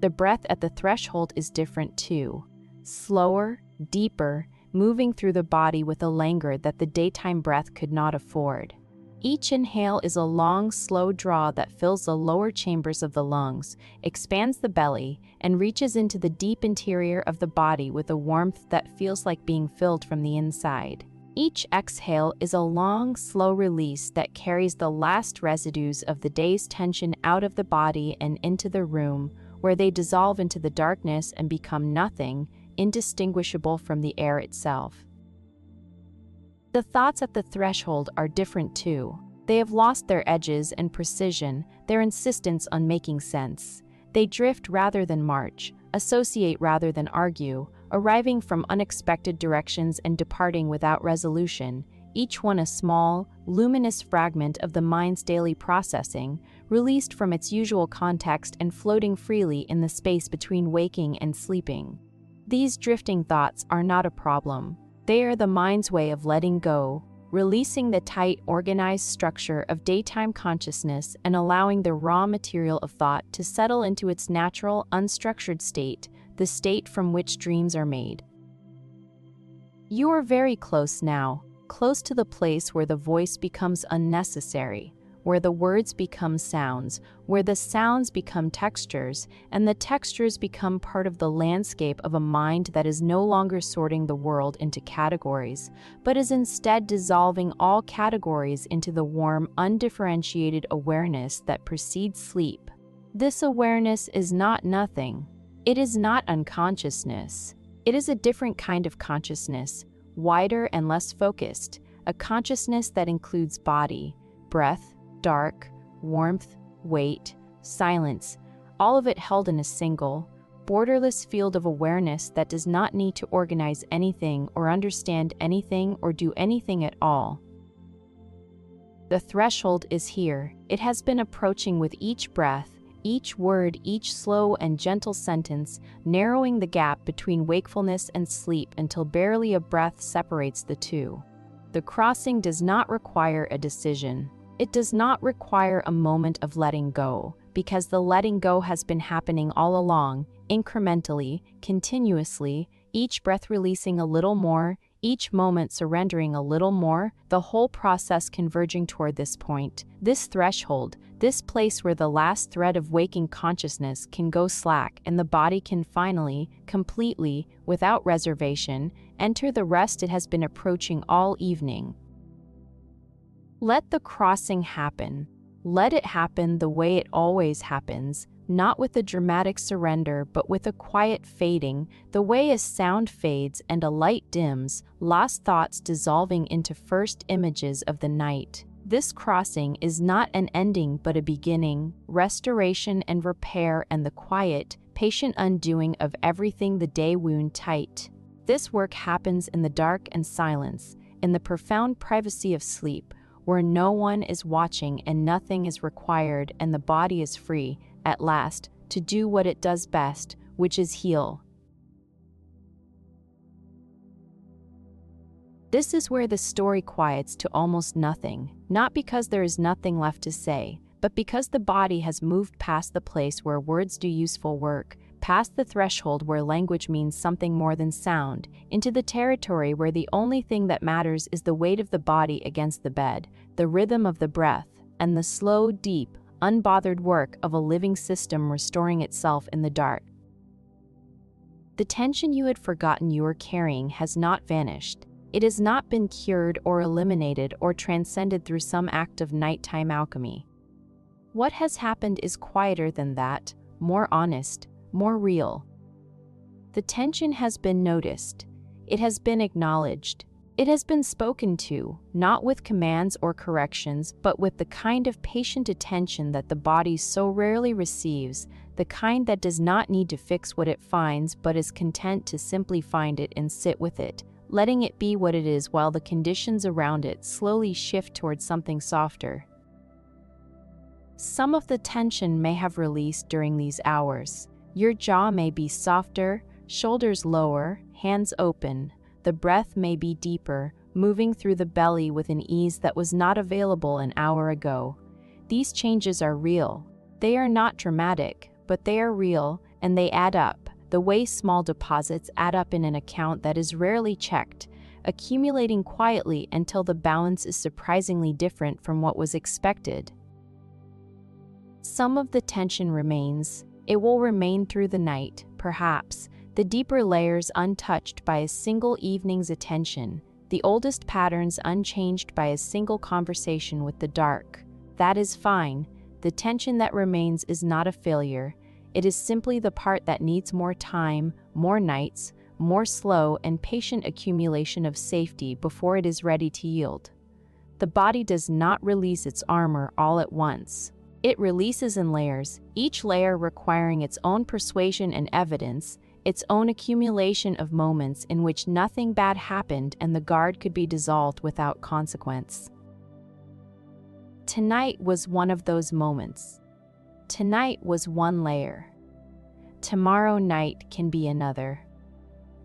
The breath at the threshold is different too. Slower, deeper, moving through the body with a languor that the daytime breath could not afford. Each inhale is a long, slow draw that fills the lower chambers of the lungs, expands the belly, and reaches into the deep interior of the body with a warmth that feels like being filled from the inside. Each exhale is a long, slow release that carries the last residues of the day's tension out of the body and into the room, where they dissolve into the darkness and become nothing, indistinguishable from the air itself. The thoughts at the threshold are different too. They have lost their edges and precision, their insistence on making sense. They drift rather than march, associate rather than argue, arriving from unexpected directions and departing without resolution, each one a small, luminous fragment of the mind's daily processing, released from its usual context and floating freely in the space between waking and sleeping. These drifting thoughts are not a problem. They are the mind's way of letting go, releasing the tight, organized structure of daytime consciousness and allowing the raw material of thought to settle into its natural, unstructured state, the state from which dreams are made. You are very close now, close to the place where the voice becomes unnecessary, where the words become sounds, where the sounds become textures, and the textures become part of the landscape of a mind that is no longer sorting the world into categories, but is instead dissolving all categories into the warm, undifferentiated awareness that precedes sleep. This awareness is not nothing. It is not unconsciousness. It is a different kind of consciousness, wider and less focused, a consciousness that includes body, breath, dark, warmth, weight, silence, all of it held in a single, borderless field of awareness that does not need to organize anything or understand anything or do anything at all. The threshold is here. It has been approaching with each breath, each word, each slow and gentle sentence, narrowing the gap between wakefulness and sleep until barely a breath separates the two. The crossing does not require a decision. It does not require a moment of letting go, because the letting go has been happening all along, incrementally, continuously, each breath releasing a little more, each moment surrendering a little more, the whole process converging toward this point, this threshold, this place where the last thread of waking consciousness can go slack and the body can finally, completely, without reservation, enter the rest it has been approaching all evening. Let the crossing happen. Let it happen the way it always happens, not with a dramatic surrender but with a quiet fading, the way a sound fades and a light dims, lost thoughts dissolving into first images of the night. This crossing is not an ending but a beginning, restoration and repair and the quiet, patient undoing of everything the day wound tight. This work happens in the dark and silence, in the profound privacy of sleep, where no one is watching and nothing is required and the body is free, at last, to do what it does best, which is heal. This is where the story quiets to almost nothing, not because there is nothing left to say, but because the body has moved past the place where words do useful work, past the threshold where language means something more than sound, into the territory where the only thing that matters is the weight of the body against the bed, the rhythm of the breath, and the slow, deep, unbothered work of a living system restoring itself in the dark. The tension you had forgotten you were carrying has not vanished. It has not been cured or eliminated or transcended through some act of nighttime alchemy. What has happened is quieter than that, more honest, more real. The tension has been noticed. It has been acknowledged. It has been spoken to, not with commands or corrections, but with the kind of patient attention that the body so rarely receives, the kind that does not need to fix what it finds but is content to simply find it and sit with it, letting it be what it is while the conditions around it slowly shift towards something softer. Some of the tension may have released during these hours. Your jaw may be softer, shoulders lower, hands open. The breath may be deeper, moving through the belly with an ease that was not available an hour ago. These changes are real. They are not dramatic, but they are real, and they add up, the way small deposits add up in an account that is rarely checked, accumulating quietly until the balance is surprisingly different from what was expected. Some of the tension remains. It will remain through the night, perhaps, the deeper layers untouched by a single evening's attention, the oldest patterns unchanged by a single conversation with the dark. That is fine. The tension that remains is not a failure. It is simply the part that needs more time, more nights, more slow and patient accumulation of safety before it is ready to yield. The body does not release its armor all at once. It releases in layers, each layer requiring its own persuasion and evidence, its own accumulation of moments in which nothing bad happened and the guard could be dissolved without consequence. Tonight was one of those moments. Tonight was one layer. Tomorrow night can be another.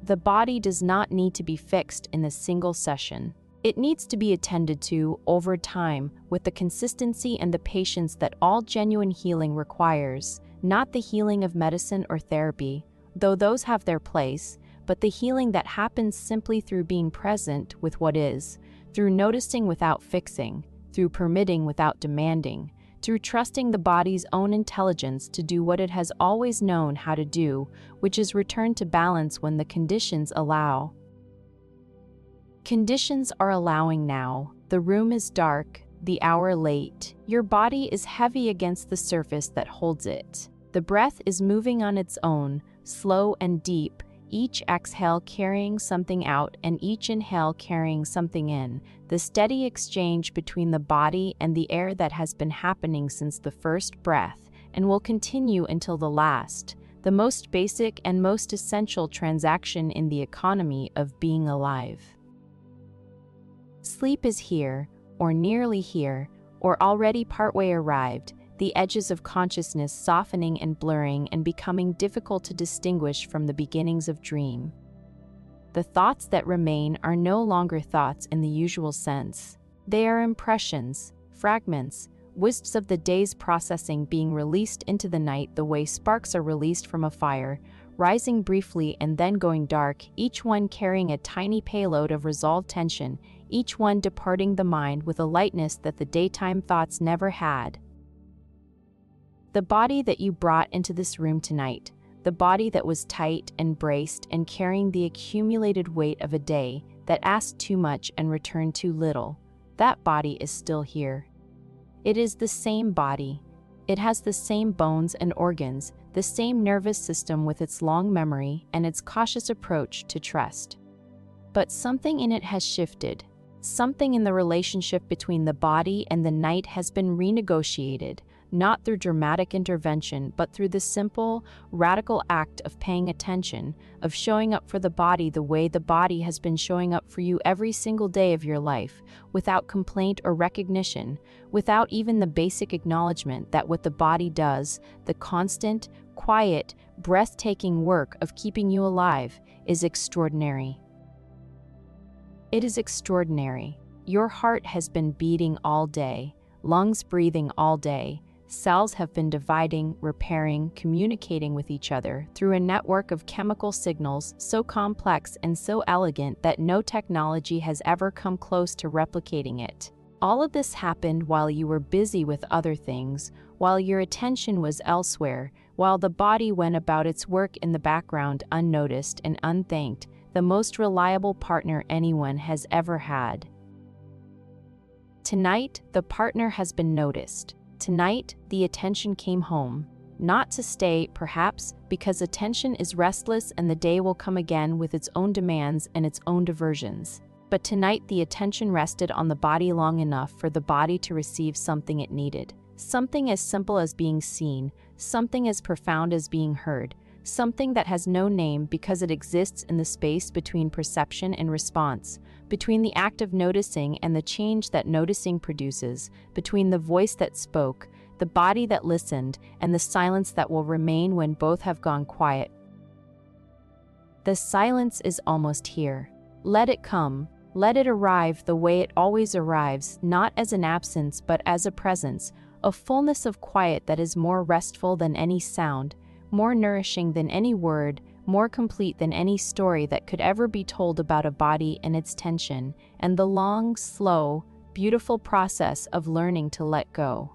The body does not need to be fixed in a single session. It needs to be attended to over time with the consistency and the patience that all genuine healing requires, not the healing of medicine or therapy, though those have their place, but the healing that happens simply through being present with what is, through noticing without fixing, through permitting without demanding, through trusting the body's own intelligence to do what it has always known how to do, which is return to balance when the conditions allow. Conditions are allowing now. The room is dark, the hour late. Your body is heavy against the surface that holds it. The breath is moving on its own, slow and deep, each exhale carrying something out and each inhale carrying something in, the steady exchange between the body and the air that has been happening since the first breath and will continue until the last. the most basic and most essential transaction in the economy of being alive. Sleep is here, or nearly here, or already partway arrived, the edges of consciousness softening and blurring and becoming difficult to distinguish from the beginnings of dream. The thoughts that remain are no longer thoughts in the usual sense. They are impressions, fragments, wisps of the day's processing being released into the night the way sparks are released from a fire, rising briefly and then going dark, each one carrying a tiny payload of resolved tension, each one departing the mind with a lightness that the daytime thoughts never had. The body that you brought into this room tonight, the body that was tight and braced and carrying the accumulated weight of a day that asked too much and returned too little, that body is still here. It is the same body. It has the same bones and organs, the same nervous system with its long memory and its cautious approach to trust. But something in it has shifted. Something in the relationship between the body and the night has been renegotiated, not through dramatic intervention, but through the simple, radical act of paying attention, of showing up for the body the way the body has been showing up for you every single day of your life, without complaint or recognition, without even the basic acknowledgement that what the body does, the constant, quiet, breathtaking work of keeping you alive, is extraordinary. It is extraordinary. Your heart has been beating all day, lungs breathing all day. Cells have been dividing, repairing, communicating with each other through a network of chemical signals so complex and so elegant that no technology has ever come close to replicating it. All of this happened while you were busy with other things, while your attention was elsewhere, while the body went about its work in the background unnoticed and unthanked, the most reliable partner anyone has ever had. Tonight, the partner has been noticed. Tonight, the attention came home. Not to stay, perhaps, because attention is restless and the day will come again with its own demands and its own diversions. But tonight, the attention rested on the body long enough for the body to receive something it needed. Something as simple as being seen, something as profound as being heard, something that has no name because it exists in the space between perception and response, between the act of noticing and the change that noticing produces, between the voice that spoke, the body that listened, and the silence that will remain when both have gone quiet. The silence is almost here. Let it come. Let it arrive the way it always arrives, not as an absence but as a presence, a fullness of quiet that is more restful than any sound, more nourishing than any word, more complete than any story that could ever be told about a body and its tension, and the long, slow, beautiful process of learning to let go.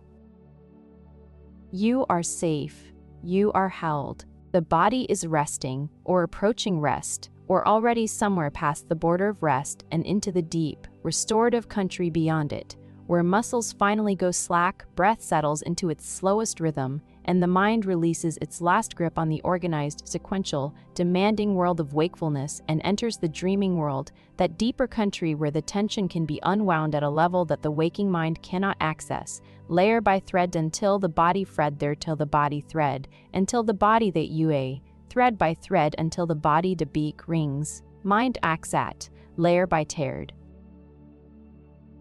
You are safe. You are held. The body is resting, or approaching rest, or already somewhere past the border of rest and into the deep, restorative country beyond it, where muscles finally go slack, breath settles into its slowest rhythm, and the mind releases its last grip on the organized, sequential, demanding world of wakefulness and enters the dreaming world, that deeper country where the tension can be unwound at a level that the waking mind cannot access, layer by thread until the body thread there till the body thread, until the body that you a, thread by thread until the body to beak rings, mind acts at, layer by teared.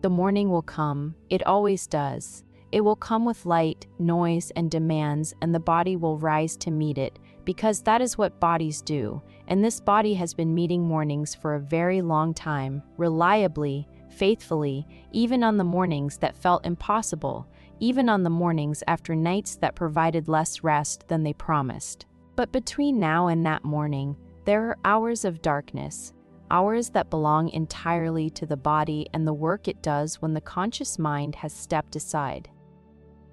The morning will come, it always does. It will come with light, noise, and demands, and the body will rise to meet it, because that is what bodies do, and this body has been meeting mornings for a very long time, reliably, faithfully, even on the mornings that felt impossible, even on the mornings after nights that provided less rest than they promised. But between now and that morning, there are hours of darkness, hours that belong entirely to the body and the work it does when the conscious mind has stepped aside.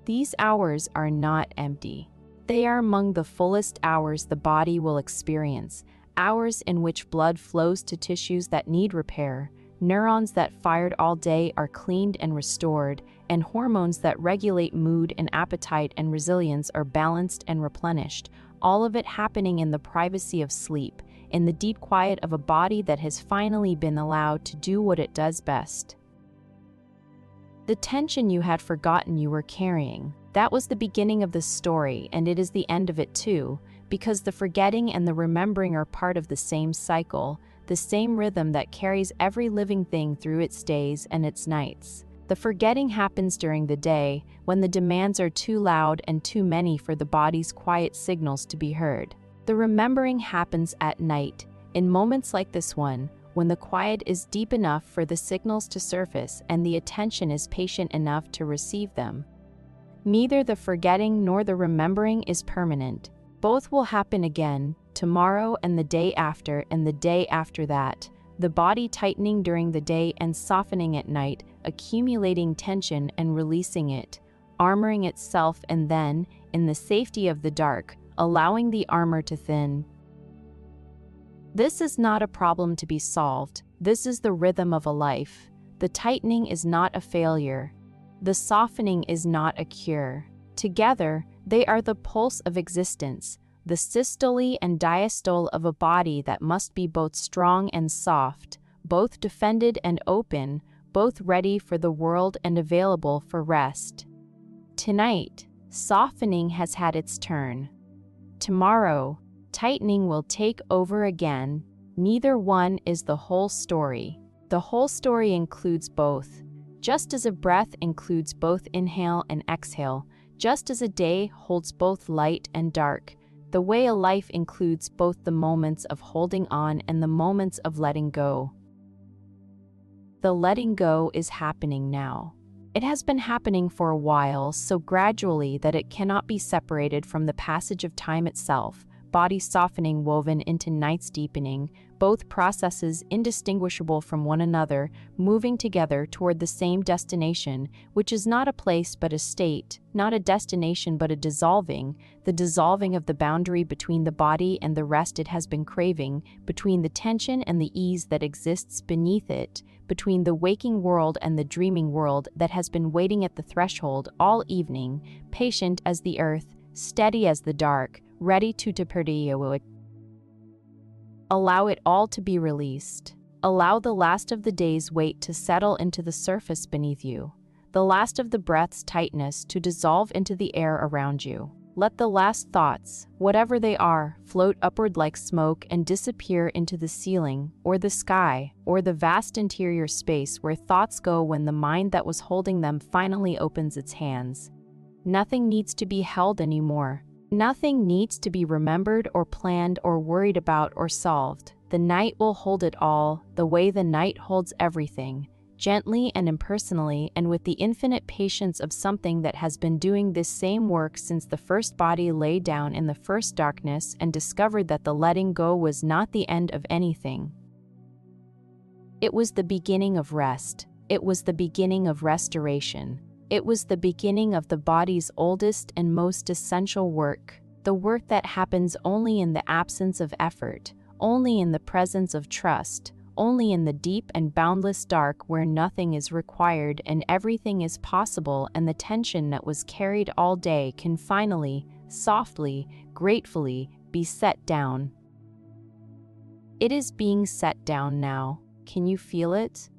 These hours are not empty. They are among the fullest hours the body will experience, hours in which blood flows to tissues that need repair, neurons that fired all day are cleaned and restored, and hormones that regulate mood and appetite and resilience are balanced and replenished, all of it happening in the privacy of sleep, in the deep quiet of a body that has finally been allowed to do what it does best. The tension you had forgotten you were carrying, that was the beginning of the story, and it is the end of it too, because the forgetting and the remembering are part of the same cycle, the same rhythm that carries every living thing through its days and its nights. The forgetting happens during the day, when the demands are too loud and too many for the body's quiet signals to be heard. The remembering happens at night, in moments like this one, when the quiet is deep enough for the signals to surface and the attention is patient enough to receive them. Neither the forgetting nor the remembering is permanent. Both will happen again, tomorrow and the day after and the day after that, the body tightening during the day and softening at night, accumulating tension and releasing it, armoring itself, and then, in the safety of the dark, allowing the armor to thin. This is not a problem to be solved. This is the rhythm of a life. The tightening is not a failure. The softening is not a cure. Together, they are the pulse of existence, the systole and diastole of a body that must be both strong and soft, both defended and open, both ready for the world and available for rest. Tonight, softening has had its turn. Tomorrow, tightening will take over again. Neither one is the whole story. The whole story includes both. Just as a breath includes both inhale and exhale, just as a day holds both light and dark, the way a life includes both the moments of holding on and the moments of letting go. The letting go is happening now. It has been happening for a while, so gradually that it cannot be separated from the passage of time itself, body softening woven into night's deepening, both processes indistinguishable from one another, moving together toward the same destination, which is not a place but a state, not a destination but a dissolving, the dissolving of the boundary between the body and the rest it has been craving, between the tension and the ease that exists beneath it, between the waking world and the dreaming world that has been waiting at the threshold all evening, patient as the earth, steady as the dark, ready to perdio. Allow it all to be released. Allow the last of the day's weight to settle into the surface beneath you, the last of the breath's tightness to dissolve into the air around you. Let the last thoughts, whatever they are, float upward like smoke and disappear into the ceiling, or the sky, or the vast interior space where thoughts go when the mind that was holding them finally opens its hands. Nothing needs to be held anymore. Nothing needs to be remembered or planned or worried about or solved. The night will hold it all, the way the night holds everything, gently and impersonally and with the infinite patience of something that has been doing this same work since the first body lay down in the first darkness and discovered that the letting go was not the end of anything. It was the beginning of rest. It was the beginning of restoration. It was the beginning of the body's oldest and most essential work, the work that happens only in the absence of effort, only in the presence of trust, only in the deep and boundless dark where nothing is required and everything is possible, and the tension that was carried all day can finally, softly, gratefully, be set down. It is being set down now. Can you feel it?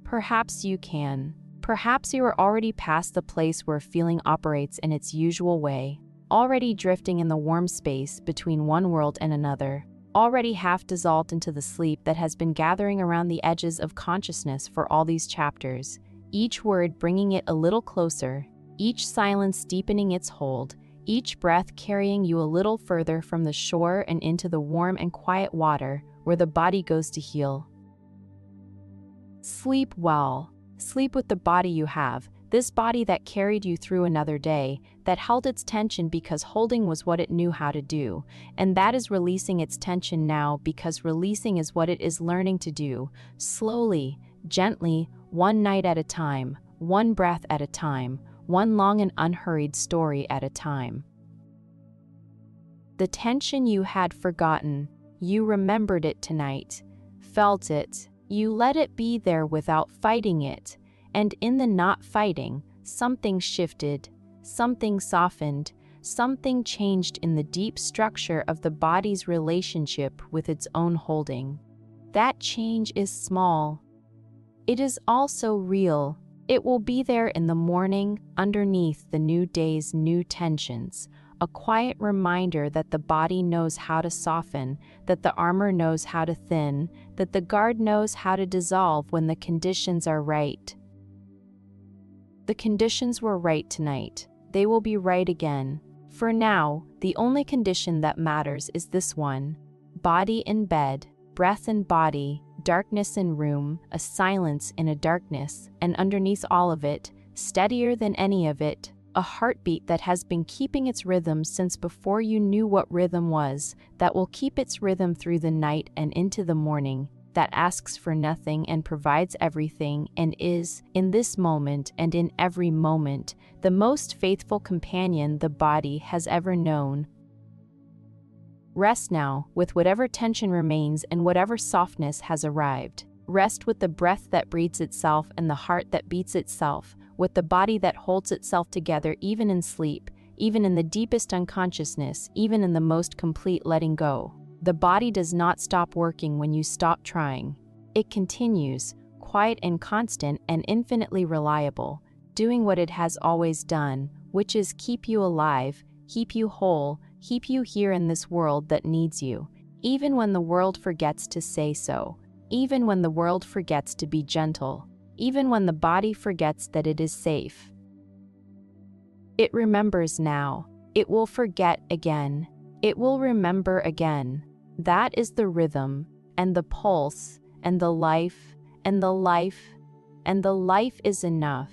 Perhaps you can. Perhaps you are already past the place where feeling operates in its usual way, already drifting in the warm space between one world and another, already half dissolved into the sleep that has been gathering around the edges of consciousness for all these chapters, each word bringing it a little closer, each silence deepening its hold, each breath carrying you a little further from the shore and into the warm and quiet water where the body goes to heal. Sleep well. Sleep with the body you have, this body that carried you through another day, that held its tension because holding was what it knew how to do, and that is releasing its tension now because releasing is what it is learning to do, slowly, gently, one night at a time, one breath at a time, one long and unhurried story at a time. The tension you had forgotten, you remembered it tonight, felt it. You let it be there without fighting it, and in the not fighting, something shifted, something softened, something changed in the deep structure of the body's relationship with its own holding. That change is small. It is also real. It will be there in the morning, underneath the new day's new tensions, a quiet reminder that the body knows how to soften, that the armor knows how to thin, that the guard knows how to dissolve when the conditions are right. The conditions were right tonight. They will be right again. For now, the only condition that matters is this one: body in bed, breath in body, darkness in room, a silence in a darkness, and underneath all of it, steadier than any of it, a heartbeat that has been keeping its rhythm since before you knew what rhythm was, that will keep its rhythm through the night and into the morning, that asks for nothing and provides everything and is, in this moment and in every moment, the most faithful companion the body has ever known. Rest now, with whatever tension remains and whatever softness has arrived. Rest with the breath that breathes itself and the heart that beats itself, with the body that holds itself together even in sleep, even in the deepest unconsciousness, even in the most complete letting go. The body does not stop working when you stop trying. It continues, quiet and constant and infinitely reliable, doing what it has always done, which is keep you alive, keep you whole, keep you here in this world that needs you, even when the world forgets to say so, even when the world forgets to be gentle, even when the body forgets that it is safe. It remembers now. It will forget again. It will remember again. That is the rhythm, and the pulse, and the life, and the life, and the life is enough.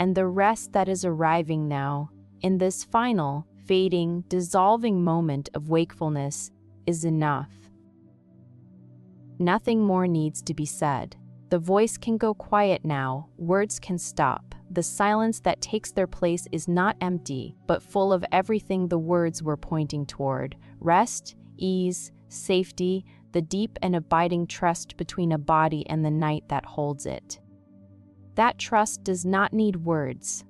And the rest that is arriving now, in this final, fading, dissolving moment of wakefulness, is enough. Nothing more needs to be said. The voice can go quiet now, words can stop. The silence that takes their place is not empty, but full of everything the words were pointing toward: rest, ease, safety, the deep and abiding trust between a body and the night that holds it. That trust does not need words.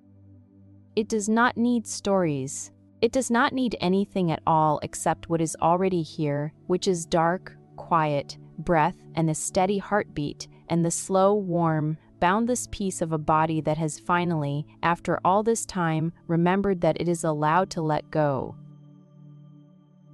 It does not need stories. It does not need anything at all except what is already here, which is dark, quiet, breath, and a steady heartbeat, and the slow, warm, boundless peace of a body that has finally, after all this time, remembered that it is allowed to let go.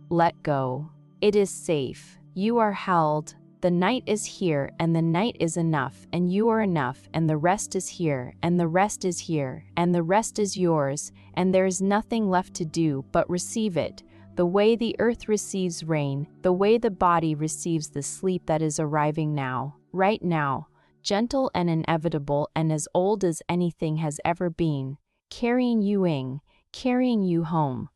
Let go. It is safe. You are held. The night is here, and the night is enough, and you are enough, and the rest is here, and the rest is here, and the rest is yours, and there is nothing left to do but receive it, the way the earth receives rain, the way the body receives the sleep that is arriving now, right now, gentle and inevitable and as old as anything has ever been, carrying you in, carrying you home.